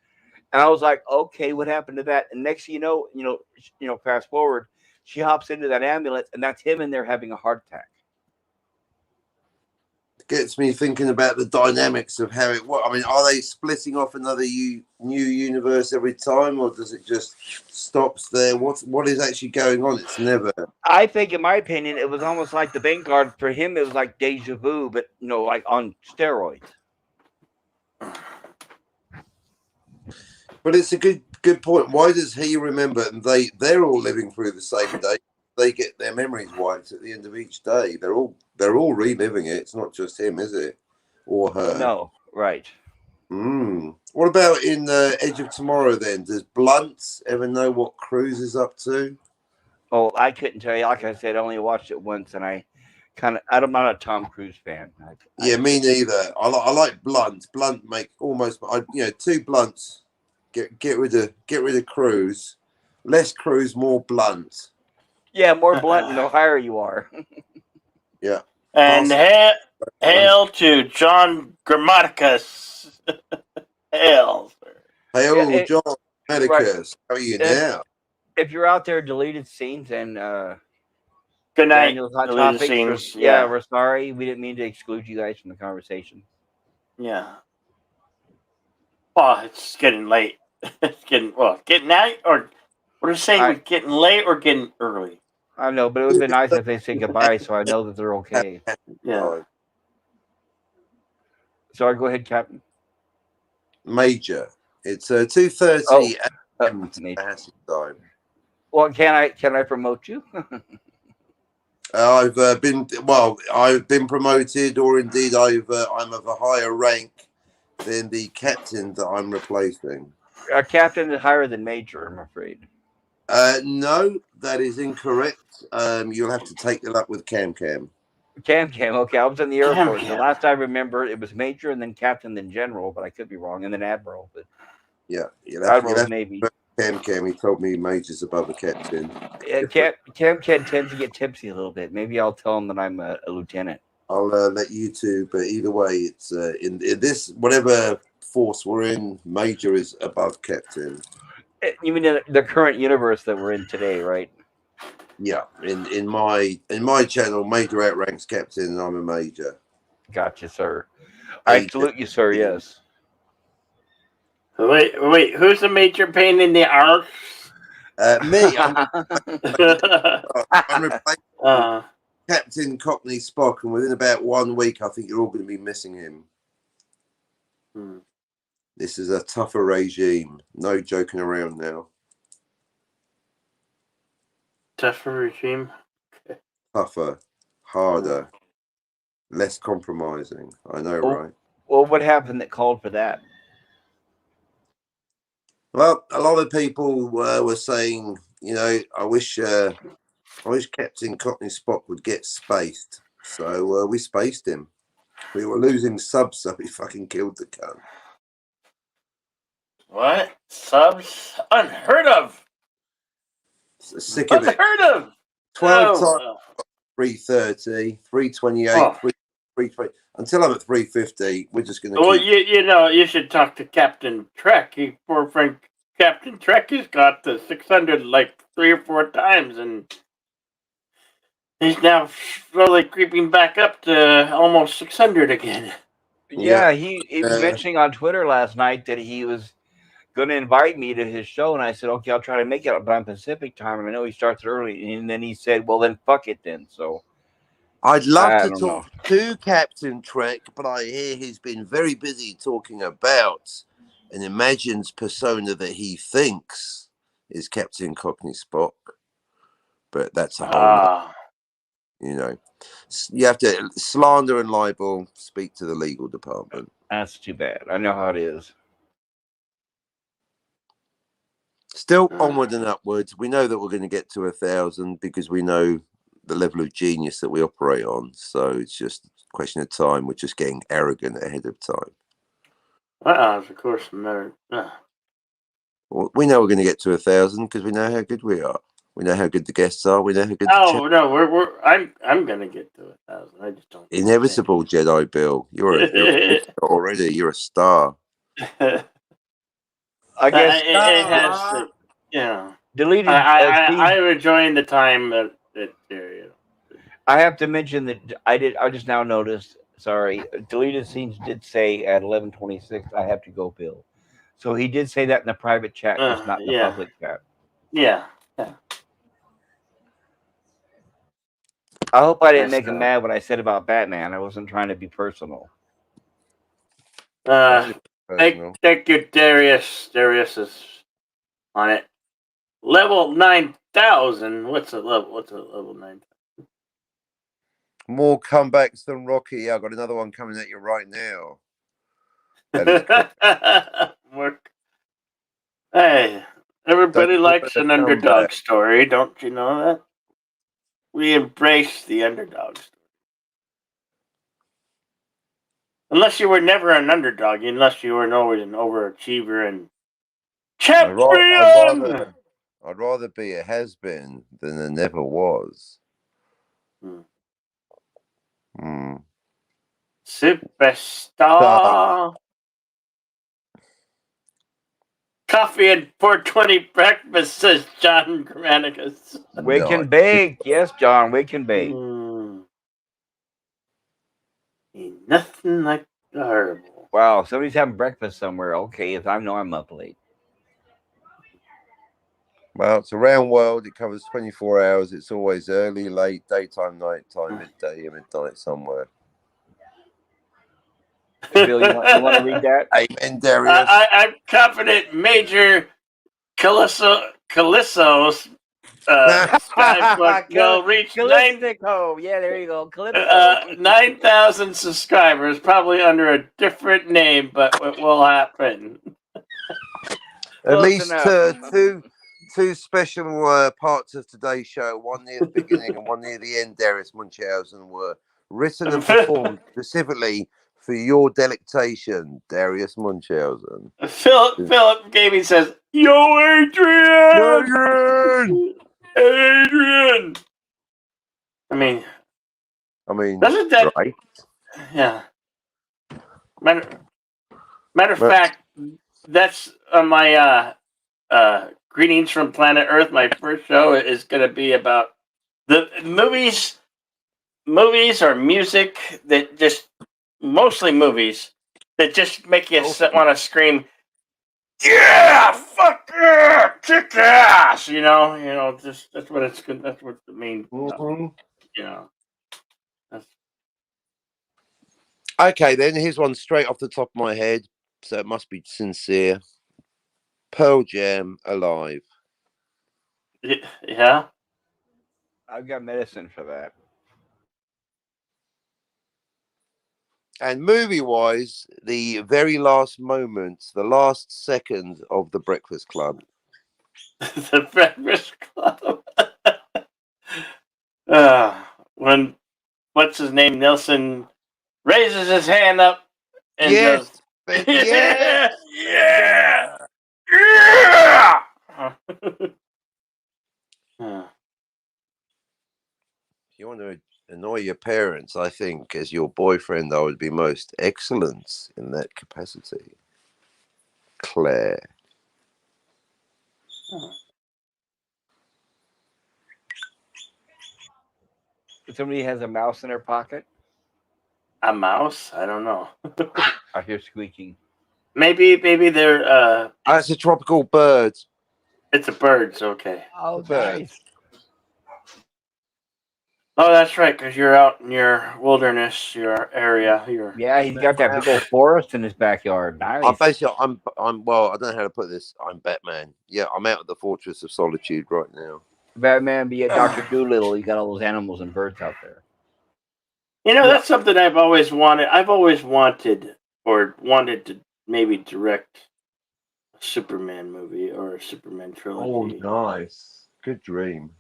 And I was like, okay, what happened to that? And next thing you know, fast forward, she hops into that ambulance, and that's him in there having a heart attack. It gets me thinking about the dynamics of how it works. I mean, are they splitting off another new universe every time, or does it just stops there? What is actually going on? It's never. I think, in my opinion, it was almost like the bank guard. For him, it was like deja vu, but like on steroids. But it's a good point. Why does he remember? And they're all living through the same day. They get their memories wiped at the end of each day. They're all reliving it. It's not just him, is it, or her? No, right. What about in Edge of Tomorrow? Then does Blunt ever know what Cruise is up to? Oh, I couldn't tell you. Like I said, I only watched it once, and I'm not a Tom Cruise fan. Yeah, me neither. I like Blunt. Blunt make almost. Two Blunts. Get rid of Cruise. Less Cruise, more Blunt. Yeah, more Blunt, the higher you are. Yeah. And hail to John Grammaticus. Hail. Hail, John Grammaticus. Right. How are you now? If you're out there, deleted scenes and good night. Daniel's hot topics, scenes. Yeah, we're sorry. We didn't mean to exclude you guys from the conversation. Yeah. Oh, it's getting late. It's getting late, or what are you saying? We're getting late or getting early? I know, but it would have been nice if they said goodbye, so I know that they're okay. Yeah. Sorry, go ahead, Captain. Major. It's 2:30 time. Well, can I promote you? I've been promoted, or indeed I'm of a higher rank than the captain that I'm replacing. Captain is higher than Major, I'm afraid. No, that is incorrect. You'll have to take it up with Cam. Okay. I was in the Air Force. The last I remember, it was Major, and then Captain, then General, but I could be wrong, and then Admiral. But yeah, Admiral maybe. Cam, he told me Major's above the captain. Cam tends to get tipsy a little bit. Maybe I'll tell him that I'm a lieutenant. I'll let you two, but either way, it's in this whatever force we're in, Major is above captain. You mean in the current universe that we're in today, right? Yeah, in my channel, Major outranks captain, and I'm a major. Gotcha, sir. I salute you, sir. Yes. Wait, who's the major pain in the arse? Me. I'm replacing Captain Cockney Spock, and within about 1 week, I think you're all going to be missing him. This is a tougher regime. No joking around now. Tougher regime? Okay. Tougher, harder, less compromising. I know, right? Well, what happened that called for that? Well, a lot of people were saying, you know, I wish Captain Cockney Spock would get spaced. So we spaced him. We were losing subs, so we fucking killed the cunt. What? Subs? Unheard of. Sick of it. Unheard of. 12 Oh, times 330, 328, Oh. 320. Until I'm at 350, we're just going to Well, keep. you know, you should talk to Captain Trek. Poor friend Captain Trek has got the 600 like 3 or 4 times, and he's now slowly creeping back up to almost 600 again. Yeah, he was mentioning on Twitter last night that he was going to invite me to his show, and I said, okay, I'll try to make it by Pacific time, and I know he starts early, and then he said, well, then fuck it then. So I'd love I to don't talk to Captain Trek, but I hear he's been very busy talking about an imagined persona that he thinks is Captain Cockney Spock. But that's a whole, you know, you have to slander and libel, speak to the legal department. That's too bad. I know how it is. Still onward and upwards. We know that we're going to get to 1,000 because we know the level of genius that we operate on. So it's just a question of time. We're just getting arrogant ahead of time. Well, of course, matter. Well, we know we're going to get to 1,000 because we know how good we are. We know how good the guests are. We know how good. Oh no, I'm gonna get to 1,000. I just don't. Inevitable, Jedi Bill. You're a already. You're a star. I guess it has to, you know. Deleted. I'm enjoying the time that you know. I have to mention that I just now noticed. Sorry, deleted scenes did say at 11:26 I have to go, Bill. So he did say that in the private chat, just not in the public chat. Yeah. I hope I didn't make him mad what I said about Batman. I wasn't trying to be personal. Thank you, Darius. Darius is on it. Level 9,000. What's a level 9,000? More comebacks than Rocky. I got another one coming at you right now. Hey, everybody likes an underdog story, don't you know that? We embrace the underdog story. Unless you were never an underdog, unless you were always an overachiever and champion. I'd rather be a has-been than a never was. Superstar. Coffee and 420 breakfast, says John Germanicus. Wake and bake. Yes, John, wake and bake. Ain't nothing like the herbal. Wow, somebody's having breakfast somewhere. Okay, I know I'm up late. Well, it's a round world. It covers 24 hours. It's always early, late, daytime, nighttime, midday, midnight somewhere. Bill, you want to read that? Amen, Darius. I'm confident Major Calisso's Skybook will reach 9,000 subscribers, probably under a different name, but it will happen. At least two special parts of today's show, one near the beginning and one near the end, Darius Munchausen, were written and performed specifically for your delectation, Darius Munchausen. Philip Gaming says, "Yo, Adrian! Adrian!" I mean, doesn't that right? Yeah. Matter of fact, that's my Greetings from Planet Earth. My first show is going to be about the movies or music that just mostly movies that just make you want to scream, "Yeah, fuck yeah, kick ass!" You know, just that's what it's good. That's what it means. You know. Okay, then here's one straight off the top of my head, so it must be sincere. Pearl Jam, Alive. Yeah. I've got medicine for that. And movie-wise, the very last moments, the last second of The Breakfast Club. The Breakfast Club. When what's his name, Nelson, raises his hand up and Yes, goes, but yeah, yeah, yeah. If you want to annoy your parents, I think as your boyfriend, I would be most excellent in that capacity. Claire. Somebody has a mouse in their pocket. A mouse? I don't know. I hear squeaking. Maybe they're It's a tropical bird. It's a bird. So okay. Oh, bird. nice. Oh, that's right. Because you're out in your wilderness, your area. Yeah, he's got that big old forest in his backyard. Nice. I'm basically, I'm. Well, I don't know how to put this. I'm Batman. Yeah, I'm out of the Fortress of Solitude right now. Batman, be a Dr. Doolittle. You got all those animals and birds out there. You know, that's something I've always wanted. I've always wanted to maybe direct a Superman movie or a Superman trilogy. Oh, nice. Good dream.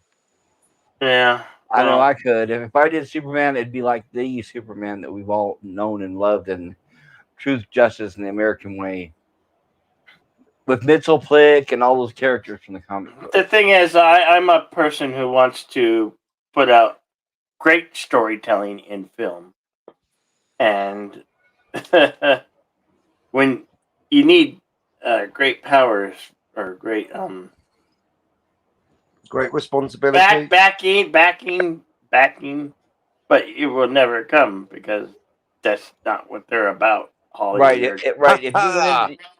Yeah. I know I could. If I did Superman, it'd be like the Superman that we've all known and loved, and truth, justice, and the American way. With Mitchell Plick and all those characters from the comic book. The thing is, I'm a person who wants to put out great storytelling in film. And when you need great powers or great great responsibility, backing, but it will never come because that's not what they're about. Right, right.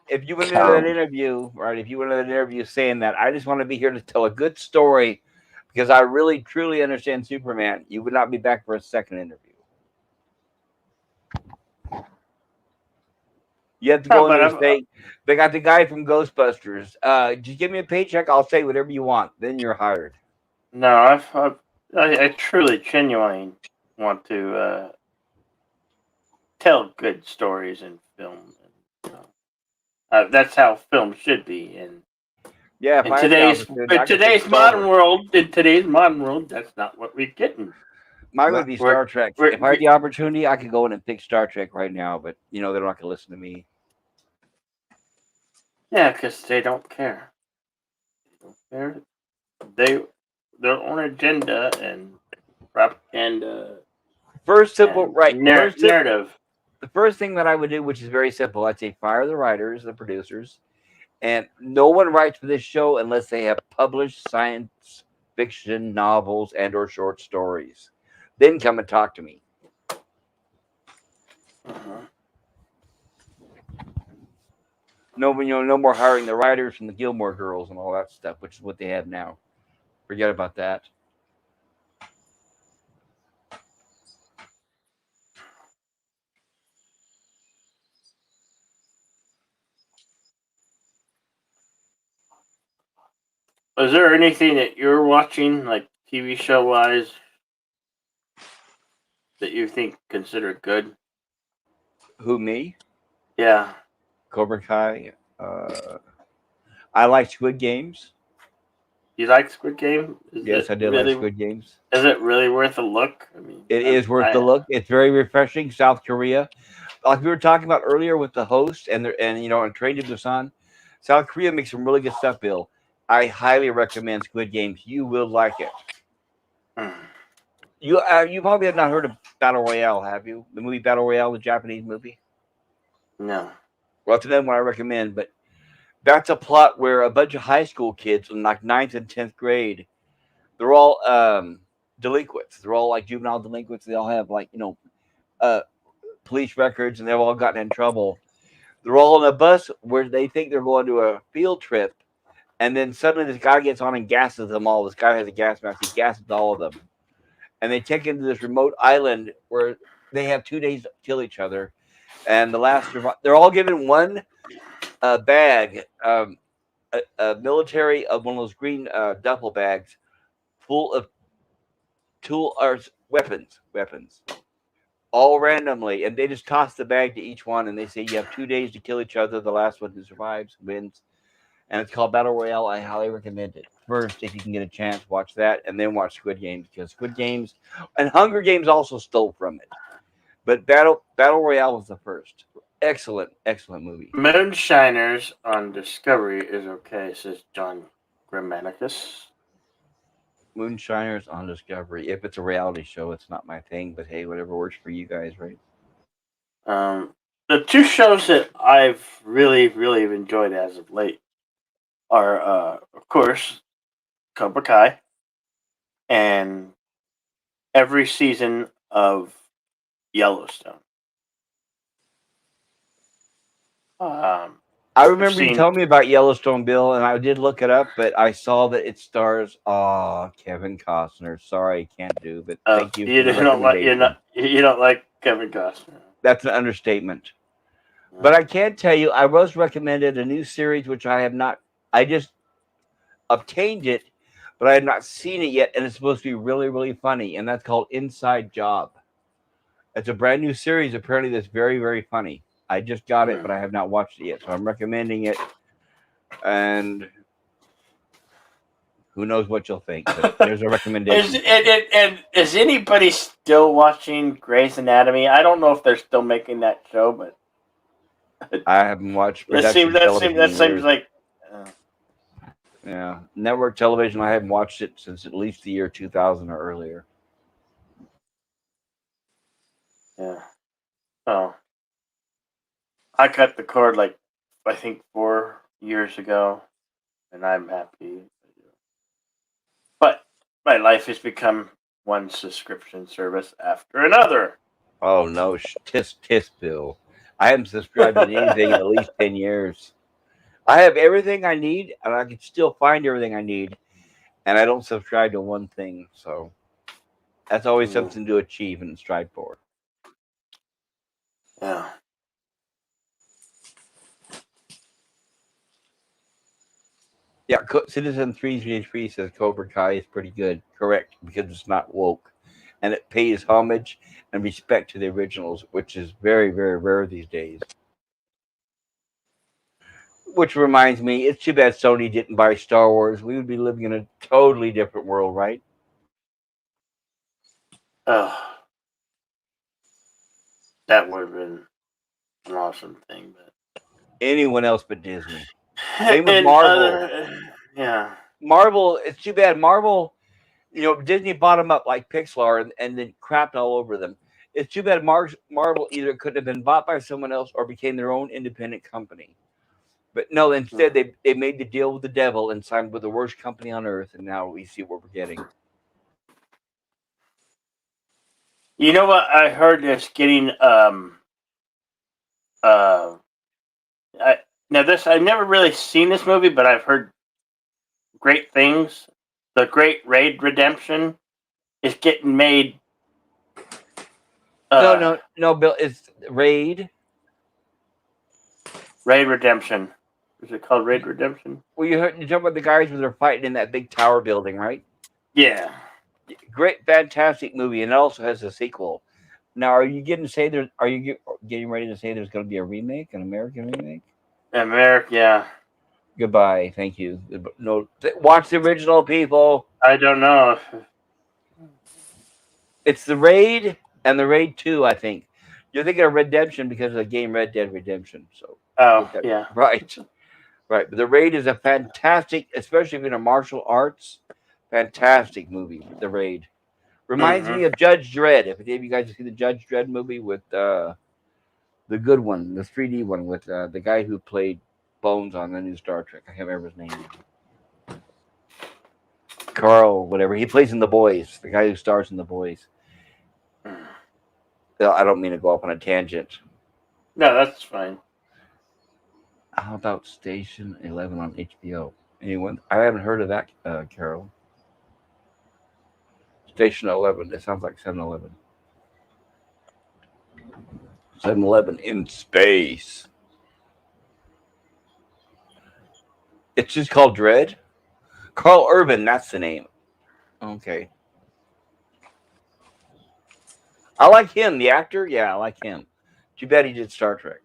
If you went into that interview, right? If you went into that interview saying that I just want to be here to tell a good story because I really truly understand Superman, you would not be back for a second interview. You have to go in and say, they got the guy from Ghostbusters. Just give me a paycheck, I'll say whatever you want. Then you're hired. No, I truly, genuinely want to tell good stories in film. That's how film should be. And yeah, in today's modern world, that's not what we're getting. Mine would be Star Trek. If I had the opportunity, I could go in and pick Star Trek right now, but they're not going to listen to me. Yeah, because they don't care. Their own agenda and propaganda. First simple, right? Narrative. The first thing that I would do, which is very simple, I'd say fire the writers, the producers, and no one writes for this show unless they have published science fiction novels and or short stories. Then come and talk to me. No more hiring the writers from the Gilmore Girls and all that stuff, which is what they have now. Forget about that. Is there anything that you're watching, like TV show wise, that you think considered good? Who, me? Yeah. Cobra Kai. I like Squid Games. You like Squid Game? Yes, I do like Squid Games. Is it really worth a look? I mean, it is worth the look. It's very refreshing. South Korea, like we were talking about earlier with the host and Train to Busan, South Korea makes some really good stuff. Bill, I highly recommend Squid Games. You will like it. You probably have not heard of Battle Royale, have you? The movie Battle Royale, the Japanese movie. No. Well, to them, what I recommend, but that's a plot where a bunch of high school kids in like 9th and 10th grade, they're all delinquents. They're all like juvenile delinquents. They all have police records, and they've all gotten in trouble. They're all on a bus where they think they're going to a field trip, and then suddenly this guy gets on and gasses them all. This guy has a gas mask. He gasses all of them. And they take into this remote island where they have 2 days to kill each other. And they're all given one bag, a military of one of those green duffel bags full of weapons. all randomly, and they just toss the bag to each one, and they say you have 2 days to kill each other. The last one who survives wins, and it's called Battle Royale. I highly recommend it. First, if you can get a chance, watch that, and then watch Squid Games, because Squid Games and Hunger Games also stole from it. But Battle Royale was the first. Excellent movie. Moonshiners on Discovery is okay, says John Grammaticus. Moonshiners on Discovery. If it's a reality show, it's not my thing, but hey, whatever works for you guys, right? The two shows that I've really enjoyed as of late are, of course, Cobra Kai and every season of Yellowstone. I remember you telling me about Yellowstone, Bill, and I did look it up, but I saw that it stars Kevin Costner. Sorry, I can't do, but thank you. You don't like Kevin Costner. That's an understatement. But I can tell you, I was recommended a new series which I have not. I just obtained it, but I have not seen it yet, and it's supposed to be really funny, and that's called Inside Job. It's a brand new series, apparently, that's very funny. I just got it, but I have not watched it yet, so I'm recommending it. And who knows what you'll think? But there's a recommendation. Is anybody still watching Grey's Anatomy? I don't know if they're still making that show, but I haven't watched. That seems like. Yeah, network television. I haven't watched it since at least the year 2000 or earlier. Yeah. Oh. I cut the cord I think 4 years ago, and I'm happy. But my life has become one subscription service after another. Oh no, tisk Bill. I haven't subscribed to anything in at least 10 years. I have everything I need, and I can still find everything I need, and I don't subscribe to one thing. So that's always something to achieve and strive for. Yeah. Yeah, Citizen 333 says Cobra Kai is pretty good. Correct, because it's not woke. And it pays homage and respect to the originals, which is very rare these days. Which reminds me, it's too bad Sony didn't buy Star Wars. We would be living in a totally different world, right? That would have been an awesome thing, but anyone else but Disney. Same with Marvel. Yeah. Marvel, it's too bad. Marvel, Disney bought them up like Pixar and then crapped all over them. It's too bad Marvel either could have been bought by someone else or became their own independent company. But no, instead they made the deal with the devil and signed with the worst company on earth, and now we see what we're getting. You know what I heard is getting I've never really seen this movie, but I've heard great things. The Great Raid Redemption is getting made. No, Bill. It's Raid. Raid Redemption. Is it called Raid Redemption? Well, you talking about the guys who are fighting in that big tower building, right? Yeah. Great, fantastic movie, and it also has a sequel. Now, are you getting ready to say there's going to be a remake, an American remake? Yeah. Goodbye. Thank you. No, watch the original, people. I don't know. It's the Raid and the Raid 2, I think. You're thinking of Redemption because of the game Red Dead Redemption. So. Yeah. Right. But the Raid is a fantastic, especially if you're into martial arts, fantastic movie. The Raid reminds me of Judge Dredd. If any of you guys see the Judge Dredd movie with the good one, the 3D one with the guy who played Bones on the new Star Trek. I can't remember his name. Carl, whatever. He plays in The Boys. The guy who stars in The Boys. I don't mean to go off on a tangent. No, that's fine. How about Station 11 on HBO? Anyone? I haven't heard of that, Carol. Station 11. It sounds like 7-Eleven. 7-Eleven in space. It's just called Dredd? Carl Urban, that's the name. Okay. I like him, the actor. Yeah, I like him. Too bad he did Star Trek.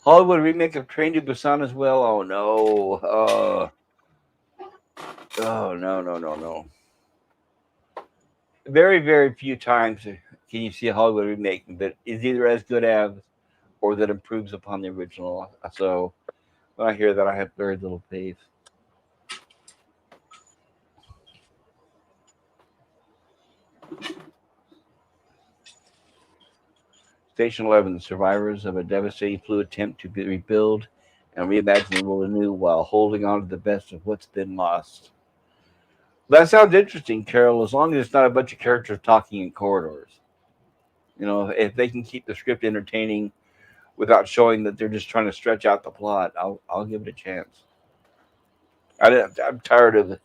Hollywood remake of Train to Busan as well. Oh no. Oh no. Very, very few times can you see a Hollywood remake that is either as good as or that improves upon the original. So when I hear that, I have very little faith. Station 11, the survivors of a devastating flu attempt to rebuild and reimagine the world anew while holding on to the best of what's been lost. That sounds interesting, Carol, as long as it's not a bunch of characters talking in corridors. You know, if they can keep the script entertaining without showing that they're just trying to stretch out the plot, I'll give it a chance. I'm tired of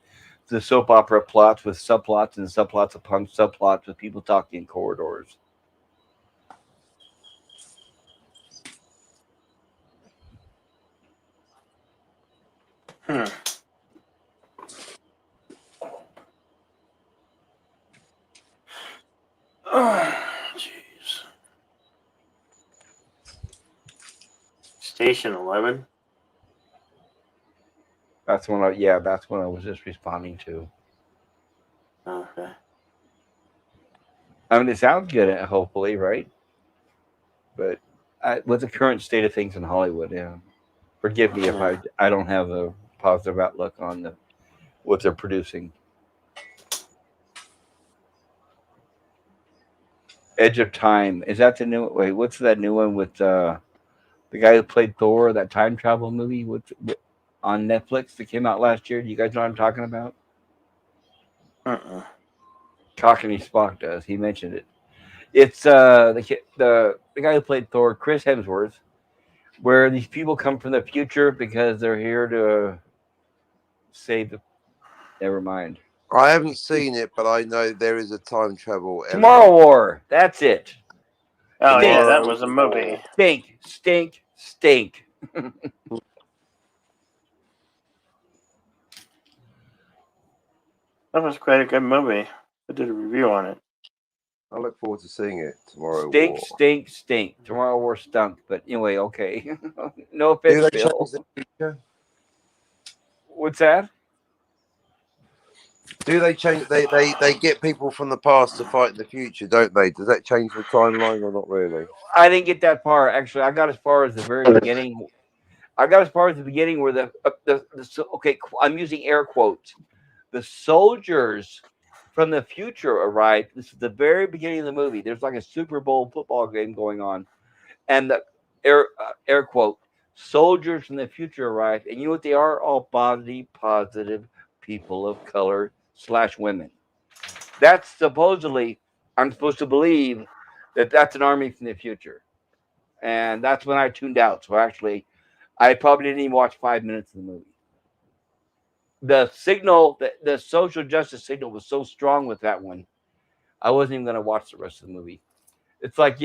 the soap opera plots with subplots and subplots upon subplots with people talking in corridors. Oh, jeez. Station 11. That's one. That's what I was just responding to. Okay. I mean, it sounds good, hopefully, right? But with the current state of things in Hollywood, yeah. Forgive me if I don't have a positive outlook on what they're producing. Edge of Time, is that the new? Wait, what's that new one with the guy who played Thor? That time travel movie on Netflix that came out last year. Do you guys know what I'm talking about? Cockney Spock does. He mentioned it. It's the guy who played Thor, Chris Hemsworth, where these people come from the future because they're here to save the. Never mind. I haven't seen it, but I know there is a time travel. Tomorrow War. That's it. Oh yeah, that was a movie. Stink. That was quite a good movie. I did a review on it. I look forward to seeing it tomorrow. Stink. Tomorrow War stunk. But anyway, okay. No offense, Bill. What's that? Do they change? They get people from the past to fight in the future, don't they? Does that change the timeline or not really? I didn't get that far. Actually, I got as far as the very beginning. I got as far as the beginning where the okay. I'm using air quotes. The soldiers from the future arrived. This is the very beginning of the movie. There's like a Super Bowl football game going on, and the air quote soldiers from the future arrived, and you know what they are? All body positive people of color / women. That's supposedly, I'm supposed to believe that that's an army from the future, and that's when I tuned out. So actually, I probably didn't even watch 5 minutes of the movie. The signal, the social justice signal was so strong with that one, I wasn't even going to watch the rest of the movie. It's like,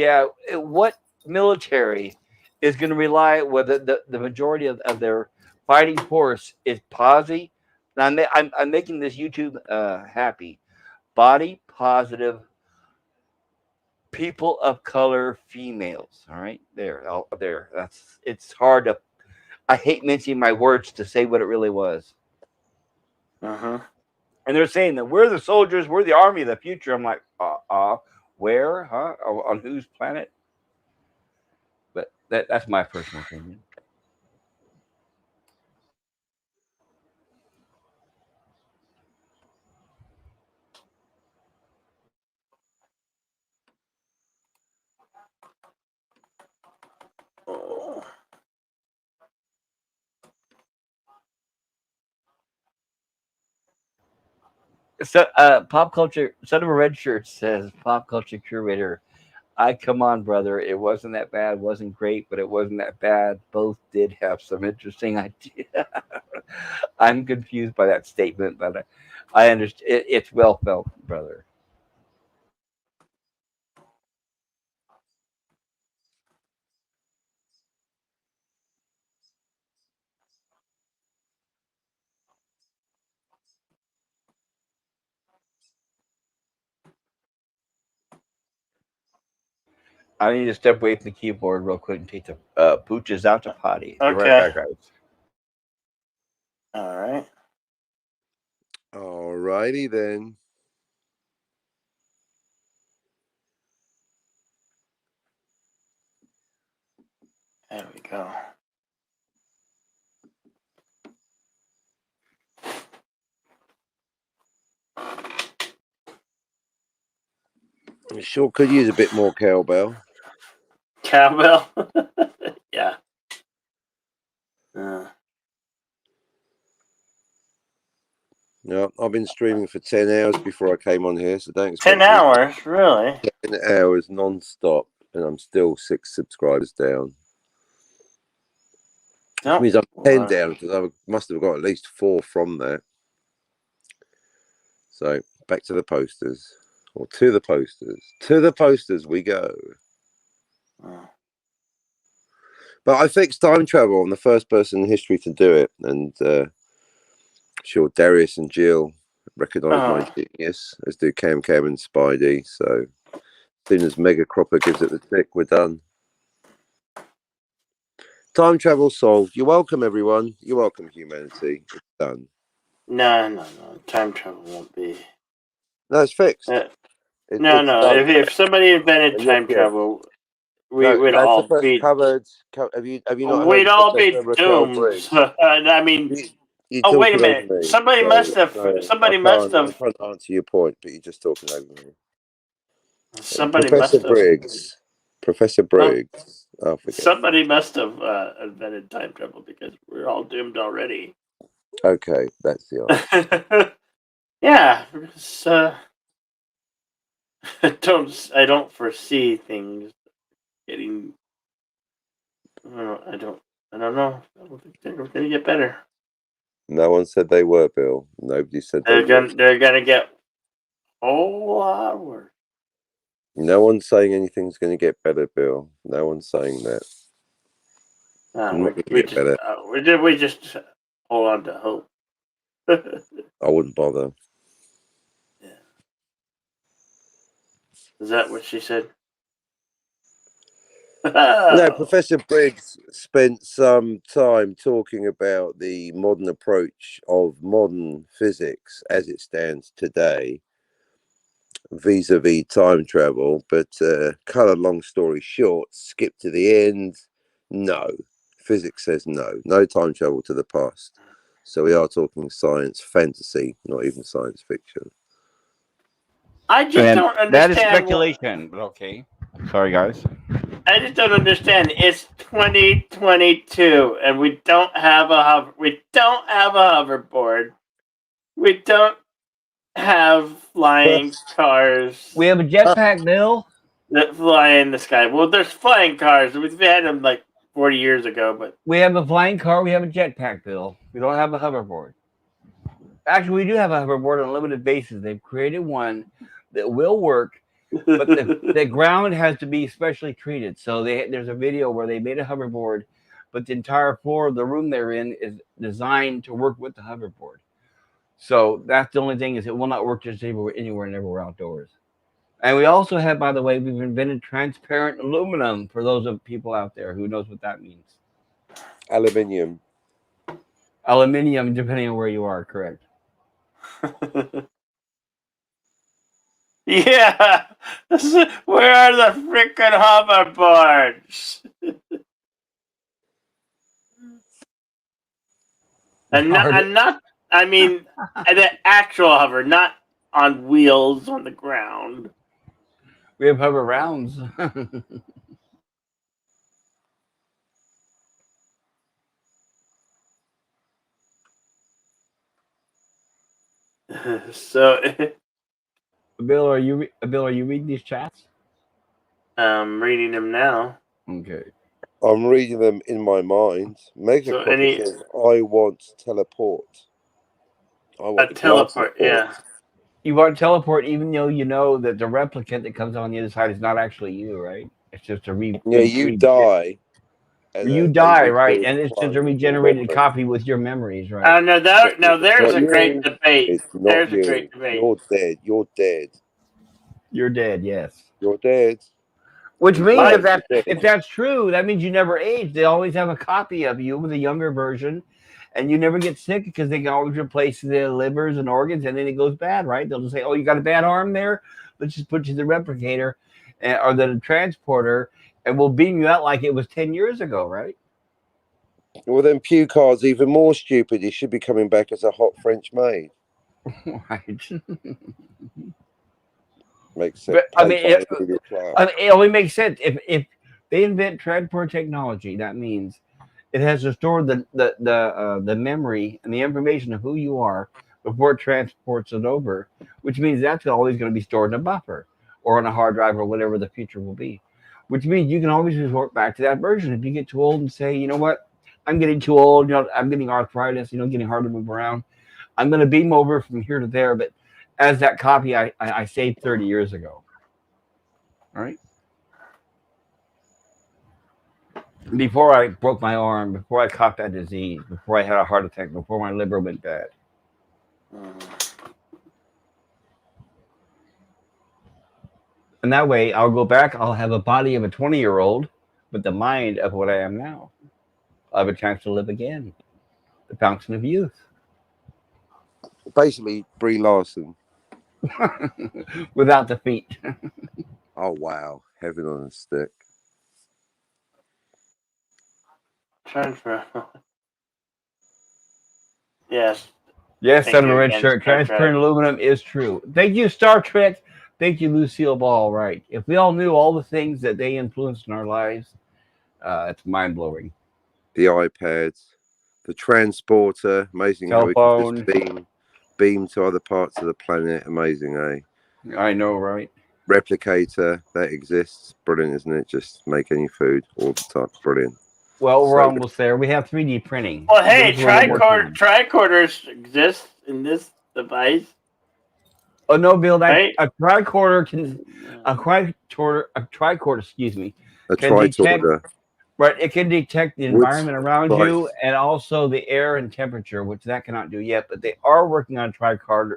what military is going to rely, whether the majority of their fighting force is posi? I'm making this YouTube happy. Body positive people of color females. All right, there. It's hard to. I hate mincing my words to say what it really was. And they're saying that we're the soldiers, we're the army of the future. I'm like, where, huh? On whose planet? But that's my personal opinion. So, pop culture, son of a red shirt says, pop culture curator. Come on, brother. It wasn't that bad. Wasn't great, but it wasn't that bad. Both did have some interesting ideas. I'm confused by that statement, but I understand. It's well felt, brother. I need to step away from the keyboard real quick and take the pooches out to potty. Be right Okay. back, guys. All right. All righty then. There we go. I sure could use a bit more cowbell. Cowbell. Yeah. No, I've been streaming for 10 hours before I came on here, so don't expect 10 hours, really? 10 hours non-stop, and I'm still 6 subscribers down. Which means I'm 10 down because I must have got at least 4 from that. So back to the posters, or to the posters. To the posters we go. But I fixed time travel. I'm the first person in history to do it, and sure Darius and Jill recognise my genius, as do Cam and Spidey. So as soon as Mega Cropper gives it the tick, we're done. Time travel solved. You're welcome, everyone. You're welcome, humanity. It's done. No. Time travel won't be. No, it's fixed. No. Done. If somebody invented time travel, we'd all be covered. Have you not? We'd heard all be Professor Raquel doomed. Briggs? I mean, You're oh wait a talking minute! over me. Somebody So, must have. no, Somebody I'm must have. trying to answer your point, but you're just talking over me. Somebody Professor must have. Briggs. Professor Briggs. Oh, forget. Somebody must have invented time travel because we're all doomed already. Okay, that's the answer. Yeah, because, I don't foresee things getting. I don't know. I don't think they're going to get better. No one said they were, Bill. Nobody said They're gonna get a whole lot worse. No one's saying anything's going to get better, Bill. No one's saying that. We just hold on to hope. I wouldn't bother. Yeah. Is that what she said? No, Professor Briggs spent some time talking about the modern approach of modern physics as it stands today vis-a-vis time travel, but cut a long story short, skip to the end. No, physics says no time travel to the past. So we are talking science fantasy, not even science fiction. I just don't understand. That is speculation, but okay. Sorry, guys. I just don't understand. It's 2022, and we don't have a hoverboard. We don't have flying cars. We have a jetpack, Bill. That fly in the sky. Well, there's flying cars. We've had them like 40 years ago, but we have a flying car. We have a jetpack, Bill. We don't have a hoverboard. Actually, we do have a hoverboard on a limited basis. They've created one that will work, but the ground has to be specially treated. So there's a video where they made a hoverboard, but the entire floor of the room they're in is designed to work with the hoverboard. So that's the only thing, is it will not work just anywhere and everywhere outdoors. And we also have, by the way, we've invented transparent aluminum for those of people out there who knows what that means. Aluminium. Aluminium, depending on where you are, correct. Yeah. Where are the freaking hoverboards? and not. I mean, the actual hover, not on wheels on the ground. We have hover rounds. So, Bill, are you reading these chats? I'm reading them now. Okay. I'm reading them in my mind. Mega says, I want teleport. I want teleport, yeah. You want to teleport even though you know that the replicant that comes on the other side is not actually you, right? It's just a you die. You die, right? And it's just a regenerated copy with your memories, right? There's a great debate. There's a great debate. You're dead. You're dead. You're dead, yes. You're dead. Which means if that's true, that means you never age. They always have a copy of you with a younger version, and you never get sick because they can always replace the livers and organs, and then it goes bad, right? They'll just say, "Oh, you got a bad arm there. Let's just put you in the replicator or the transporter, and we'll beam you out like it was 10 years ago, right?" Well, then Pew Card's even more stupid. He should be coming back as a hot French maid. Right. Makes sense. But, it only makes sense if they invent transport technology. That means it has to store the memory and the information of who you are before it transports it over, which means that's always going to be stored in a buffer or on a hard drive or whatever the future will be. Which means you can always resort back to that version if you get too old and say, you know what, I'm getting too old. You know, I'm getting arthritis. You know, getting hard to move around. I'm going to beam over from here to there, but as that copy I saved 30 years ago. All right. Before I broke my arm, before I caught that disease, before I had a heart attack, before my liver went bad. And that way I'll go back, I'll have a body of a 20-year-old, but the mind of what I am now. I'll have a chance to live again. The fountain of youth. Basically, Brie Larson. Without the feet. Oh, wow. Heaven on a stick. Transfer. Yes. Yes, Thank son of you a red again, shirt. Star Transparent Trek. aluminum is true. Thank you, Star Trek. Thank you, Lucille Ball. Right. If we all knew all the things that they influenced in our lives, it's mind-blowing. The iPads, the transporter, amazing how we can just beam to other parts of the planet. Amazing, eh? I know, right? Replicator, that exists. Brilliant, isn't it? Just make any food all the time. Brilliant. Well, we're almost there. We have 3D printing. Well, hey, Those are the working. tricorders exist in this device. Oh no, Bill! Right? A tricorder can a tricorder. Excuse me. A can detect, tricorder. right, it can detect the environment around right. you and also the air and temperature, which that cannot do yet. But they are working on tricorder.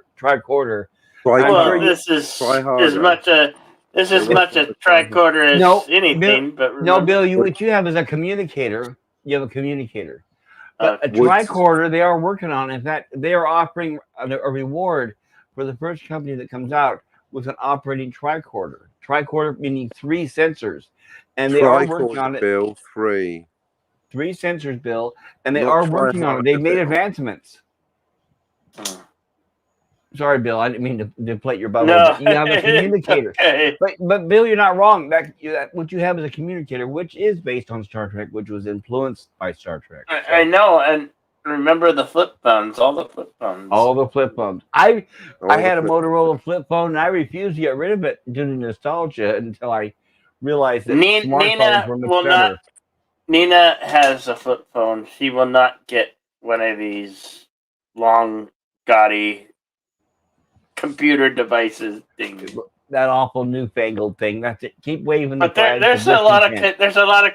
Well, this is as much a tricorder as anything. Bill, but Bill, what you have is a communicator. You have a communicator. But a tricorder, they are working on. In fact, they are offering a reward for the first company that comes out with an operating tricorder. Tricorder meaning 3 sensors, and they are working on it. Bill, 3 sensors, Bill, and they are working on it. They've made advancements. Sorry, Bill, I didn't mean to deflate your bubble. No, but you have a communicator. Okay. But Bill, you're not wrong. That what you have is a communicator, which is based on Star Trek, which was influenced by Star Trek. I know, and remember the flip phones, all the flip phones. All the flip phones. I had a Motorola flip phone, and I refused to get rid of it due to nostalgia until I realized that smartphones were much better. Nina has a flip phone. She will not get one of these long, gaudy computer devices things. That awful newfangled thing. That's it. Keep waving the But flag. there's a lot of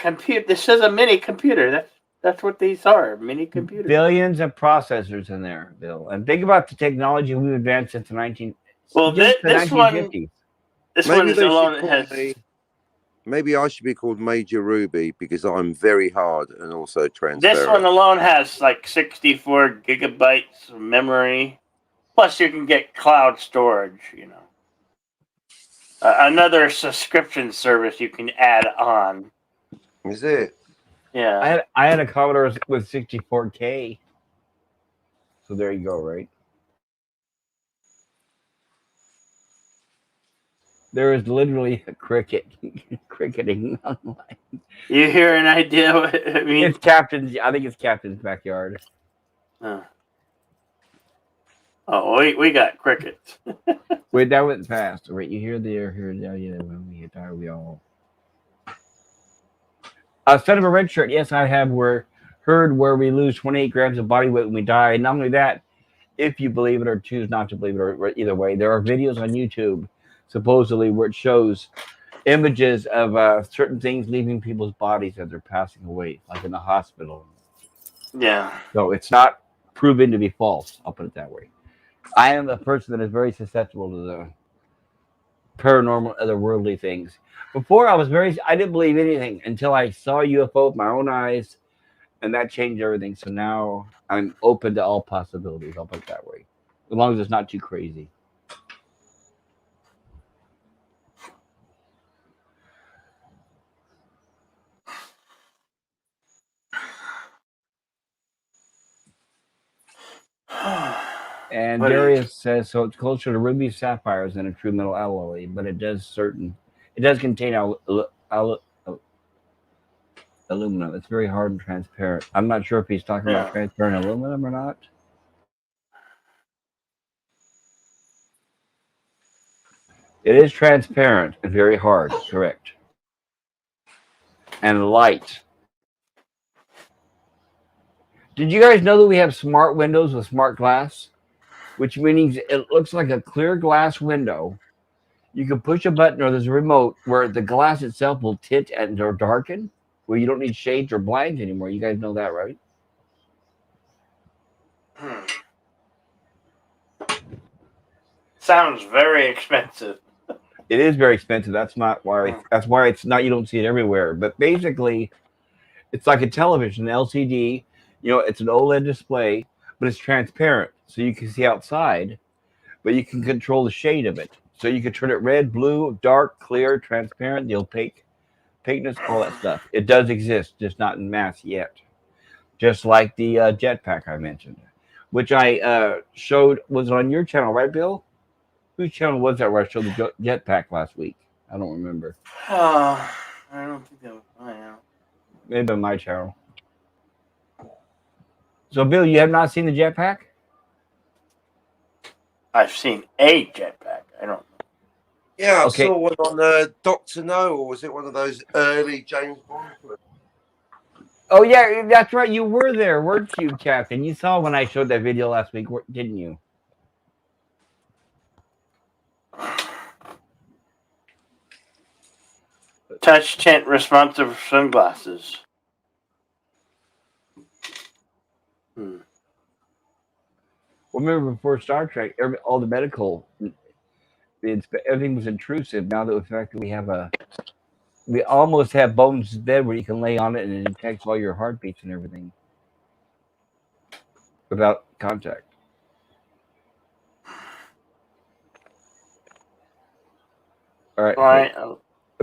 compute. This is a mini computer. That's what these are, mini computers. Billions of processors in there, Bill. And think about the technology we've advanced since the 1950s. Well, this one has. Maybe I should be called Major Ruby because I'm very hard and also transparent. This one alone has like 64 gigabytes of memory. Plus, you can get cloud storage, you know. Another subscription service you can add on. Is it? Yeah. I had a Commodore with 64K. So there you go, right? There is literally a cricketing online. You hear an idea? I mean, it's Captain's. I think it's Captain's backyard. Oh, we got crickets. Wait, that went fast. Wait, you hear when we get tired, we all. Son of a red shirt. Yes, I have heard where we lose 28 grams of body weight when we die. And not only that, if you believe it or choose not to believe it, or either way, there are videos on YouTube supposedly where it shows images of certain things leaving people's bodies as they're passing away, like in the hospital. Yeah. So it's not proven to be false. I'll put it that way. I am a person that is very susceptible to paranormal, otherworldly things. Before I didn't believe anything until I saw a UFO with my own eyes, and that changed everything. So now I'm open to all possibilities. I'll put it that way, as long as it's not too crazy. And Darius says, so it's closer to ruby sapphires than a true metal alloy, but it does contain aluminum. It's very hard and transparent. I'm not sure if he's talking about transparent aluminum or not. It is transparent and very hard, correct. And light. Did you guys know that we have smart windows with smart glass? Which means it looks like a clear glass window. You can push a button or there's a remote where the glass itself will tint and or darken, where you don't need shades or blinds anymore. You guys know that, right? Sounds very expensive. It is very expensive. That's why it's not. You don't see it everywhere. But basically, it's like a television, LCD. It's an OLED display, but it's transparent, so you can see outside, but you can control the shade of it. So you can turn it red, blue, dark, clear, transparent, the opaqueness, all that stuff. It does exist, just not in mass yet. Just like the jetpack I mentioned, which I showed was on your channel, right, Bill? Whose channel was that where I showed the jetpack last week? I don't remember. I don't think that was mine. Maybe on my channel. So, Bill, you have not seen the jetpack? I've seen a jetpack. I don't know. Yeah, I saw one on Dr. No, or was it one of those early James Bond films? Oh, yeah, that's right. You were there, weren't you, Captain? You saw when I showed that video last week, didn't you? Touch tint responsive sunglasses. Remember before Star Trek, all the medical, everything was intrusive. Now that the fact that we almost have Bones' bed where you can lay on it and it detects all your heartbeats and everything without contact. All right.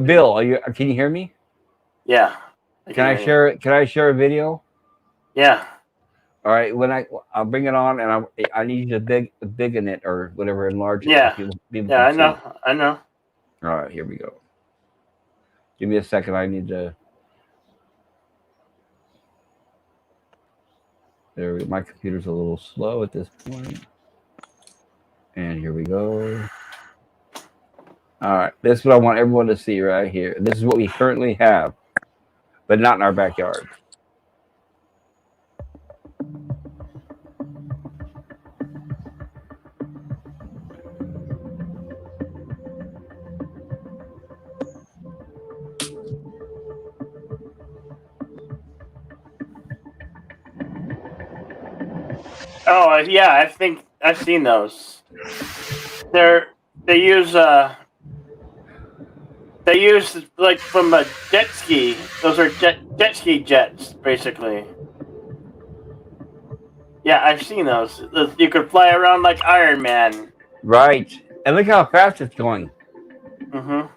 Bill, can you hear me? Yeah. Can I share a video? Yeah. All right. I'll bring it on, and I need you to biggen it or whatever, enlarge it. Yeah. People I know. I know. All right. Here we go. Give me a second. I need to. My computer's a little slow at this point. And here we go. All right. This is what I want everyone to see right here. This is what we currently have, but not in our backyard. Oh yeah, I think I've seen those. They use like from a jet ski. Those are jet ski jets, basically. Yeah, I've seen those. You could fly around like Iron Man. Right, and look how fast it's going. Mm-hmm.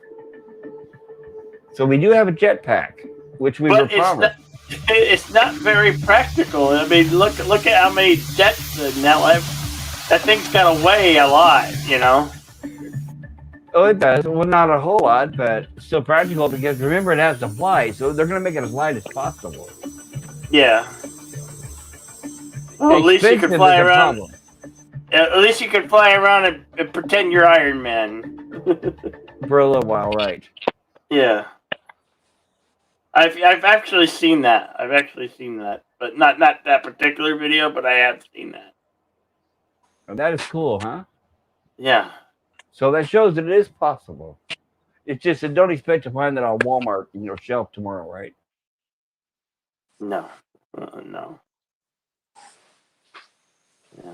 So we do have a jetpack, which we were promised. It's not very practical. I mean, look at how many jets now. That thing's got to weigh a lot, Oh, it does. Well, not a whole lot, but still practical because remember it has to fly, so they're going to make it as light as possible. Yeah. Well, at least you can fly around. At least you can fly around and pretend you're Iron Man for a little while, right? Yeah. I've actually seen that. But not that particular video, but I have seen that. Oh, that is cool, huh? Yeah. So that shows that it is possible. It's just that don't expect to find that on Walmart shelf tomorrow, right? No. No. Yeah.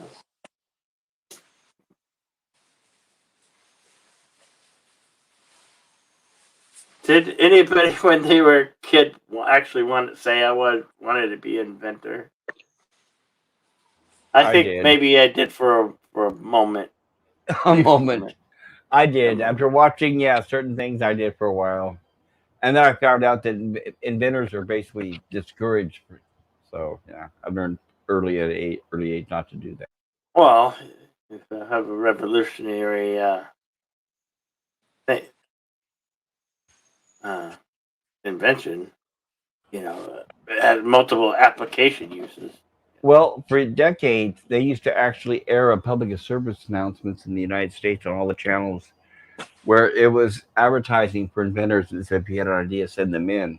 Did anybody, when they were a kid, actually want to say wanted to be an inventor? I think did. maybe I did for a moment. A moment. I did. After watching, certain things I did for a while. And then I found out that inventors are basically discouraged. So, yeah, I've learned early age not to do that. Well, if I have a revolutionary invention, it had multiple application uses. Well, for decades, they used to actually air public service announcements in the United States on all the channels where it was advertising for inventors that said if you had an idea, send them in.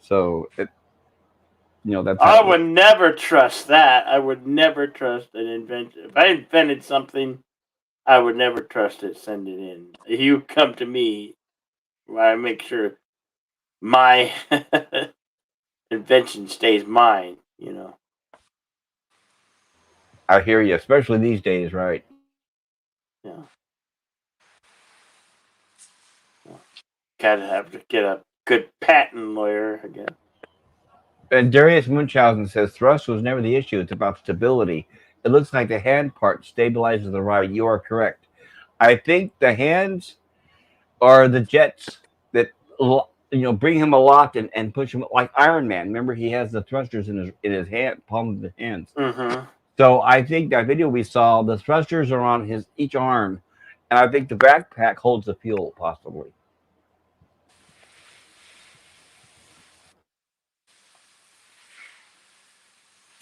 So, that's I would never trust that. I would never trust an invention. If I invented something, I would never trust it. Send it in. You come to me, I make sure my invention stays mine. I hear you, especially these days, right? Yeah. Gotta have to get a good patent lawyer again. And Darius Munchausen says thrust was never the issue. It's about stability. It looks like the hand part stabilizes the ride. You are correct. I think the hands are the jets that bring him aloft and push him like Iron Man. Remember, he has the thrusters in his hand, palm of his hands. Mm-hmm. So I think that video we saw, the thrusters are on each arm, and I think the backpack holds the fuel, possibly.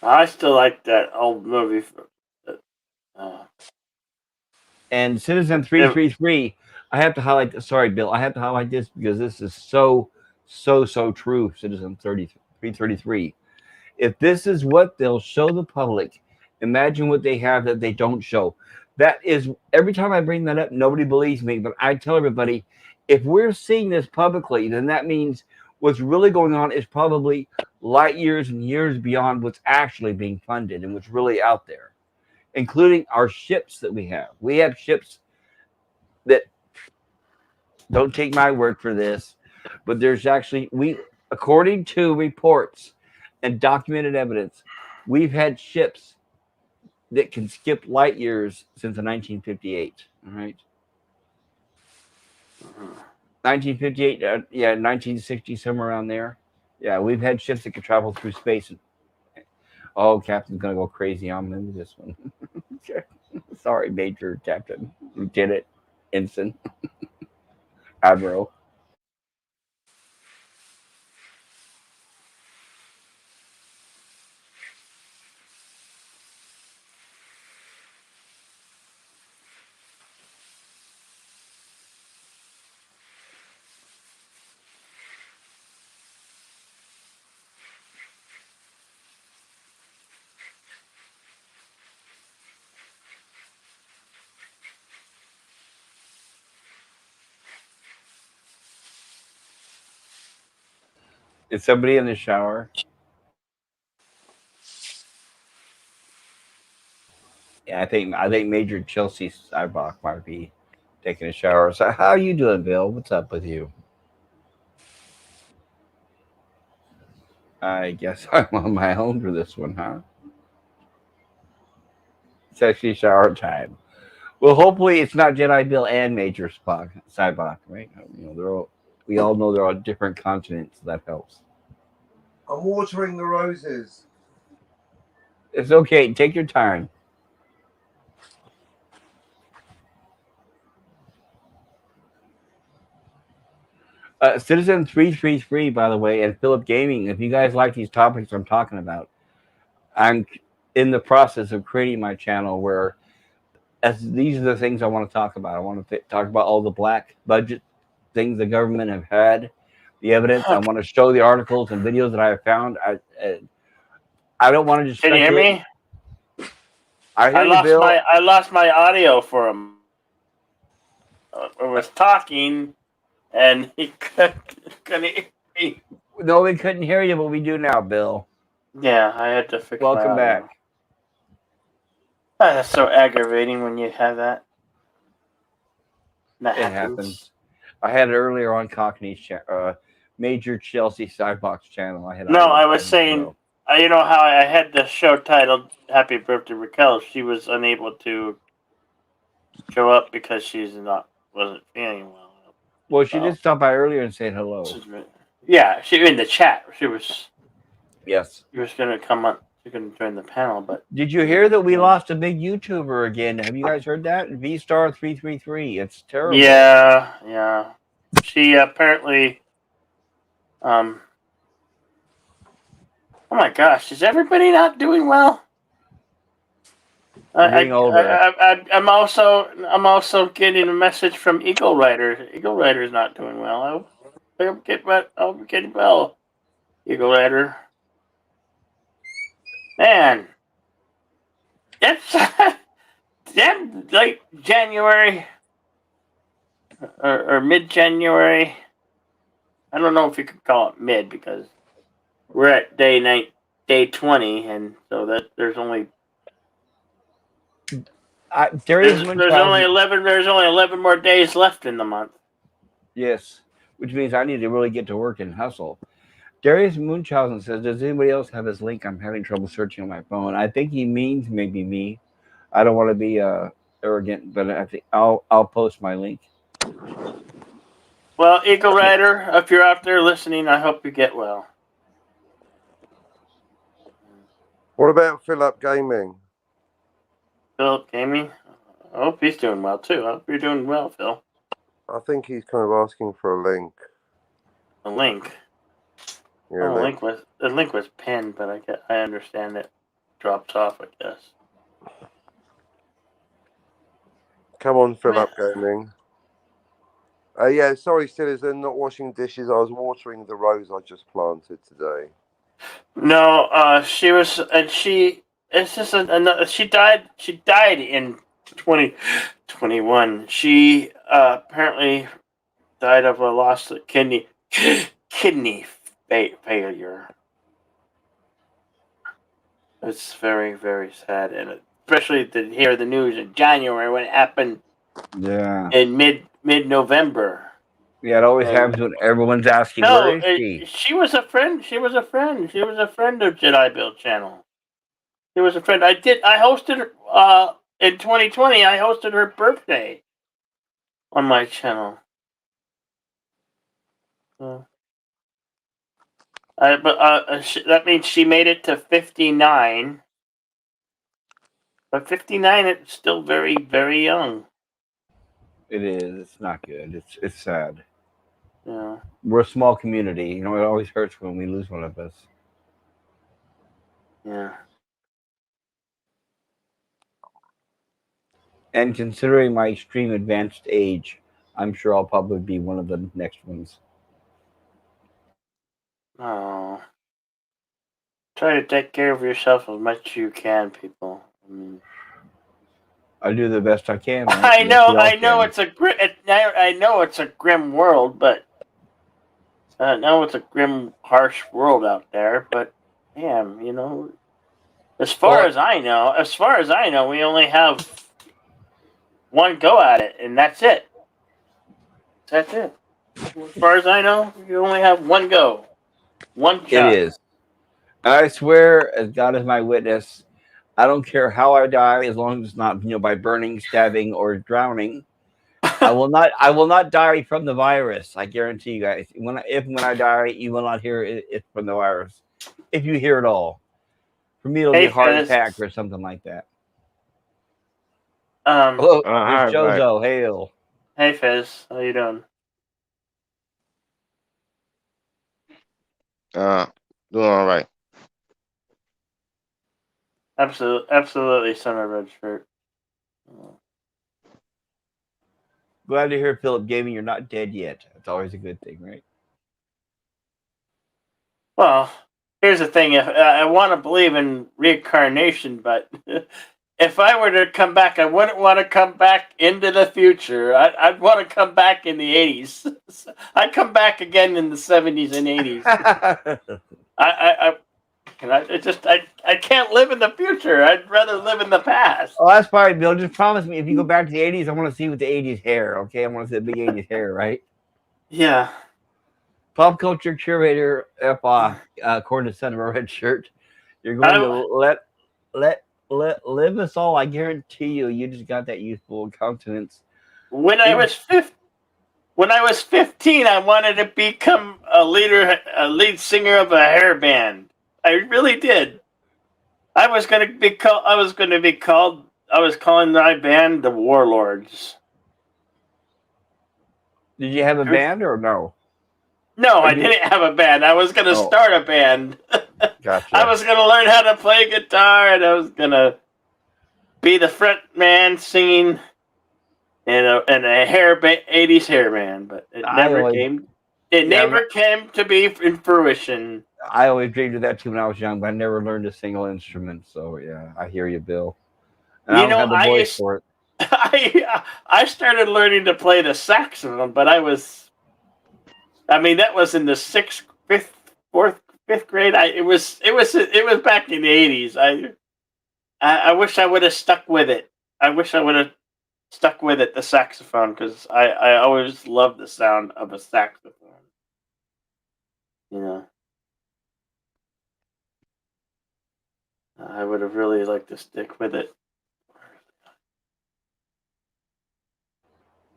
I still like that old movie. And Citizen 333, I have to highlight this. Sorry, Bill. I have to highlight this because this is so true, Citizen 333. If this is what they'll show the public, imagine what they have that they don't show. That is, every time I bring that up, nobody believes me. But I tell everybody, if we're seeing this publicly, then that means what's really going on is probably light years and years beyond what's actually being funded and what's really out there, including our ships that we have. We have ships that, don't take my word for this, but there's actually, according to reports and documented evidence, we've had ships that can skip light years since 1958. All right. 1958, 1960, somewhere around there. Yeah, we've had ships that could travel through space. Oh, Captain's going to go crazy on me with this one. Sorry, Major, Captain, Lieutenant, Ensign, Admiral. Is somebody in the shower? Yeah, I think Major Chelsea Cybok might be taking a shower. So how are you doing, Bill? What's up with you? I guess I'm on my own for this one, huh? It's actually shower time. Well, hopefully it's not Jedi Bill and Major Cybok, right? We all know they're on different continents. So that helps. I'm watering the roses. It's okay. Take your time. Citizen 333, by the way, and Philip Gaming, if you guys like these topics I'm talking about, I'm in the process of creating my channel where these are the things I want to talk about. I want to talk about all the black budget things the government have had, the evidence. I want to show the articles and videos that I have found. I don't want to just. Can you hear me? I lost my audio for him. I was talking, and he couldn't hear me. No, we couldn't hear you, but we do now, Bill. Yeah, I had to fix. Welcome back. That's so aggravating when you have that. It happens. I had it earlier on Cockney's Major Chelsea Sidebox channel. I was saying, you know how I had the show titled "Happy Birthday, Raquel." She was unable to show up because wasn't feeling well. Well, she did stop by earlier and say hello. Yeah, she in the chat. She was. Yes. She was going to come on. She couldn't join the panel, but did you hear that we lost a big YouTuber again? Have you guys heard that? VStar333. It's terrible. Yeah. She apparently. Oh my gosh! Is everybody not doing well? Getting older. I'm also getting a message from Eagle Rider. Eagle Rider is not doing well. I'll get well. Eagle Rider. Man, it's like January or mid-January. I don't know if you could call it mid because we're at day 20, and so that there's only there's only 11. There's only 11 more days left in the month. Yes, which means I need to really get to work and hustle. Darius Munchausen says, "Does anybody else have his link? I'm having trouble searching on my phone." I think he means maybe me. I don't want to be arrogant, but I think I'll post my link. Well, Eagle Rider, if you're out there listening, I hope you get well. What about Philip Gaming? Philip Gaming? I hope he's doing well too. I hope you're doing well, Phil. I think he's kind of asking for a link. A link? Yeah, the link was pinned, but I understand it drops off, I guess. Come on, Philip Gaming. Yeah, sorry, Citizen, not washing dishes. I was watering the rose I just planted today. No, she was, and she. It's just she died. She died in 2021. She apparently died of a loss of kidney failure. It's very, very sad, and especially to hear the news in January when it happened. Yeah. In mid-November. Yeah, it always happens when everyone's asking, where is she? She was a friend. She was a friend of Jedi Build Channel. She was a friend. I hosted her in 2020. I hosted her birthday on my channel. That means she made it to 59. But 59, it's still very, very young. It is. It's not good. It's sad. Yeah. We're a small community. You know, it always hurts when we lose one of us. Yeah. And considering my extreme advanced age, I'm sure I'll probably be one of the next ones. Oh. Try to take care of yourself as much as you can, people. I do the best I can. Right? I know it's a grim world, but now it's a grim, harsh world out there. But damn, you know, as far as I know, we only have one go at it, and that's it. That's it. As far as I know, you only have one go, one shot. It is. I swear, as God is my witness, I don't care how I die, as long as it's not, by burning, stabbing, or drowning. I will not die from the virus. I guarantee you guys. When I die, you will not hear it from the virus. If you hear it all, for me, it'll be a heart attack or something like that. Hello, it's Jozo. Hail. Hey, Fizz. How you doing? Doing all right. Absolutely, son of red shirt. Glad to hear, Philip Gaming, you're not dead yet. That's always a good thing, right? Well, here's the thing. If I want to believe in reincarnation, but if I were to come back, I wouldn't want to come back into the future. I'd want to come back in the 80s. I'd come back again in the 70s and 80s. I can't live in the future. I'd rather live in the past. Oh, that's fine, Bill. Just promise me if you go back to the 80s, I want to see with the 80s hair, okay? I want to see the big 80s hair, right? Yeah. Pop culture curator, according to Son of a Red Shirt, you're going to live us all. I guarantee you, you just got that youthful countenance. When I was 15, I wanted to become a lead singer of a hair band. I really did. I was calling my band the Warlords. Did you have a band or no? No, I didn't have a band. I was going to start a band. Gotcha. I was going to learn how to play guitar, and I was going to be the front man singing in a 80s hair band, but it never came. It never came to be in fruition. I always dreamed of that too when I was young, but I never learned a single instrument. So yeah, I hear you, Bill. And I don't have the voice for it. I started learning to play the saxophone, but that was in the 5th grade. It was back in the 80s. I wish I would have stuck with it. I wish I would have stuck with it, the saxophone, because I always loved the sound of a saxophone. You know, I would have really liked to stick with it.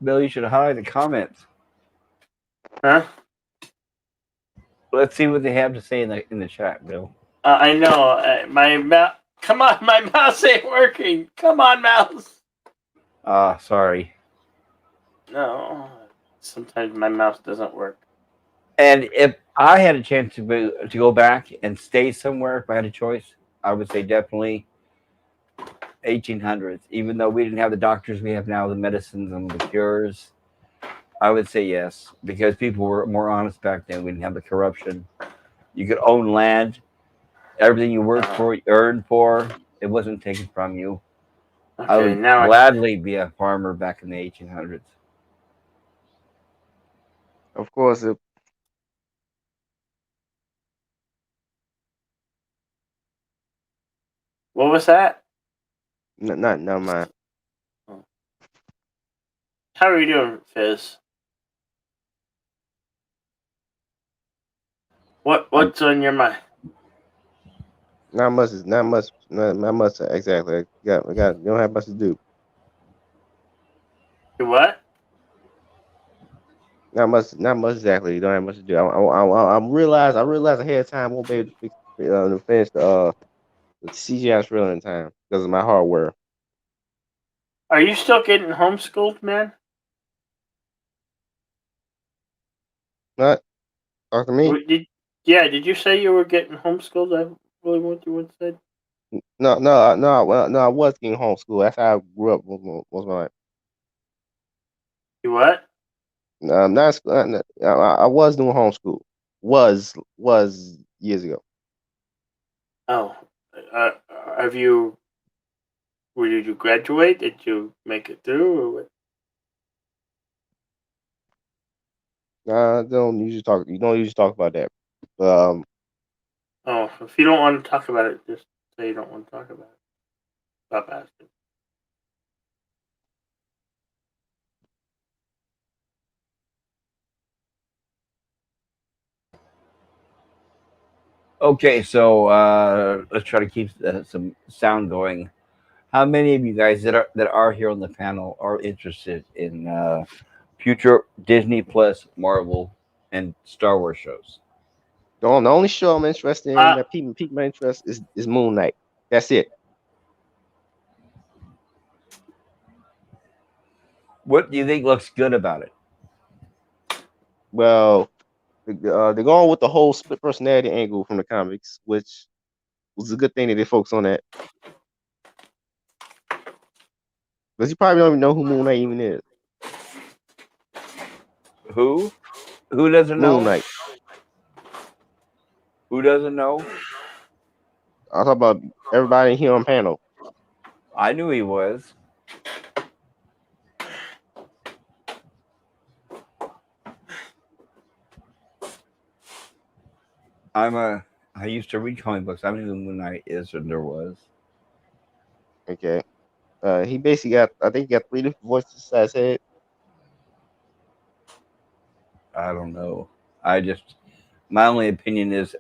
Bill, you should highlight the comments. Huh? Let's see what they have to say in the chat, Bill. I know my mouse. Come on, my mouse ain't working. Come on, mouse. Sorry. No, sometimes my mouse doesn't work. And if I had a chance to go back and stay somewhere, if I had a choice, I would say definitely 1800s. Even though we didn't have the doctors we have now, the medicines and the cures, I would say yes, because people were more honest back then. We didn't have the corruption. You could own land. Everything you worked for, you earned for. It wasn't taken from you. Okay, I would gladly be a farmer back in the 1800s. Of course, What was that? Never mind. How are you doing, Fizz? What's on your mind? Not much exactly. You don't have much to do. You what? Not much exactly. You don't have much to do. I realize ahead of time I won't be able to finish the CGI trailer in time because of my hardware. Are you still getting homeschooled, man? What? Talk to me? Did you say you were getting homeschooled? I really what you once said. No. I was getting homeschooled. That's how I grew up. Was my You what? not I was doing homeschool. Was years ago. Oh, did you graduate? Did you make it through, or what? You don't usually talk about that. Oh, if you don't want to talk about it, just say you don't want to talk about it. Stop asking. Okay, so let's try to keep some sound going. How many of you guys that are here on the panel are interested in future Disney Plus, Marvel, and Star Wars shows? The only show I'm interested in that piqued my interest is Moon Knight. That's it. What do you think looks good about it? Well, they're going with the whole split personality angle from the comics, which was a good thing that they focused on that. Because you probably don't even know who Moon Knight even is. Who? Who doesn't know? Moon Knight. Who doesn't know? I'll talk about everybody here on panel. I knew he was. I used to read comic books. I knew who Moon Knight is and there was. Okay. He basically got 3 different voices besides his head. I don't know. My only opinion is,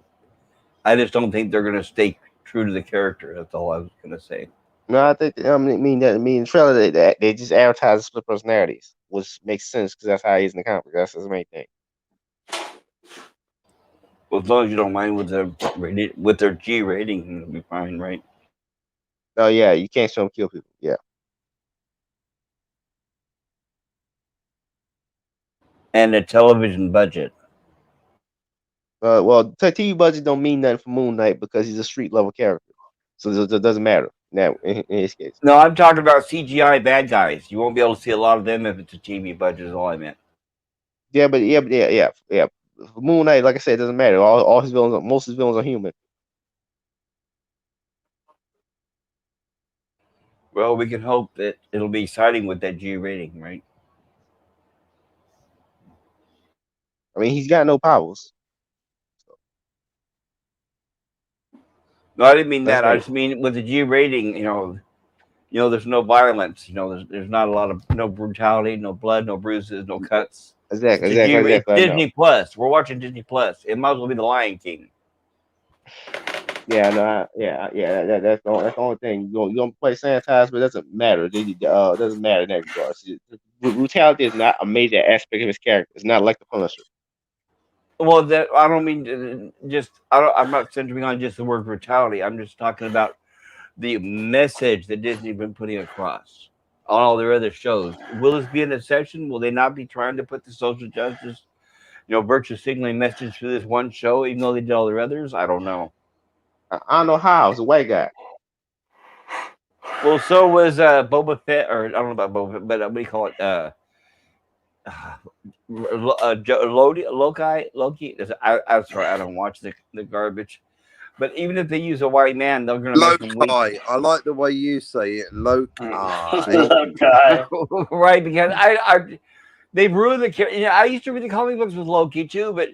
I just don't think they're going to stay true to the character. That's all I was going to say. No, I think the trailer they just advertise split personalities, which makes sense because that's how he is in the comic. That's his main thing. Well, as long as you don't mind with their G rating, it'll be fine, right? Oh yeah, you can't show him kill people. Yeah. And a television budget. Well, the TV budget don't mean nothing for Moon Knight because he's a street level character, so it doesn't matter now in his case. No, I'm talking about CGI bad guys. You won't be able to see a lot of them if it's a TV budget. Is all I meant. Yeah. For Moon Knight, like I said, it doesn't matter. All his villains, most of his villains are human. Well, we can hope that it'll be exciting with that G rating, right? I mean, he's got no powers. No, I didn't mean That's that. I right. just mean with the G rating, there's no violence. There's not a lot of no brutality, no blood, no bruises, no cuts. Exactly. It's Disney Plus. We're watching Disney Plus. It might as well be The Lion King. Yeah, no, that's the only thing. You don't play sanitized, but it doesn't matter. It doesn't matter in that regard. Brutality is not a major aspect of his character. It's not like the Punisher. Well, that I don't mean I'm not centering on just the word brutality. I'm just talking about the message that Disney's been putting across on all their other shows. Will this be an exception? Will they not be trying to put the social justice, virtue signaling message for this one show, even though they did all their others? I don't know. I don't know how. It's a white guy. Well, so was Boba Fett, or I don't know about Boba Fett, but what do you call it? Loki. I'm sorry, I don't watch the garbage. But even if they use a white man, they're going to make him weak. I like the way you say it, Loki. Right, because they've ruined the character. I used to read the comic books with Loki too, but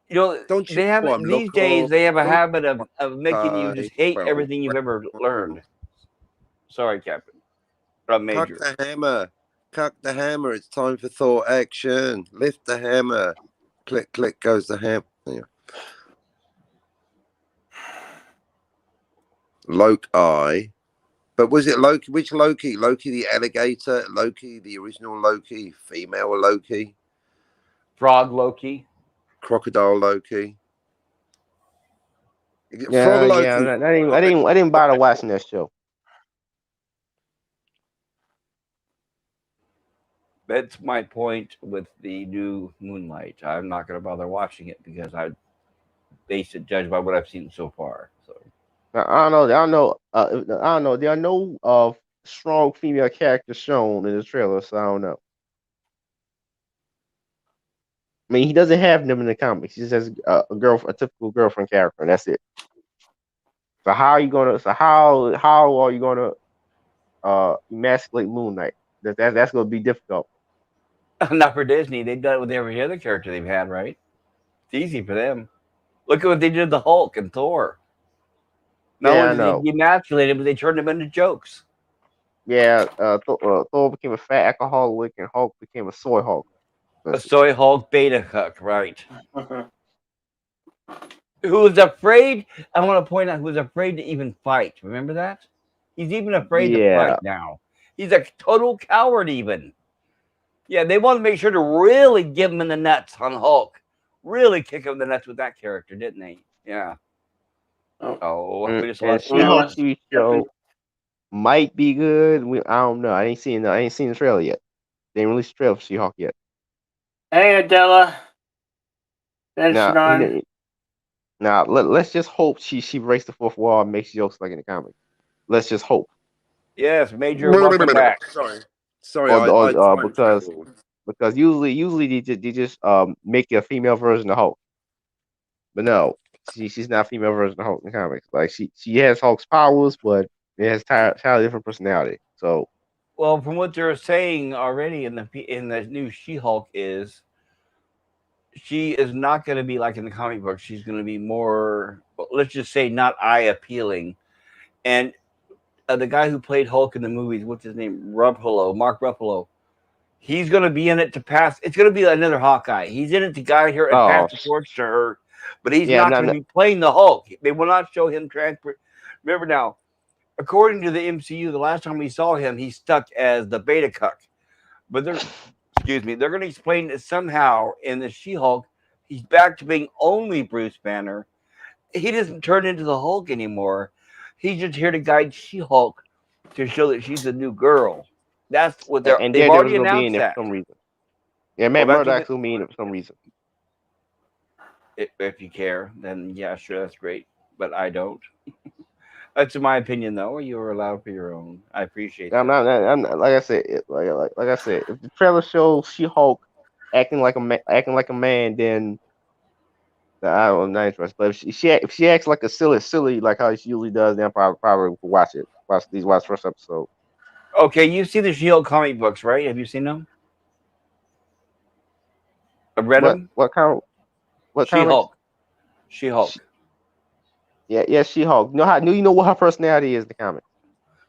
they have these days they have a habit of making you just hate everything you've ever learned. Sorry, Captain. Major. Cock the hammer. Cock the hammer. It's time for Thor action. Lift the hammer. Click, click goes the hammer. Yeah. Loki. But was it Loki? Which Loki? Loki the alligator? Loki the original Loki? Female Loki? Frog Loki? Crocodile Loki? Yeah, I didn't bother watching that show. That's my point with the new Moonlight. I'm not going to bother watching it because I base it judged by what I've seen so far. So I don't know. There are no strong female characters shown in the trailer, so I don't know. I mean, he doesn't have them in the comics. He just has a typical girlfriend character, and that's it. So how are you gonna emasculate Moon Knight? That's gonna be difficult. Not for Disney. They've done it with every other character they've had, right? It's easy for them. Look at what they did to the Hulk and Thor. Not only did they emasculate him, but they turned him into jokes. Yeah, Thor became a fat alcoholic, and Hulk became a soy Hulk. A soy Hulk beta cuck, right? Who was afraid? I want to point out who was afraid to even fight. Remember that? He's even afraid to fight now. He's a total coward, even. Yeah, they want to make sure to really give him in the nuts on Hulk. Really kick him in the nuts with that character, didn't they? Yeah. We just lost She-Hulk TV show might be good. I don't know. I ain't seen the trailer yet. They ain't released the trailer for She-Hulk yet. Hey, Adela. Now, let's just hope she breaks the fourth wall and makes jokes like in the comic. Let's just hope. Yes, Major. Welcome back. Sorry. Because usually they just make a female version of Hulk, but no, she's not a female version of Hulk in the comics. Like she has Hulk's powers, but it has entirely different personality. So, well, from what they're saying already in the new She-Hulk is she is not going to be like in the comic book. She's going to be more, let's just say, not eye appealing. And the guy who played Hulk in the movies, what's his name? Mark Ruffalo. He's going to be in it to pass. It's going to be another Hawkeye. He's in it to guide her and pass the torch to her, but he's not going to be playing the Hulk. They will not show him transfer. Remember now, according to the MCU, the last time we saw him, he stuck as the Beta Cuck. But they're going to explain that somehow in the She-Hulk, he's back to being only Bruce Banner. He doesn't turn into the Hulk anymore. He's just here to guide She-Hulk to show that she's a new girl. That's what they've already announced that. For some reason. Yeah, Matt Murdock's going to be in it for some reason. If you care, then yeah, sure, that's great. But I don't. That's my opinion, though. You are allowed for your own. I appreciate that. I'm not like I said. Like I said, if the trailer shows She-Hulk acting like a man, then I don't know, I'm not interested. But if she acts like a silly like how she usually does, then I probably will watch it. Watch the first episode. Okay, you see the She-Hulk comic books, right? Have you seen them? I've read them. What kind? What She-Hulk. She-Hulk. Yeah, She-Hulk. You know what her personality is in the comics.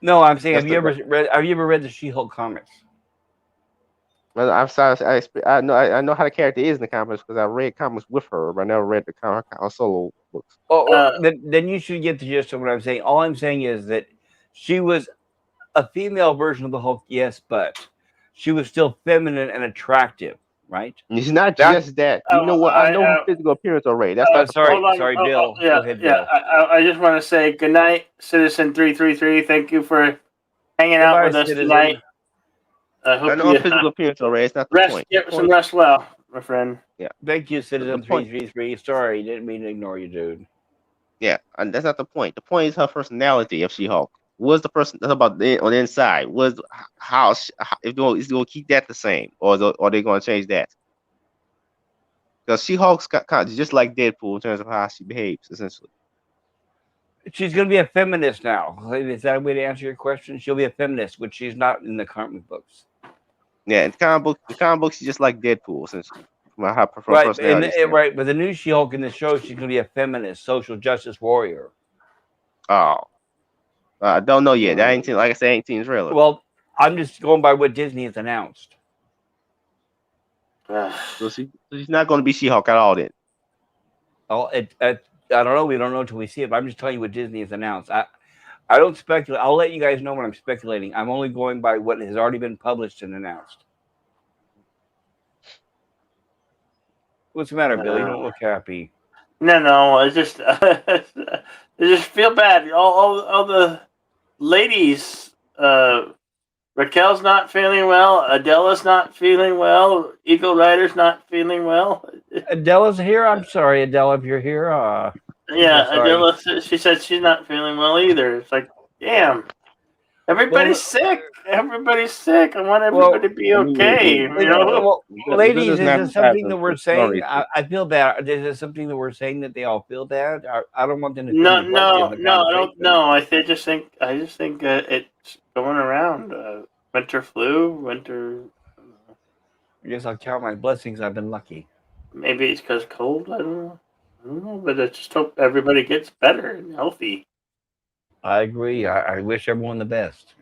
No, I'm saying, have you ever read the She-Hulk comics? Well, I'm sorry. I know how the character is in the comics because I read comics with her, but I never read her solo books. Then you should get the gist of what I'm saying. All I'm saying is that she was a female version of the Hulk, yes, but she was still feminine and attractive, right? It's not just that. You know what? I know her physical appearance already. That's not sorry, Bill. Go ahead, Bill. I just want to say good night, Citizen 333. Thank you for hanging out with us tonight. I know her physical appearance already. It's not the point. Get some rest well, my friend. Yeah. Thank you, Citizen 333. Sorry, didn't mean to ignore you, dude. Yeah, and that's not the point. The point is her personality of She-Hulk. What's the person that's about on the inside? If they're going to keep that the same, or are they going to change that? Because She-Hulk's kind of just like Deadpool in terms of how she behaves, essentially. She's going to be a feminist now. Is that a way to answer your question? She'll be a feminist, which she's not in the comic books. Yeah, in the comic books, she's just like Deadpool, essentially. Right, but the new She-Hulk in the show, she's going to be a feminist, social justice warrior. Oh. I don't know yet. I ain't seen the trailer. Well, I'm just going by what Disney has announced. So she's not going to be She-Hulk at all then. Oh, I don't know. We don't know until we see it. But I'm just telling you what Disney has announced. I don't speculate. I'll let you guys know when I'm speculating. I'm only going by what has already been published and announced. What's the matter, Bill? You don't look happy. No. I just feel bad. All the ladies. Raquel's not feeling well. Adela's not feeling well. Eagle Rider's not feeling well. Adela's here. I'm sorry, Adela, if you're here. Yeah, Adela. She said she's not feeling well either. It's like, damn. Everybody's sick. Everybody's sick. I want everybody to be okay. Ladies, is this something that we're saying? I feel bad. Is this something that we're saying that they all feel bad? I don't want them to. No, I don't know. I just think it's going around. Winter flu. I guess I'll count my blessings. I've been lucky. Maybe it's because cold. I don't know. But I just hope everybody gets better and healthy. I agree. I wish everyone the best.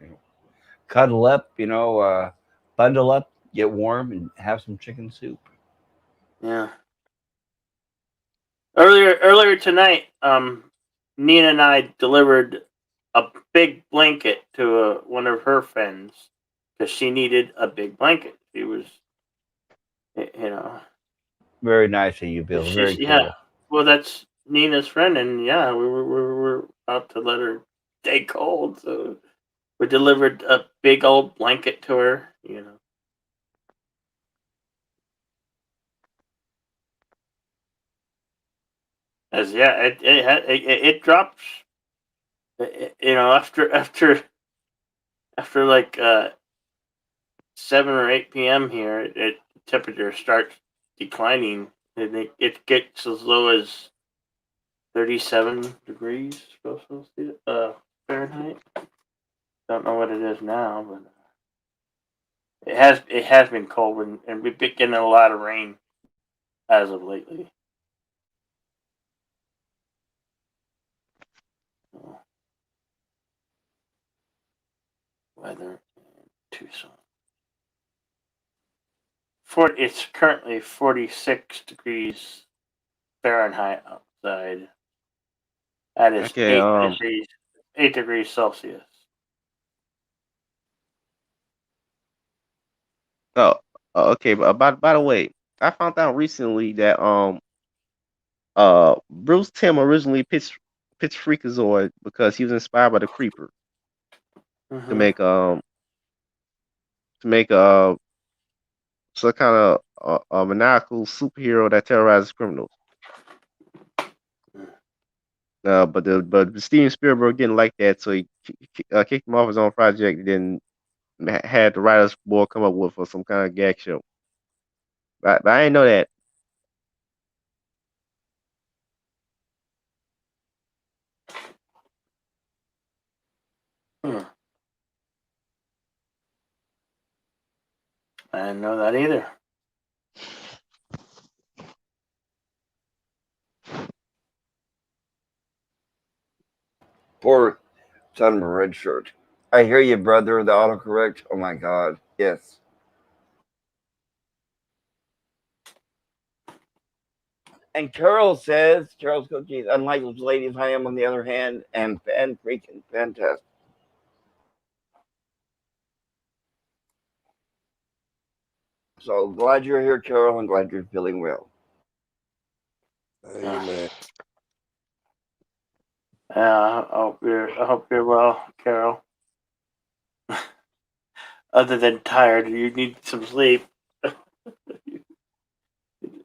Cuddle up, bundle up, get warm, and have some chicken soup. Yeah. Earlier tonight, Nina and I delivered a big blanket to one of her friends because she needed a big blanket. She was, Very nice of you, Bill. Very cool. Yeah. Well, that's Nina's friend, and yeah, we were about to let her stay cold, so we delivered a big old blanket to her. As it drops. After like 7 or 8 p.m. here, temperature starts declining, and it gets as low as 37 degrees Fahrenheit. Don't know what it is now, but it has been cold, and we've been getting a lot of rain as of lately. Weather in Tucson. It's currently 46 degrees Fahrenheit outside. That is Okay. 8 degrees Celsius. Oh, okay. But by the way, I found out recently that Bruce Timm originally pitched Freakazoid because he was inspired by the Creeper to make some kind of a maniacal superhero that terrorizes criminals. But Steven Spielberg didn't like that, so he kicked him off his own project, and then had the writers board come up with some kind of gag show. But I didn't know that. I didn't know that either. Poor son of a red shirt. I hear you, brother. The autocorrect. Oh my God. Yes. And Carol's cookies, unlike those ladies I am on the other hand, and freaking fantastic. So glad you're here, Carol, and glad you're feeling well. Amen. I hope you're well, Carol. Other than tired, you need some sleep.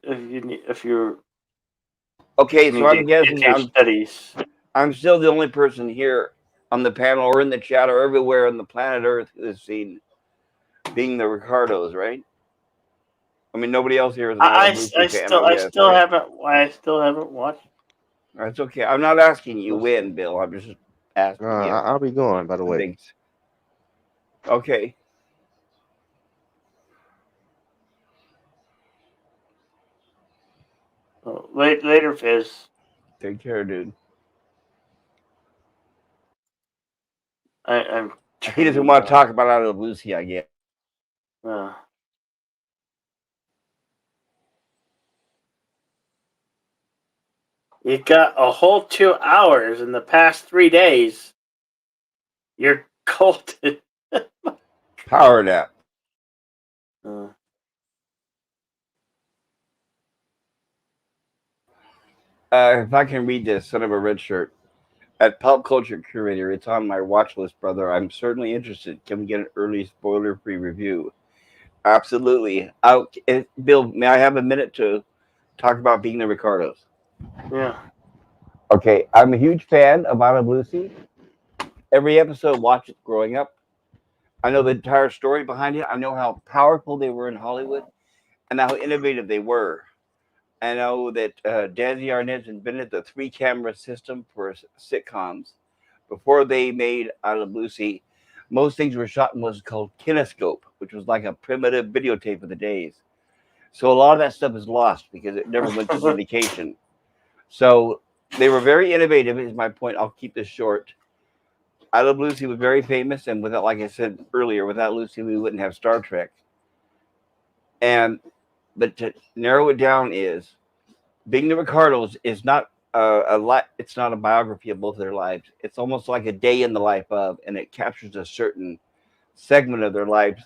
if you're okay, so I'm guessing studies. I'm still the only person here on the panel or in the chat or everywhere on the planet Earth who has seen Being the Ricardos, right? I mean, nobody else here is. I still haven't watched. That's okay. I'm not asking you when, Bill. I'm just asking you. I'll be going, by the way. Thanks. Okay. Oh, later, Fizz. Take care, dude. He doesn't want to talk about Out of Lucy, I guess. You got a whole 2 hours in the past 3 days. You're golden. Power nap. If I can read this, son of a red shirt. At Pop Culture Curator, it's on my watch list, brother. I'm certainly interested. Can we get an early spoiler-free review? Absolutely. Bill, may I have a minute to talk about Being the Ricardos? Yeah. Okay, I'm a huge fan of Out of Lucy. Every episode, watched it growing up. I know the entire story behind it. I know how powerful they were in Hollywood and how innovative they were. I know that Desi Arnaz invented the 3-camera system for sitcoms. Before they made Out of Lucy, most things were shot in what's called kinescope, which was like a primitive videotape of the days. So a lot of that stuff is lost because it never went to syndication. So they were very innovative, is my point. I'll keep this short. Out of Lucy was very famous, and without, like I said earlier, without Lucy, we wouldn't have Star Trek. But to narrow it down is Being the Ricardos is not it's not a biography of both of their lives. It's almost like a day in the life of, and it captures a certain segment of their lives,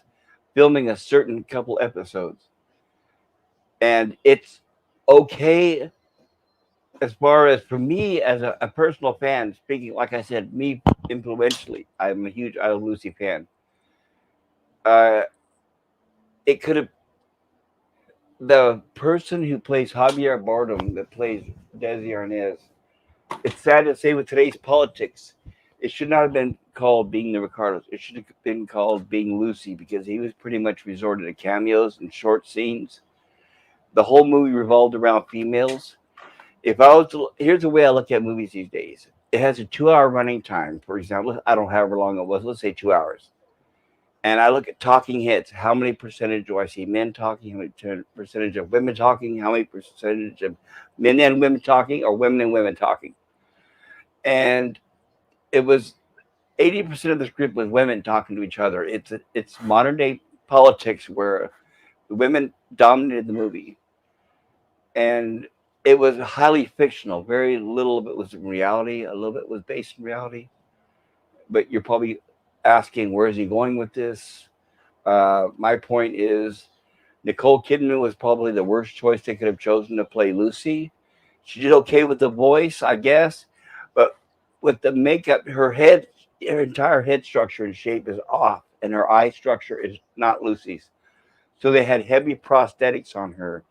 filming a certain couple episodes. And it's okay as far as for me as a personal fan, speaking, like I said, me influentially, I'm a huge Out of Lucy fan. It could have, the person who plays Javier Bardem, that plays Desi Arnaz, it's sad to say with today's politics, it should not have been called Being the Ricardos. It should have been called Being Lucy, because he was pretty much resorted to cameos and short scenes. The whole movie revolved around females. Here's the way I look at movies these days. It has a 2-hour running time. For example, I don't know however long it was. Let's say 2 hours. And I look at talking heads. How many percentage do I see men talking? How many percentage of women talking? How many percentage of men and women talking, or women and women talking? And it was 80% of the script was women talking to each other. It's modern day politics where The women dominated the movie, and it was highly fictional. Very little of it was in reality. A little bit was based in reality. But you're probably asking, where is he going with this? My point is, Nicole Kidman was probably the worst choice they could have chosen to play Lucy. She did okay with the voice, I guess, but with the makeup, her entire head structure and shape is off, and her eye structure is not Lucy's. So they had heavy prosthetics on her.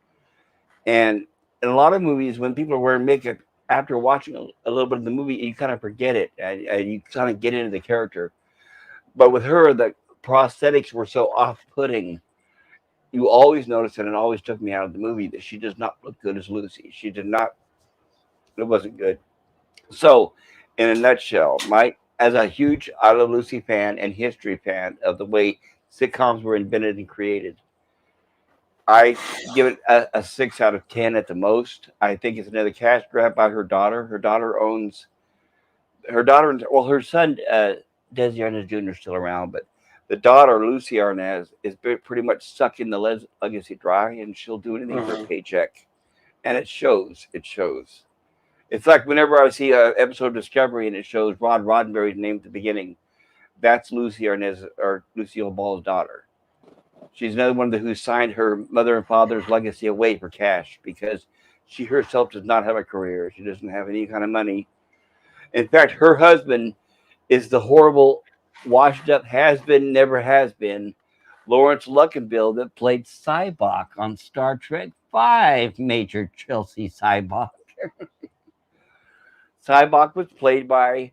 And in a lot of movies, when people are wearing makeup, after watching a little bit of the movie, you kind of forget it, and you kind of get into the character. But with her, the prosthetics were so off-putting. You always notice it, and it always took me out of the movie, that she does not look good as Lucy. She did not. It wasn't good. So, in a nutshell, as a huge I Love Lucy fan and history fan of the way sitcoms were invented and created, I give it a 6 out of 10 at the most. I think it's another cash grab by her daughter. Her daughter, her son, Desi Arnaz Jr. is still around, but the daughter, Lucy Arnaz, is pretty much sucking the legacy dry, and she'll do anything for a paycheck. And it shows. It shows. It's like whenever I see an episode of Discovery and it shows Rod Roddenberry's name at the beginning, that's Lucy Arnaz, or Lucille Ball's daughter. She's another one who signed her mother and father's legacy away for cash because she herself does not have a career. She doesn't have any kind of money. In fact, her husband is the horrible, washed-up has-been, never has-been Lawrence Luckinbill that played Sybok on Star Trek V, Major Chelsea Sybok. Sybok was played by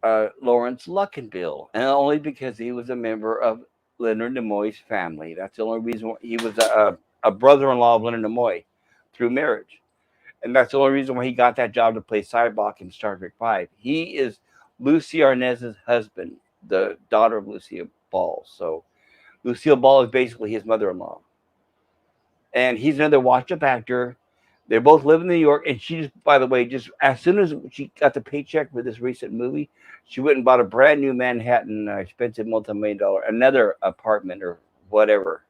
Lawrence Luckinbill, and only because he was a member of Leonard Nimoy's family. That's the only reason why he was a brother-in-law of Leonard Nimoy through marriage. And that's the only reason why he got that job to play Sybok in Star Trek V. He is Lucy Arnaz's husband, the daughter of Lucille Ball. So Lucille Ball is basically his mother-in-law. And he's another washed-up actor. They both live in New York. And she just, by the way, just as soon as she got the paycheck for this recent movie, she went and bought a brand new Manhattan, expensive multi-million-dollar, another apartment or whatever.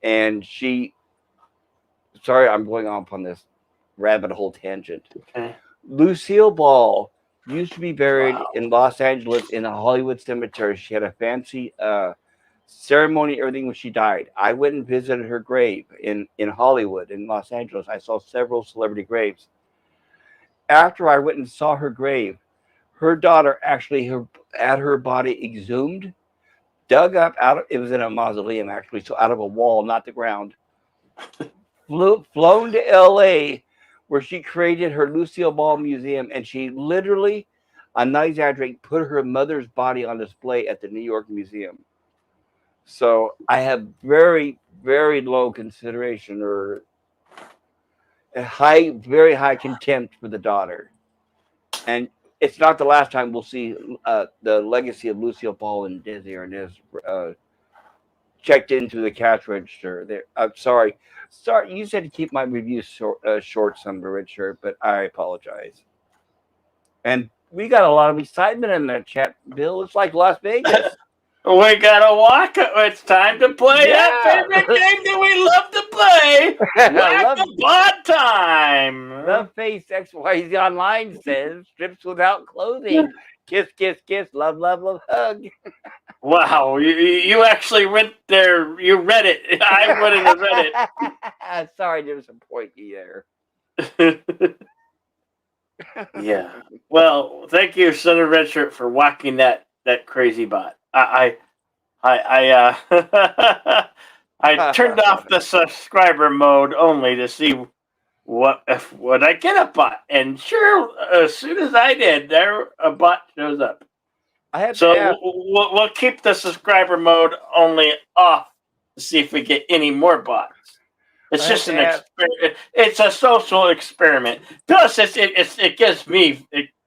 And sorry, I'm going off on this rabbit hole tangent. Okay. Lucille Ball used to be buried in Los Angeles in a Hollywood cemetery. She had a fancy ceremony, everything when she died. I went and visited her grave in Hollywood, in Los Angeles. I saw several celebrity graves. After I went and saw her grave, her daughter actually had her body exhumed, dug up it was in a mausoleum actually, so out of a wall, not the ground, flown to LA, where she created her Lucille Ball Museum, and she literally, I'm not exaggerating, put her mother's body on display at the New York Museum. So I have very, very low consideration or very high contempt for the daughter. And it's not the last time we'll see the legacy of Lucille Ball and Desi Arnaz checked into the cash register. I'm sorry, you said to keep my reviews short, Son of a Red Shirt, but I apologize. And we got a lot of excitement in that chat, Bill. It's like Las Vegas. We gotta walk. It's time to play that favorite game that we love to play. Whack-a-bot time. Love Face XYZ Online says strips without clothing. Kiss, kiss, kiss. Love, love, love, hug. Wow, you actually went there. You read it. I wouldn't have read it. Sorry, there was some pointy there. Yeah. Well, thank you, Son of Red Shirt, for whacking that crazy bot. I turned off the subscriber mode only to see what I get a bot, and sure, as soon as I did, a bot shows up. We'll keep the subscriber mode only off to see if we get any more bots. It's just an experiment. It's a social experiment. Plus, it gives me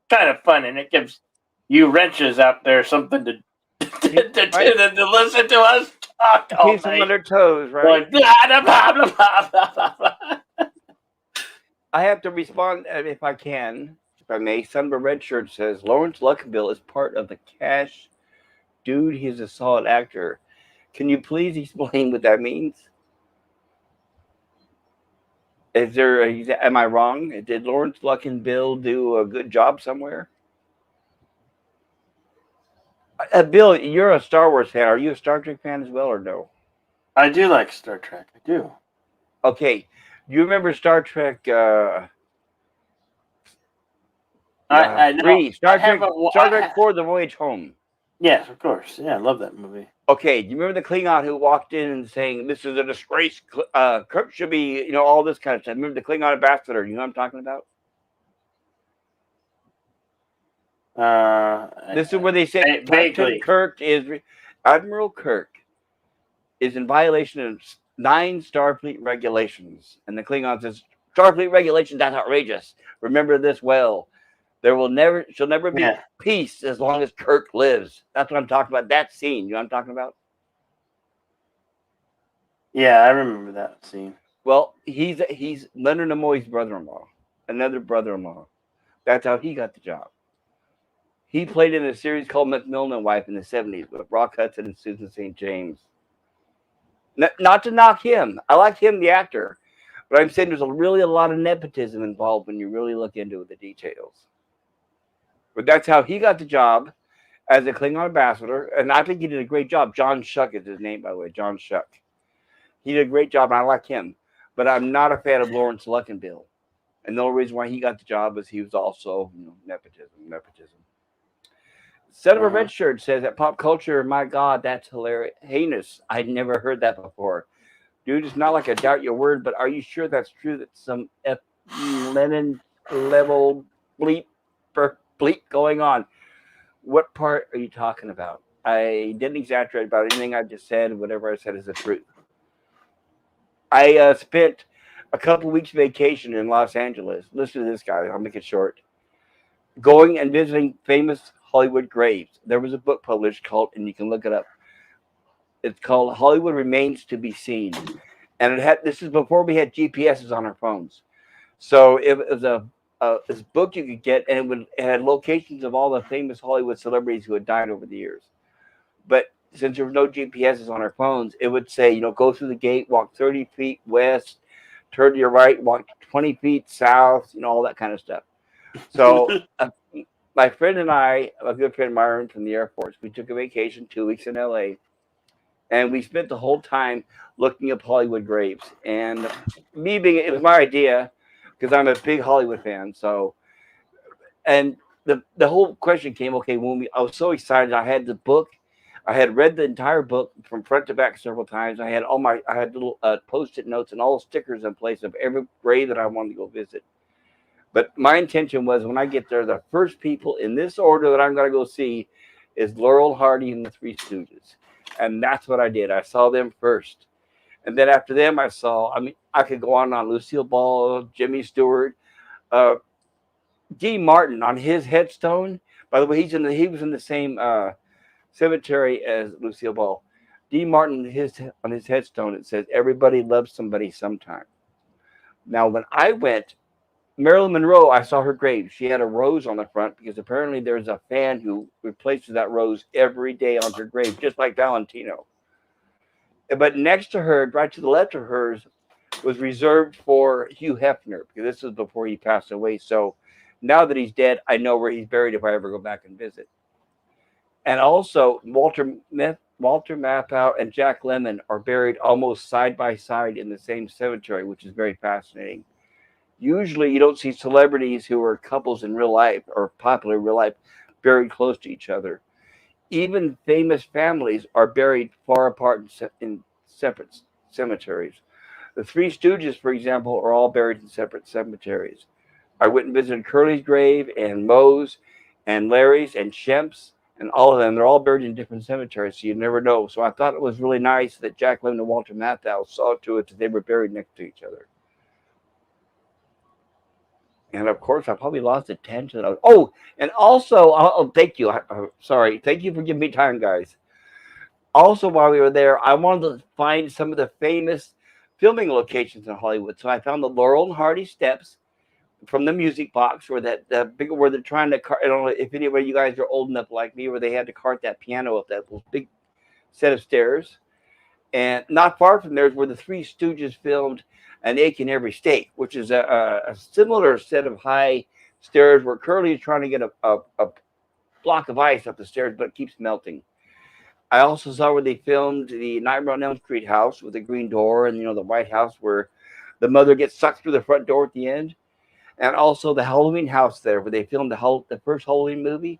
kind of fun, and it gives you wrenches out there something to listen to us talk all keep them on their toes, right? I have to respond if I can. If I may, Son of a Red Shirt says Lawrence Luckinbill is part of the cast. Dude, he's a solid actor. Can you please explain what that means? Is there? Am I wrong? Did Lawrence Luckinbill do a good job somewhere? Bill, you're a Star Wars fan. Are you a Star Trek fan as well, or no? I do like Star Trek. I do. Okay. Do you remember Star Trek? I know. Three. Star I have Trek. a- Star I Trek ha- 4: The Voyage Home. Yes, of course. Yeah, I love that movie. Okay. Do you remember the Klingon who walked in and saying, "This is a disgrace. Kirk should be," all this kind of stuff. Remember the Klingon ambassador? You know what I'm talking about? This is where they say Captain Kirk is Admiral Kirk is in violation of 9 Starfleet regulations, and the Klingon says Starfleet regulations, that's outrageous. Remember this well. Shall never be peace as long as Kirk lives. That's what I'm talking about. That scene. You know what I'm talking about? Yeah, I remember that scene. Well, he's Leonard Nimoy's brother-in-law, another brother-in-law. That's how he got the job. He played in a series called Macmillan and Wife in the 70s with Rock Hudson and Susan St. James. Not to knock him. I like him, the actor. But I'm saying there's really a lot of nepotism involved when you really look into the details. But that's how he got the job as a Klingon ambassador. And I think he did a great job. John Shuck is his name, by the way. John Shuck. He did a great job, and I like him. But I'm not a fan of Lawrence Luckinbill. And the only reason why he got the job is he was also nepotism. Son of a Red Shirt says that pop culture, my God, that's hilarious. Heinous. I'd never heard that before. Dude, it's not like I doubt your word, but are you sure that's true that some Lennon level bleep going on? What part are you talking about? I didn't exaggerate about anything I just said. Whatever I said is the truth. I spent a couple weeks vacation in Los Angeles. Listen to this, guy. I'll make it short. Going and visiting famous Hollywood graves. There was a book published called, and you can look it up. It's called Hollywood Remains to Be Seen. And this is before we had GPSs on our phones. So it was this book you could get, and it had locations of all the famous Hollywood celebrities who had died over the years. But since there were no GPSs on our phones, it would say, go through the gate, walk 30 feet west, turn to your right, walk 20 feet south, all that kind of stuff. So my friend and I, a good friend Myron from the Air Force, we took a vacation 2 weeks in LA, and we spent the whole time looking up Hollywood graves. And it was my idea because I'm a big Hollywood fan. So, and the whole question came, okay, I was so excited. I had the book. I had read the entire book from front to back several times. I had little Post-it notes and all stickers in place of every grave that I wanted to go visit. But my intention was when I get there, the first people in this order that I'm going to go see is Laurel Hardy and the Three Stooges. And that's what I did. I saw them first. And then after them, I could go on Lucille Ball, Jimmy Stewart, Dean Martin on his headstone. By the way, he was in the same cemetery as Lucille Ball. Dean Martin, on his headstone, it says, "Everybody loves somebody sometime." Now, when I went, Marilyn Monroe, I saw her grave. She had a rose on the front because apparently there's a fan who replaces that rose every day on her grave, just like Valentino. But next to her, right to the left of hers, was reserved for Hugh Hefner because this was before he passed away. So now that he's dead, I know where he's buried if I ever go back and visit. And also, Walter Matthau and Jack Lemmon are buried almost side by side in the same cemetery, which is very fascinating. Usually, you don't see celebrities who are couples in real life or popular in real life buried close to each other. Even famous families are buried far apart in separate cemeteries. The Three Stooges, for example, are all buried in separate cemeteries. I went and visited Curly's grave and Moe's and Larry's and Shemp's and all of them. They're all buried in different cemeteries, so you never know. So I thought it was really nice that Jack Lemmon and Walter Matthau saw to it that they were buried next to each other. And of course, I probably lost attention. Oh, and also, thank you. Sorry. Thank you for giving me time, guys. Also, while we were there, I wanted to find some of the famous filming locations in Hollywood. So I found the Laurel and Hardy steps from the Music Box, where where they're trying to cart. I don't know if anybody of you guys are old enough like me, where they had to cart that piano up that big set of stairs. And not far from there is where the Three Stooges filmed An Ache in Every State, which is a similar set of high stairs where Curly is trying to get a block of ice up the stairs, but it keeps melting. I also saw where they filmed the Nightmare on Elm Street house with the green door and, the White House where the mother gets sucked through the front door at the end. And also the Halloween house there where they filmed the first Halloween movie.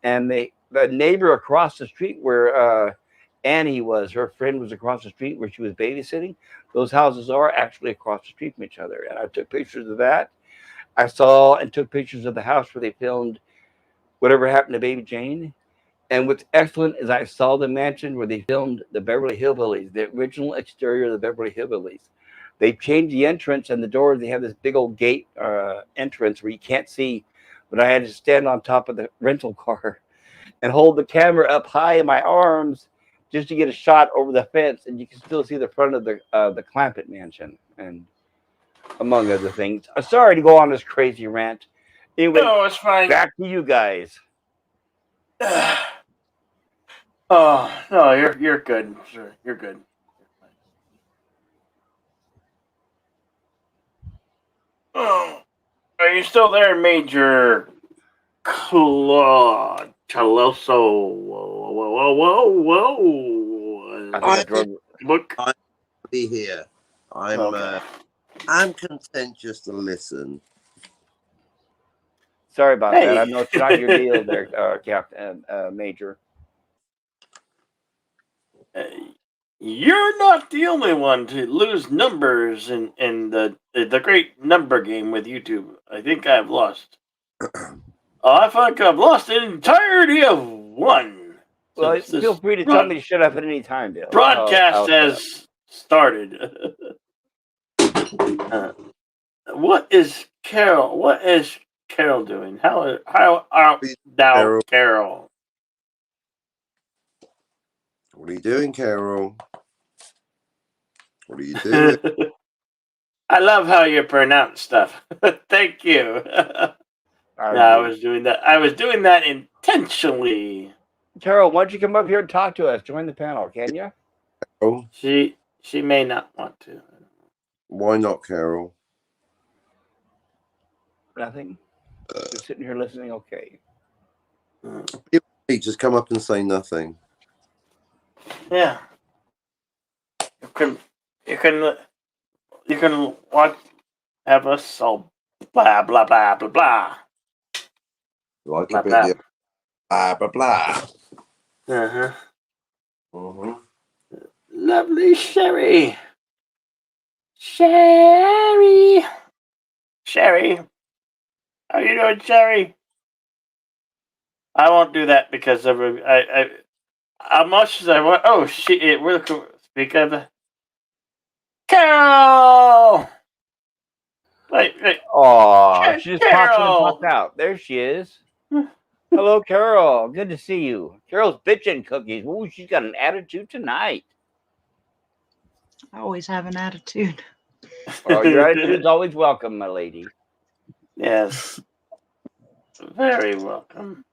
And the neighbor across the street where Annie was, her friend was across the street where she was babysitting. Those houses are actually across the street from each other. And I took pictures of that. I saw and took pictures of the house where they filmed Whatever Happened to Baby Jane. And what's excellent is I saw the mansion where they filmed the Beverly Hillbillies, the original exterior of the Beverly Hillbillies. They changed the entrance and the doors. They have this big old gate entrance where you can't see. But I had to stand on top of the rental car and hold the camera up high in my arms just to get a shot over the fence. And you can still see the front of the Clampett mansion, and among other things. Sorry to go on this crazy rant. Anyway, No, it's fine. back to you guys. Oh no, you're good. Sure, you're good. Oh, are you still there, Major Claude Chaloso? Whoa. I'll be here. I'm content just to listen. Sorry about that. I know it's not your deal there, Captain Major. You're not the only one to lose numbers in the great number game with YouTube. I think I've lost. I think I've lost the entirety of one. Well, feel free to tell me to shut up at any time, Bill. Broadcast has started. What is Carol? What is Carol doing? How out thou, Carol? What are you doing, Carol? What are you doing? I love how you pronounce stuff. Thank you. I was doing that. I was doing that intentionally. Carol, why don't you come up here and talk to us? Join the panel, can you? Oh, she may not want to. Why not, Carol? Nothing. Just sitting here listening. Okay. Just come up and say nothing. Yeah. You can watch, have us all blah blah blah blah blah. Like blah, a bit blah. Blah blah blah. Uh-huh. Mm-hmm. Lovely Sherry. Sherry. How you doing, Sherry? I won't do that because of how much as I want. Oh shit! We're speak of Carol. Wait. Oh, she just popped in and Carol. popped out. There she is. Hello, Carol. Good to see you. Carol's bitching cookies. Ooh, she's got an attitude tonight. I always have an attitude. Oh, your attitude's always welcome, my lady. Yes. Very welcome.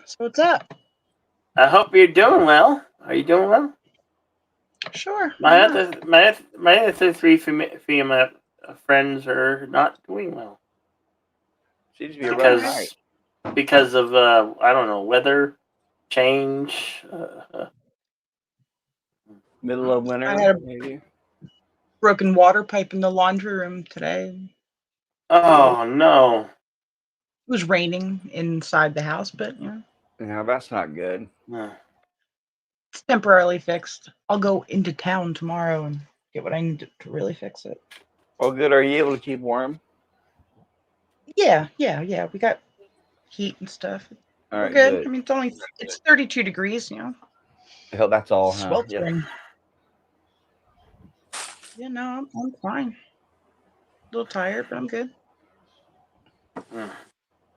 So what's up? I hope you're doing well. Are you doing well? Sure. My other three female friends are not doing well. Seems to be around night. Because of I don't know, weather change. Middle of winter, I had maybe. Broken water pipe in the laundry room today. Oh no! It was raining inside the house, but Yeah, that's not good. No. It's temporarily fixed. I'll go into town tomorrow and get what I need to really fix it. Oh, good. Are you able to keep warm? Yeah. We got heat and stuff. All right, We're good. good. I mean, it's 32 degrees. Hell, that's all. Huh? Sweltering. Yeah, no, I'm fine. A little tired, but I'm good. Well,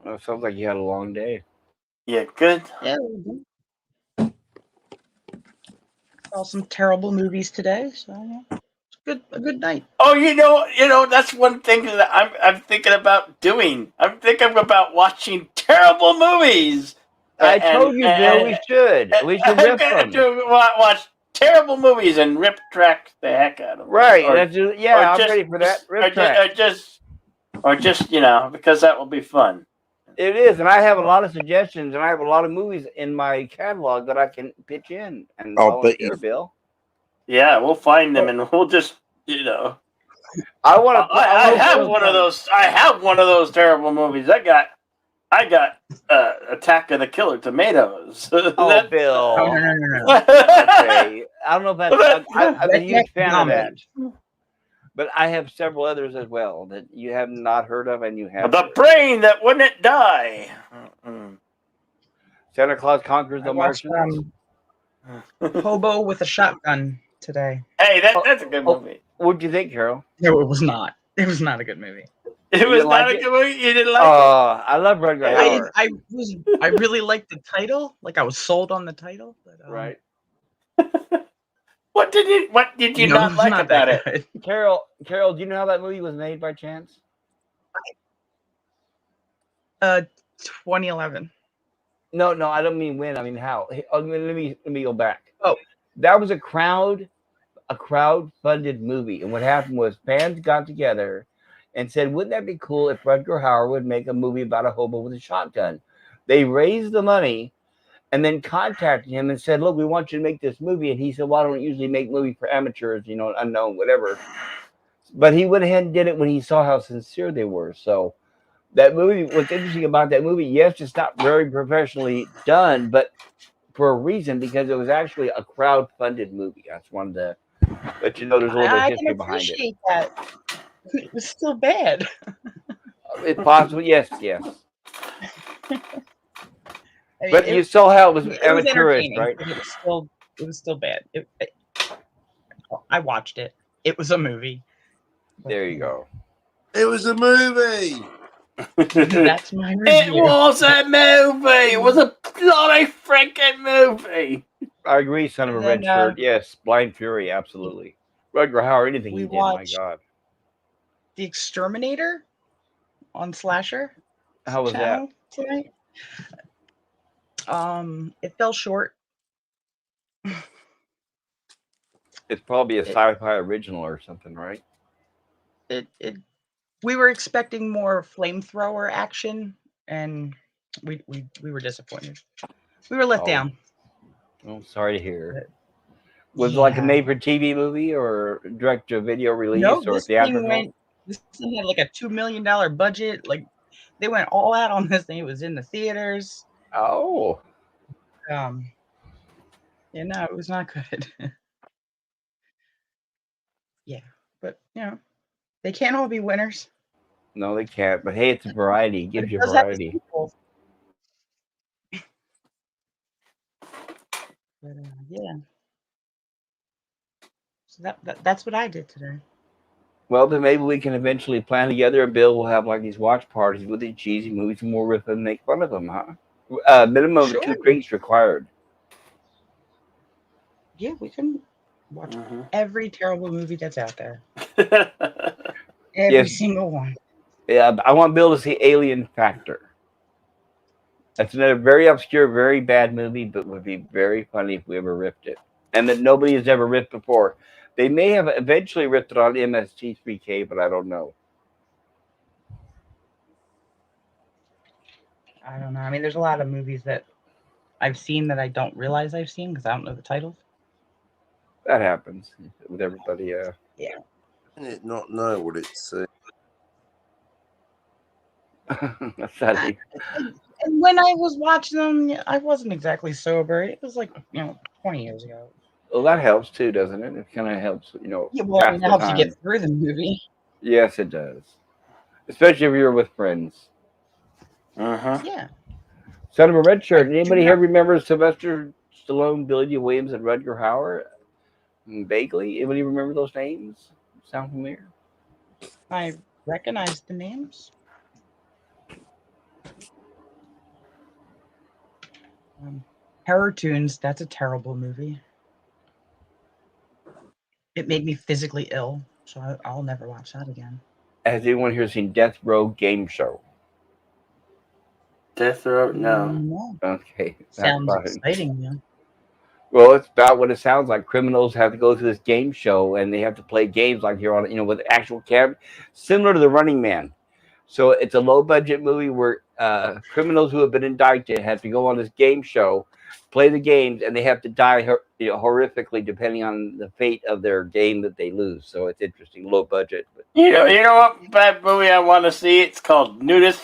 it sounds like you had a long day. Yeah, good. Yeah. Saw some terrible movies today, so it's a good night. Oh, you know, that's one thing that I'm thinking about doing. I'm thinking about watching terrible movies. I told you, Bill, we should. We should I'm riff gonna them. watch terrible movies and rip track the heck out of them. Right. Or, That's just, yeah, I'm ready for that. Rip track. Or just, you know, because that will be fun. It is, and I have a lot of suggestions, and I have a lot of movies in my catalog that I can pitch in and volunteer, Bill. Yeah, we'll find them and we'll just, you know. I want to. I have one of those. I have one of those terrible movies. I got Attack of the Killer Tomatoes. Oh, Bill. No. Okay. I don't know if that's. I'm a huge fan of that. But I have several others as well that you have not heard of, and you have. The Brain That Wouldn't Die. Santa Claus Conquers the Martians. Hobo with a Shotgun today. Hey, that's a good movie. What'd you think, Carol? No, it was not. It was not a good movie. It was not a good movie. You didn't like it. I love Rutger Hauer. I really liked the title. Like I was sold on the title. But, right. What did you not like about it? Carol, do you know how that movie was made by chance? 2011. No, I don't mean when. I mean how. Let me go back. Oh, that was a crowd-funded movie, and what happened was fans got together and said, "Wouldn't that be cool if Rutger Hauer would make a movie about a hobo with a shotgun?" They raised the money, and then contacted him and said, "Look, we want you to make this movie." And he said, "Well, I don't usually make movies for amateurs, you know, unknown, whatever." But he went ahead and did it when he saw how sincere they were. So that movie, what's interesting about that movie, yes, it's not very professionally done, but for a reason, because it was actually a crowd-funded movie. I just wanted to let you know there's a little bit of history behind it. I can appreciate that. It was still bad. It's possible, yes. But you saw how it was amateurish, right? It was still bad. I watched it. It was a movie. There you go. It was a movie. That's my review. It was a movie. It was a bloody freaking movie. I agree, son of a red shirt. Yes, Blind Fury, absolutely. Rutger Hauer, anything he did, my God. The Exterminator on Slasher. How was that? Tonight. It fell short. It's probably a sci-fi original or something, right? We were expecting more flamethrower action, and we were disappointed. We were let down. Oh, sorry to hear. Was it like a made-for-TV movie or direct-to-video release or theatrical? This thing had like a $2 million budget. Like they went all out on this thing. It was in the theaters. Oh. Yeah, no, it was not good. Yeah, but you know, they can't all be winners. No, they can't. But hey, it's a variety. It gives you does have variety. sequels. But yeah. So that's what I did today. Well, then maybe we can eventually plan together, and Bill will have like these watch parties with these cheesy movies, and we'll rip them and make fun of them, huh? Minimum of 2 drinks required. Yeah, we can watch every terrible movie that's out there. Every single one. Yeah, I want Bill to see Alien Factor. That's another very obscure, very bad movie, but would be very funny if we ever ripped it. And that nobody has ever ripped before. They may have eventually ripped it on MST3K, but I don't know. I don't know. I mean, there's a lot of movies that I've seen that I don't realize I've seen because I don't know the titles. That happens with everybody. Yeah. I did not know what it's. That's sad. And when I was watching them, I wasn't exactly sober. It was like 20 years ago. Well, that helps too, doesn't it? It kind of helps, Yeah, well, it helps you get through the movie. Yes, it does. Especially if you're with friends. Yeah. Son of a red shirt. Anybody here remember Sylvester Stallone, Billy D. Williams, and Rutger Hauer? Vaguely. Anybody remember those names? Sound familiar? I recognize the names. Terror Tunes, that's a terrible movie. It made me physically ill, so I'll never watch that again. Has anyone here seen Death Row Game Show? Death Row? No. No. Okay. Sounds exciting, yeah. Well, it's about what it sounds like. Criminals have to go to this game show, and they have to play games like you're on, with actual camera, similar to The Running Man. So it's a low budget movie where criminals who have been indicted have to go on this game show, play the games, and they have to die horrifically depending on the fate of their game that they lose. So it's interesting, low budget. But You know what bad movie I want to see? It's called Nudist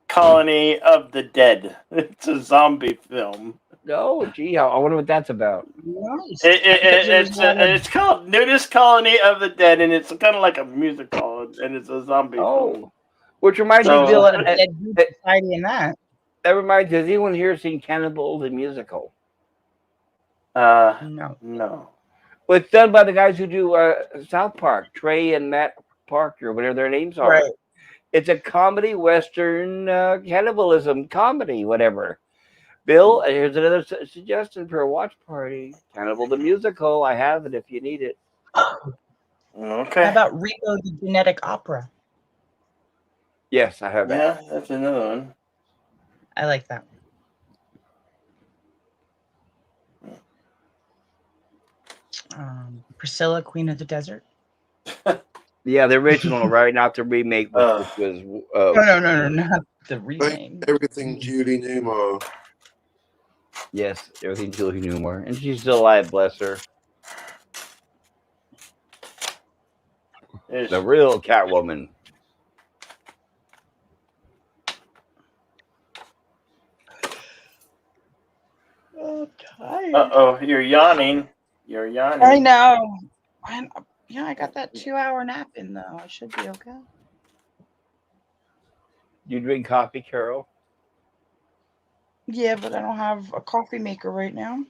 Colony of the Dead. It's a zombie film. Oh, gee, I wonder what that's about. Nice. It's called Nudist Colony of the Dead, and it's kind of like a musical, and it's a zombie film. Which reminds me, There's a Bill, lot of dead society in that. that reminds. Has anyone here seen Cannibal the Musical? No. No. Well, it's done by the guys who do South Park, Trey and Matt Parker, whatever their names are. Right. It's a comedy, Western cannibalism comedy, whatever. Bill, here's another suggestion for a watch party. Cannibal the Musical. I have it if you need it. Okay. How about Rico the Genetic Opera? Yes, I have that. Yeah, that's another one. I like that. Priscilla, Queen of the Desert. Yeah, the original, right? Not the remake, which was. No, not the remake. Everything Julie Newmar. Yes, everything Julie Newmar, and she's still alive. Bless her. The real Catwoman. Uh-oh, you're yawning. You're yawning. I know. I got that 2-hour nap in though. I should be okay. You drink coffee, Carol? Yeah, but I don't have a coffee maker right now.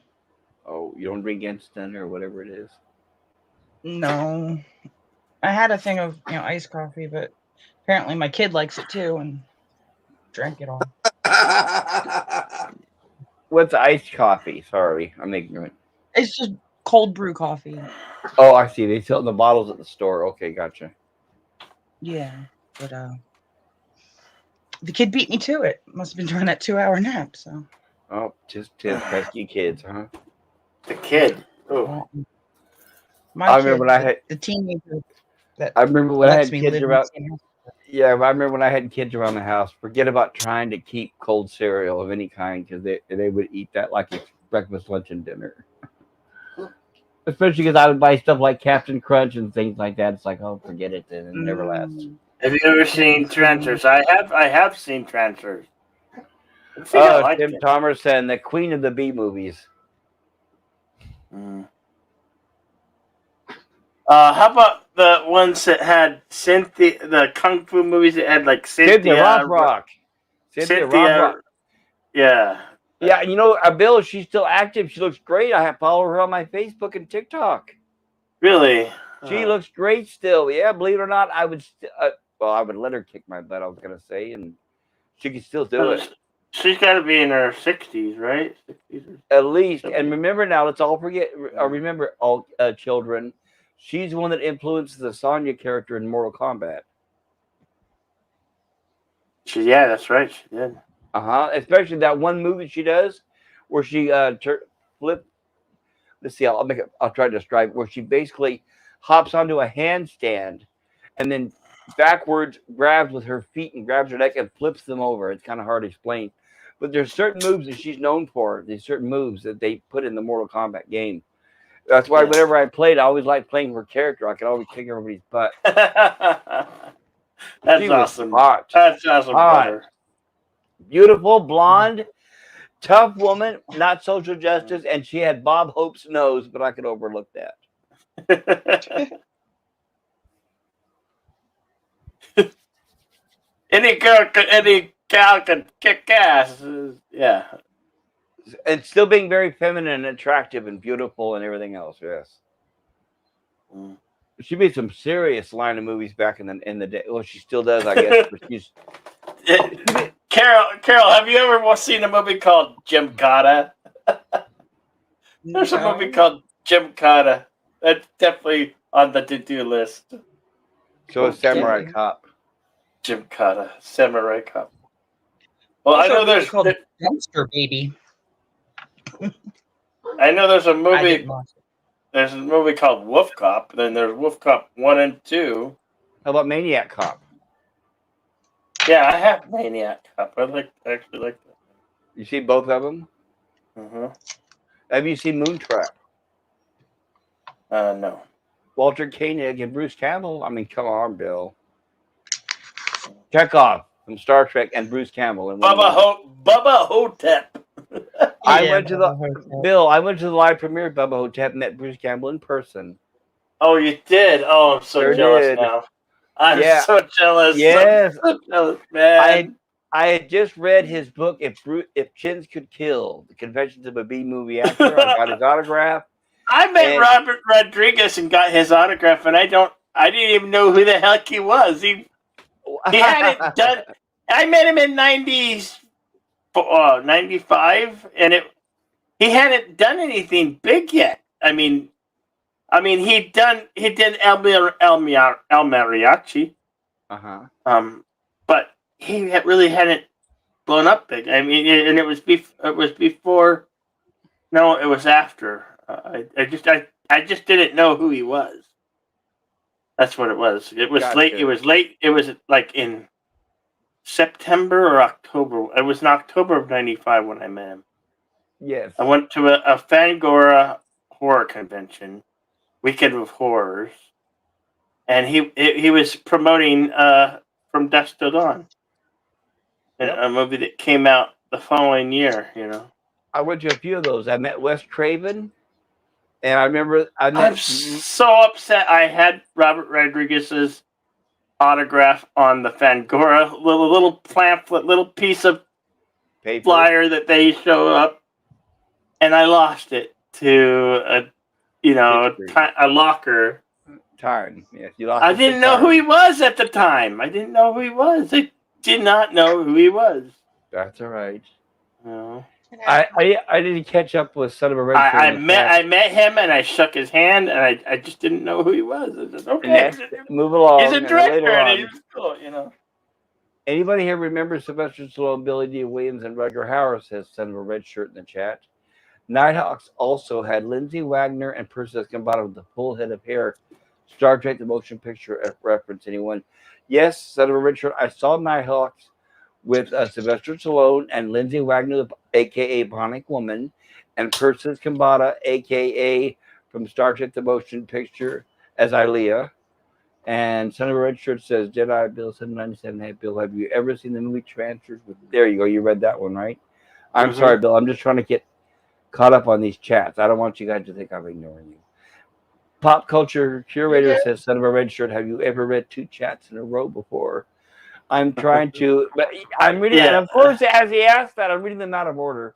Oh, you don't drink instant or whatever it is? No. I had a thing of iced coffee, but apparently my kid likes it too and drank it all. What's iced coffee? Sorry, I'm ignorant. It's just cold brew coffee. Oh, I see. They sell the bottles at the store. Okay, gotcha. Yeah, but the kid beat me to it. Must have been during that 2-hour nap. So. Oh, just pesky kids, huh? The kid. Oh. I remember when I had the teenager. I remember when I had lets me kids live in around. the same house. Yeah, I remember when I had kids around the house. Forget about trying to keep cold cereal of any kind because they would eat that like it's breakfast, lunch, and dinner. Especially because I would buy stuff like Captain Crunch and things like that. It's like, oh, forget it, then it never lasts. Have you ever seen Trancers? I have seen Trancers. Oh, Tim Thomerson, the queen of the B movies. How about the ones that had Cynthia, the kung fu movies that had like Cynthia Rothrock. Cynthia Rothrock. Yeah. Yeah, Bill, she's still active. She looks great. I follow her on my Facebook and TikTok. Really? She looks great still. Yeah, believe it or not, I would. I would let her kick my butt. I was gonna say, and she can still do it. She's got to be in her 60s, right? 60s At least. And remember now, let's all remember all children. She's the one that influenced the Sonya character in Mortal Kombat. Yeah, that's right. She did. Especially that one movie she does where she flip. Let's see. I'll try to describe where she basically hops onto a handstand and then backwards grabs with her feet and grabs her neck and flips them over. It's kind of hard to explain, but there's certain moves that she's known for. There's certain moves that they put in the Mortal Kombat game. That's why whenever I played, I always liked playing her character. I could always kick everybody's butt. That's awesome. Hot. That's awesome. Hot. Beautiful, blonde, tough woman, not social justice, and she had Bob Hope's nose, but I could overlook that. Any gal can kick ass. Yeah. And still being very feminine and attractive and beautiful and everything else, yes. She made some serious line of movies back in the day. Well, she still does, I guess. But she's Carol, have you ever seen a movie called Gymkata? There's a movie called Gymkata. That's definitely on the to-do list. So a Samurai Cop. Gymkata, Samurai Cop. Well, I know there's called Dumpster Baby. I know there's a I movie. didn't watch it. There's a movie called Wolf Cop. Then there's Wolf Cop 1 and 2. How about Maniac Cop? Yeah, I have Maniac Cop. I actually like that. You see both of them? Mm-hmm. Have you seen Moontrap? No. Walter Koenig and Bruce Campbell. I mean, come on, Bill. Chekhov from Star Trek and Bruce Campbell. Bubba Hotep. I Yeah, went to Bubba Hotep. Bill. I went to the live premiere of Bubba Hotep. Met Bruce Campbell in person. Oh, you did? Oh, I'm so Sure jealous did. now. I'm Yeah. so jealous. Yes. I'm so jealous, man. I had just read his book, If Chins Could Kill, The Confessions of a B-Movie Actor. I got his autograph. I met And- Robert Rodriguez and got his autograph, and I didn't even know who the heck he was. He hadn't done. I met him in 95, and he hadn't done anything big yet. I mean, he did El Mariachi, but he really hadn't blown up big. I mean, and it was before. No, it was after. I just didn't know who he was. That's what it was. It was Gotcha. late. It was late. It was like in September or October. It was in October of 95 when I met him. Yes. I went to a Fangora horror convention, Weekend of Horrors, and he was promoting From Dusk Till Dawn, a movie that came out the following year. You know, I went to a few of those. I met Wes Craven, and I remember I'm so upset. I had Robert Rodriguez's autograph on the Fangora little pamphlet, little piece of paper flyer that they show up, and I lost it to a locker. Time. Yes, you lost. I it didn't to know time. who he was at the time. I didn't know who he was. I did not know who he was. That's all right. No. I didn't catch up with Son of a Red Shirt I in the chat. met him and I shook his hand and I just didn't know who he was. I said, okay, Move along. he's a and director later and on- he was cool, you know. Anybody here remember Sylvester Stallone, Billy D. Williams, and Roger Howard says Son of a Red Shirt in the chat. Nighthawks also had Lindsay Wagner and Persis Gambata with the full head of hair. Star Trek the motion picture reference. Anyone? Yes, Son of a Red Shirt. I saw Nighthawks with Sylvester Stallone and Lindsay Wagner, a.k.a. Bionic Woman, and Persis Gambata, a.k.a. from Star Trek the motion picture as Ilea. And Son of a Red Shirt says, Jedi Bill 797. Hey, Bill, have you ever seen the movie Transfers? There you go. You read that one, right? I'm Mhm. sorry, Bill. I'm just trying to get caught up on these chats. I don't want you guys to think I'm ignoring you. Pop Culture Curator says, Son of a Red Shirt, have you ever read 2 chats in a row before? I'm trying to, but I'm reading, and of course, as he asked that, I'm reading them out of order.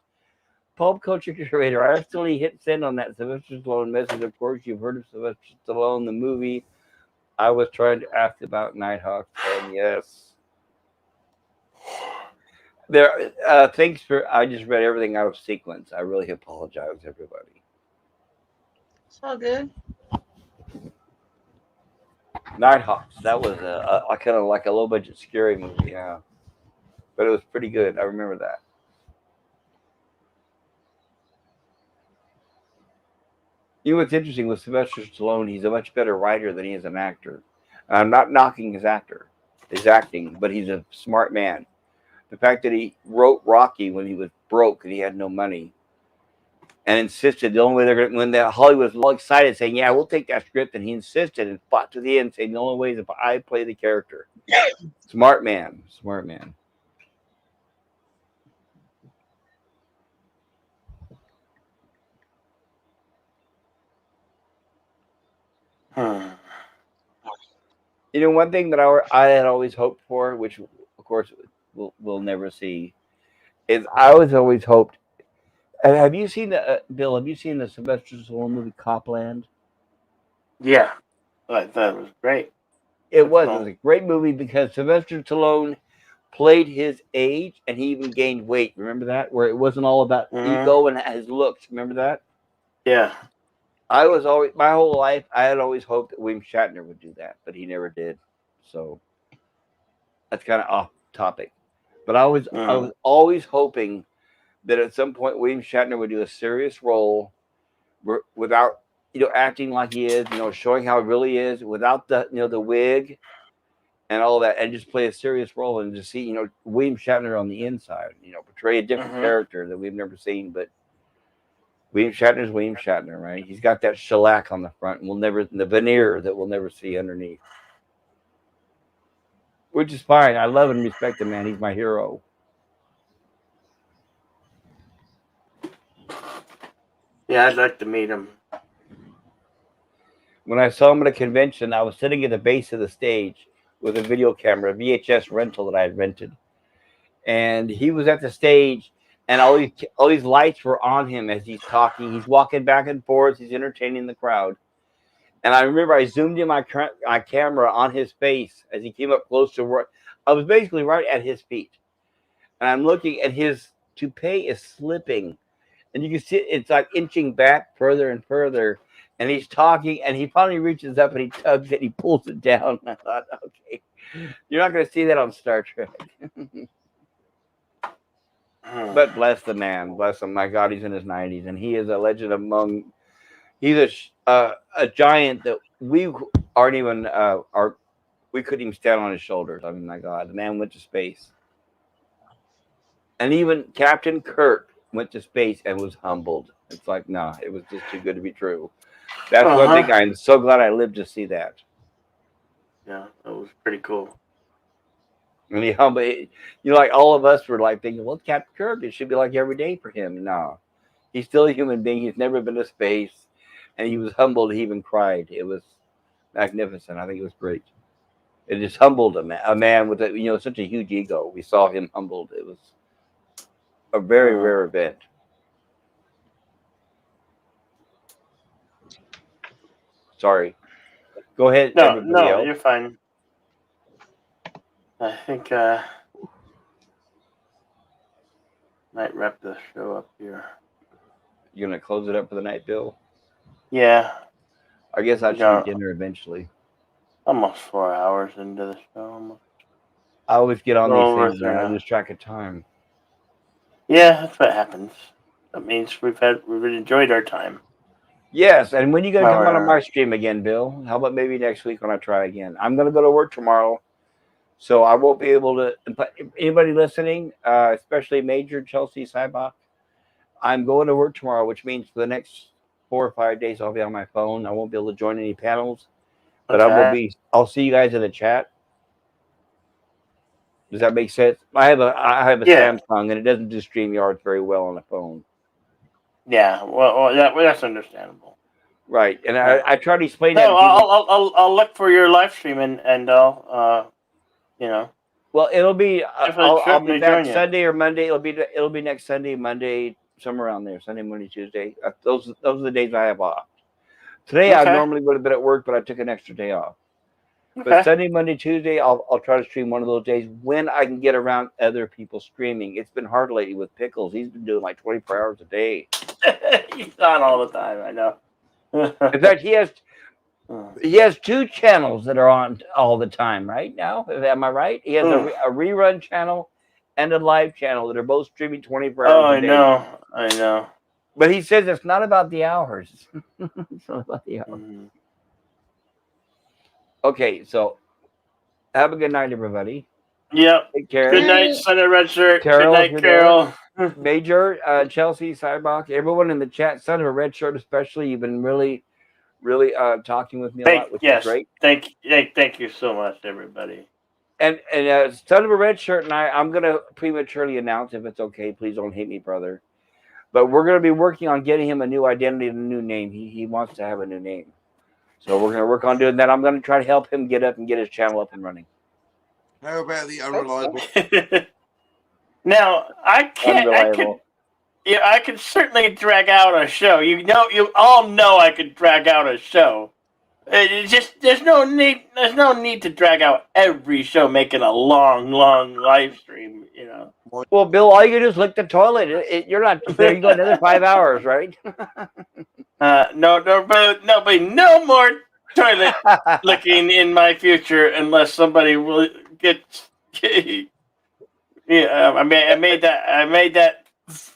Pulp Culture Curator, I accidentally hit send on that Sylvester Stallone message. Of course, you've heard of Sylvester Stallone, the movie. I was trying to ask about Nighthawk, and yes. There, thanks for, I just read everything out of sequence. I really apologize, everybody. It's all good. Nighthawks, that was a kind of like a low budget scary movie, yeah. But it was pretty good. I remember that. You know what's interesting with Sylvester Stallone? He's a much better writer than he is an actor. I'm not knocking his acting, but he's a smart man. The fact that he wrote Rocky when he was broke and he had no money, and insisted the only way they're going to, when the Hollywood was all excited saying, yeah, we'll take that script, and he insisted and fought to the end saying the only way is if I play the character. Smart man. You know, one thing that I had always hoped for, which of course we'll never see, is I was always hoped. Have you seen the Bill? Have you seen the Sylvester Stallone movie Copland? Yeah, I thought it was great. It was a great movie because Sylvester Stallone played his age and he even gained weight. Remember that? Where it wasn't all about ego and his looks. Remember that? Yeah. I was always, my whole life, I had always hoped that William Shatner would do that, but he never did. So that's kind of off topic. But I was always hoping that at some point William Shatner would do a serious role without acting like he is, showing how it really is, without the the wig and all that, and just play a serious role and just see William Shatner on the inside, portray a different character that we've never seen, but William Shatner's William Shatner, right? He's got that shellac on the front, and the veneer that we'll never see underneath, which is fine. I love and respect the man. He's my hero. Yeah, I'd like to meet him. When I saw him at a convention, I was sitting at the base of the stage with a video camera, a VHS rental that I had rented. And he was at the stage, and all these lights were on him as he's talking. He's walking back and forth. He's entertaining the crowd. And I remember I zoomed in my camera on his face as he came up close to where I was basically right at his feet. And I'm looking, and his toupee is slipping. And you can see it's like inching back further and further. And he's talking, and he finally reaches up and he tugs it, he pulls it down. And I thought, okay, you're not going to see that on Star Trek. But bless the man, bless him. My God, he's in his 90s, and he is a legend among. He's a giant that we aren't even we couldn't even stand on his shoulders. I mean, my God, the man went to space, and even Captain Kirk went to space and was humbled. It's like, no, it was just too good to be true. That's one thing I'm so glad I lived to see that. Yeah, that was pretty cool. And he humbled, like all of us were like thinking, well, Captain Kirk, it should be like every day for him. No, he's still a human being. He's never been to space, and he was humbled. He even cried. It was magnificent. I think it was great. It just humbled a man with such a huge ego. We saw him humbled. It was a very rare event. Sorry. Go ahead. No, else. you're fine. I think might wrap the show up here. You're gonna close it up for the night, Bill? Yeah. I guess I should eat dinner eventually. Almost 4 hours into the show. I always get on these things and I lose track of time. Yeah, that's what happens. That means we've enjoyed our time. Yes, and when are you going to come on my stream again, Bill? How about maybe next week when I try again? I'm going to go to work tomorrow, so I won't be able to. But anybody listening, especially Major Chelsea Cybok, I'm going to work tomorrow, which means for the next 4 or 5 days I'll be on my phone. I won't be able to join any panels, but I will be. I'll see you guys in the chat. Does that make sense? I have a Samsung, and it doesn't do StreamYard very well on the phone. Yeah, well, that's understandable. Right, and I try to explain that. No, I'll look for your live stream and I'll Well, it'll be I'll be back you. Sunday or Monday. It'll be next Sunday, Monday, somewhere around there. Sunday, Monday, Tuesday. Those are the days I have off. Today I normally would have been at work, but I took an extra day off. But Sunday, Monday, Tuesday, I'll try to stream one of those days when I can get around other people streaming. It's been hard lately with Pickles. He's been doing like 24 hours a day. He's on all the time. I know. In fact, he has 2 channels that are on all the time right now. Am I right? He has a rerun channel and a live channel that are both streaming 24 hours a day. I know. But he says it's not about the hours. It's not about the hours. Okay, so have a good night, everybody. Yep. Take care. Good night, Son of Red Shirt. Carol, good night, Carol. Major, Chelsea, Cybok, everyone in the chat, Son of a Red Shirt especially, you've been really talking with me a lot, which is great. Thank you so much, everybody. And Son of a Red Shirt and I'm going to prematurely announce, if it's okay, please don't hate me, brother. But we're going to be working on getting him a new identity and a new name. He wants to have a new name. So we're going to work on doing that. I'm going to try to help him get up and get his channel up and running. How about the unreliable? Now, I could certainly drag out a show. You all know I could drag out a show. It's just there's no need to drag out every show making a long live stream, Well, Bill, all you do is lick the toilet. You're not there. You go another 5 hours, right? No more toilet licking in my future unless somebody will get. Yeah, I made that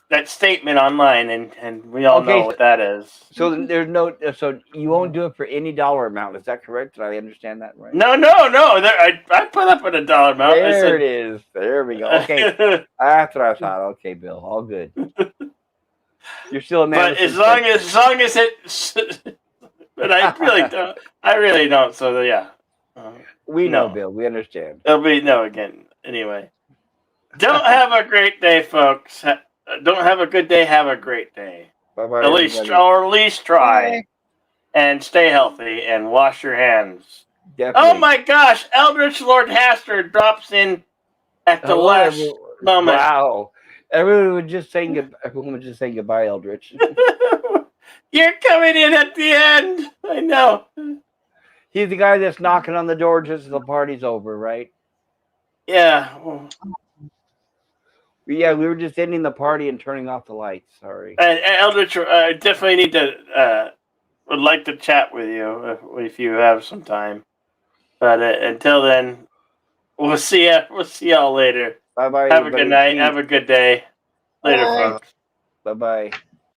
that statement online, and we all know what that is. So there's no. So you won't do it for any dollar amount. Is that correct? Did I understand that right? No. There, I put up with a dollar amount. There it is. There we go. Okay, that's what I thought. Okay, Bill, all good. You're still a man. But as long as it, but I really don't. So yeah, we know, Bill. We understand. It'll be no again. Anyway, don't have a great day, folks. Don't have a good day. Have a great day. Bye-bye, at least try, and stay healthy and wash your hands. Definitely. Oh my gosh! Eldritch Lord Haster drops in at the last moment. Wow! Everyone was just saying goodbye, Eldritch. You're coming in at the end. I know. He's the guy that's knocking on the door just as the party's over, right? Yeah. Yeah, we were just ending the party and turning off the lights. Sorry. Eldritch, I definitely need to. Would like to chat with you if you have some time. But until then, we'll see ya. We'll see y'all later. Bye bye. Have a good night. Have a good day. Later, folks. Bye bye.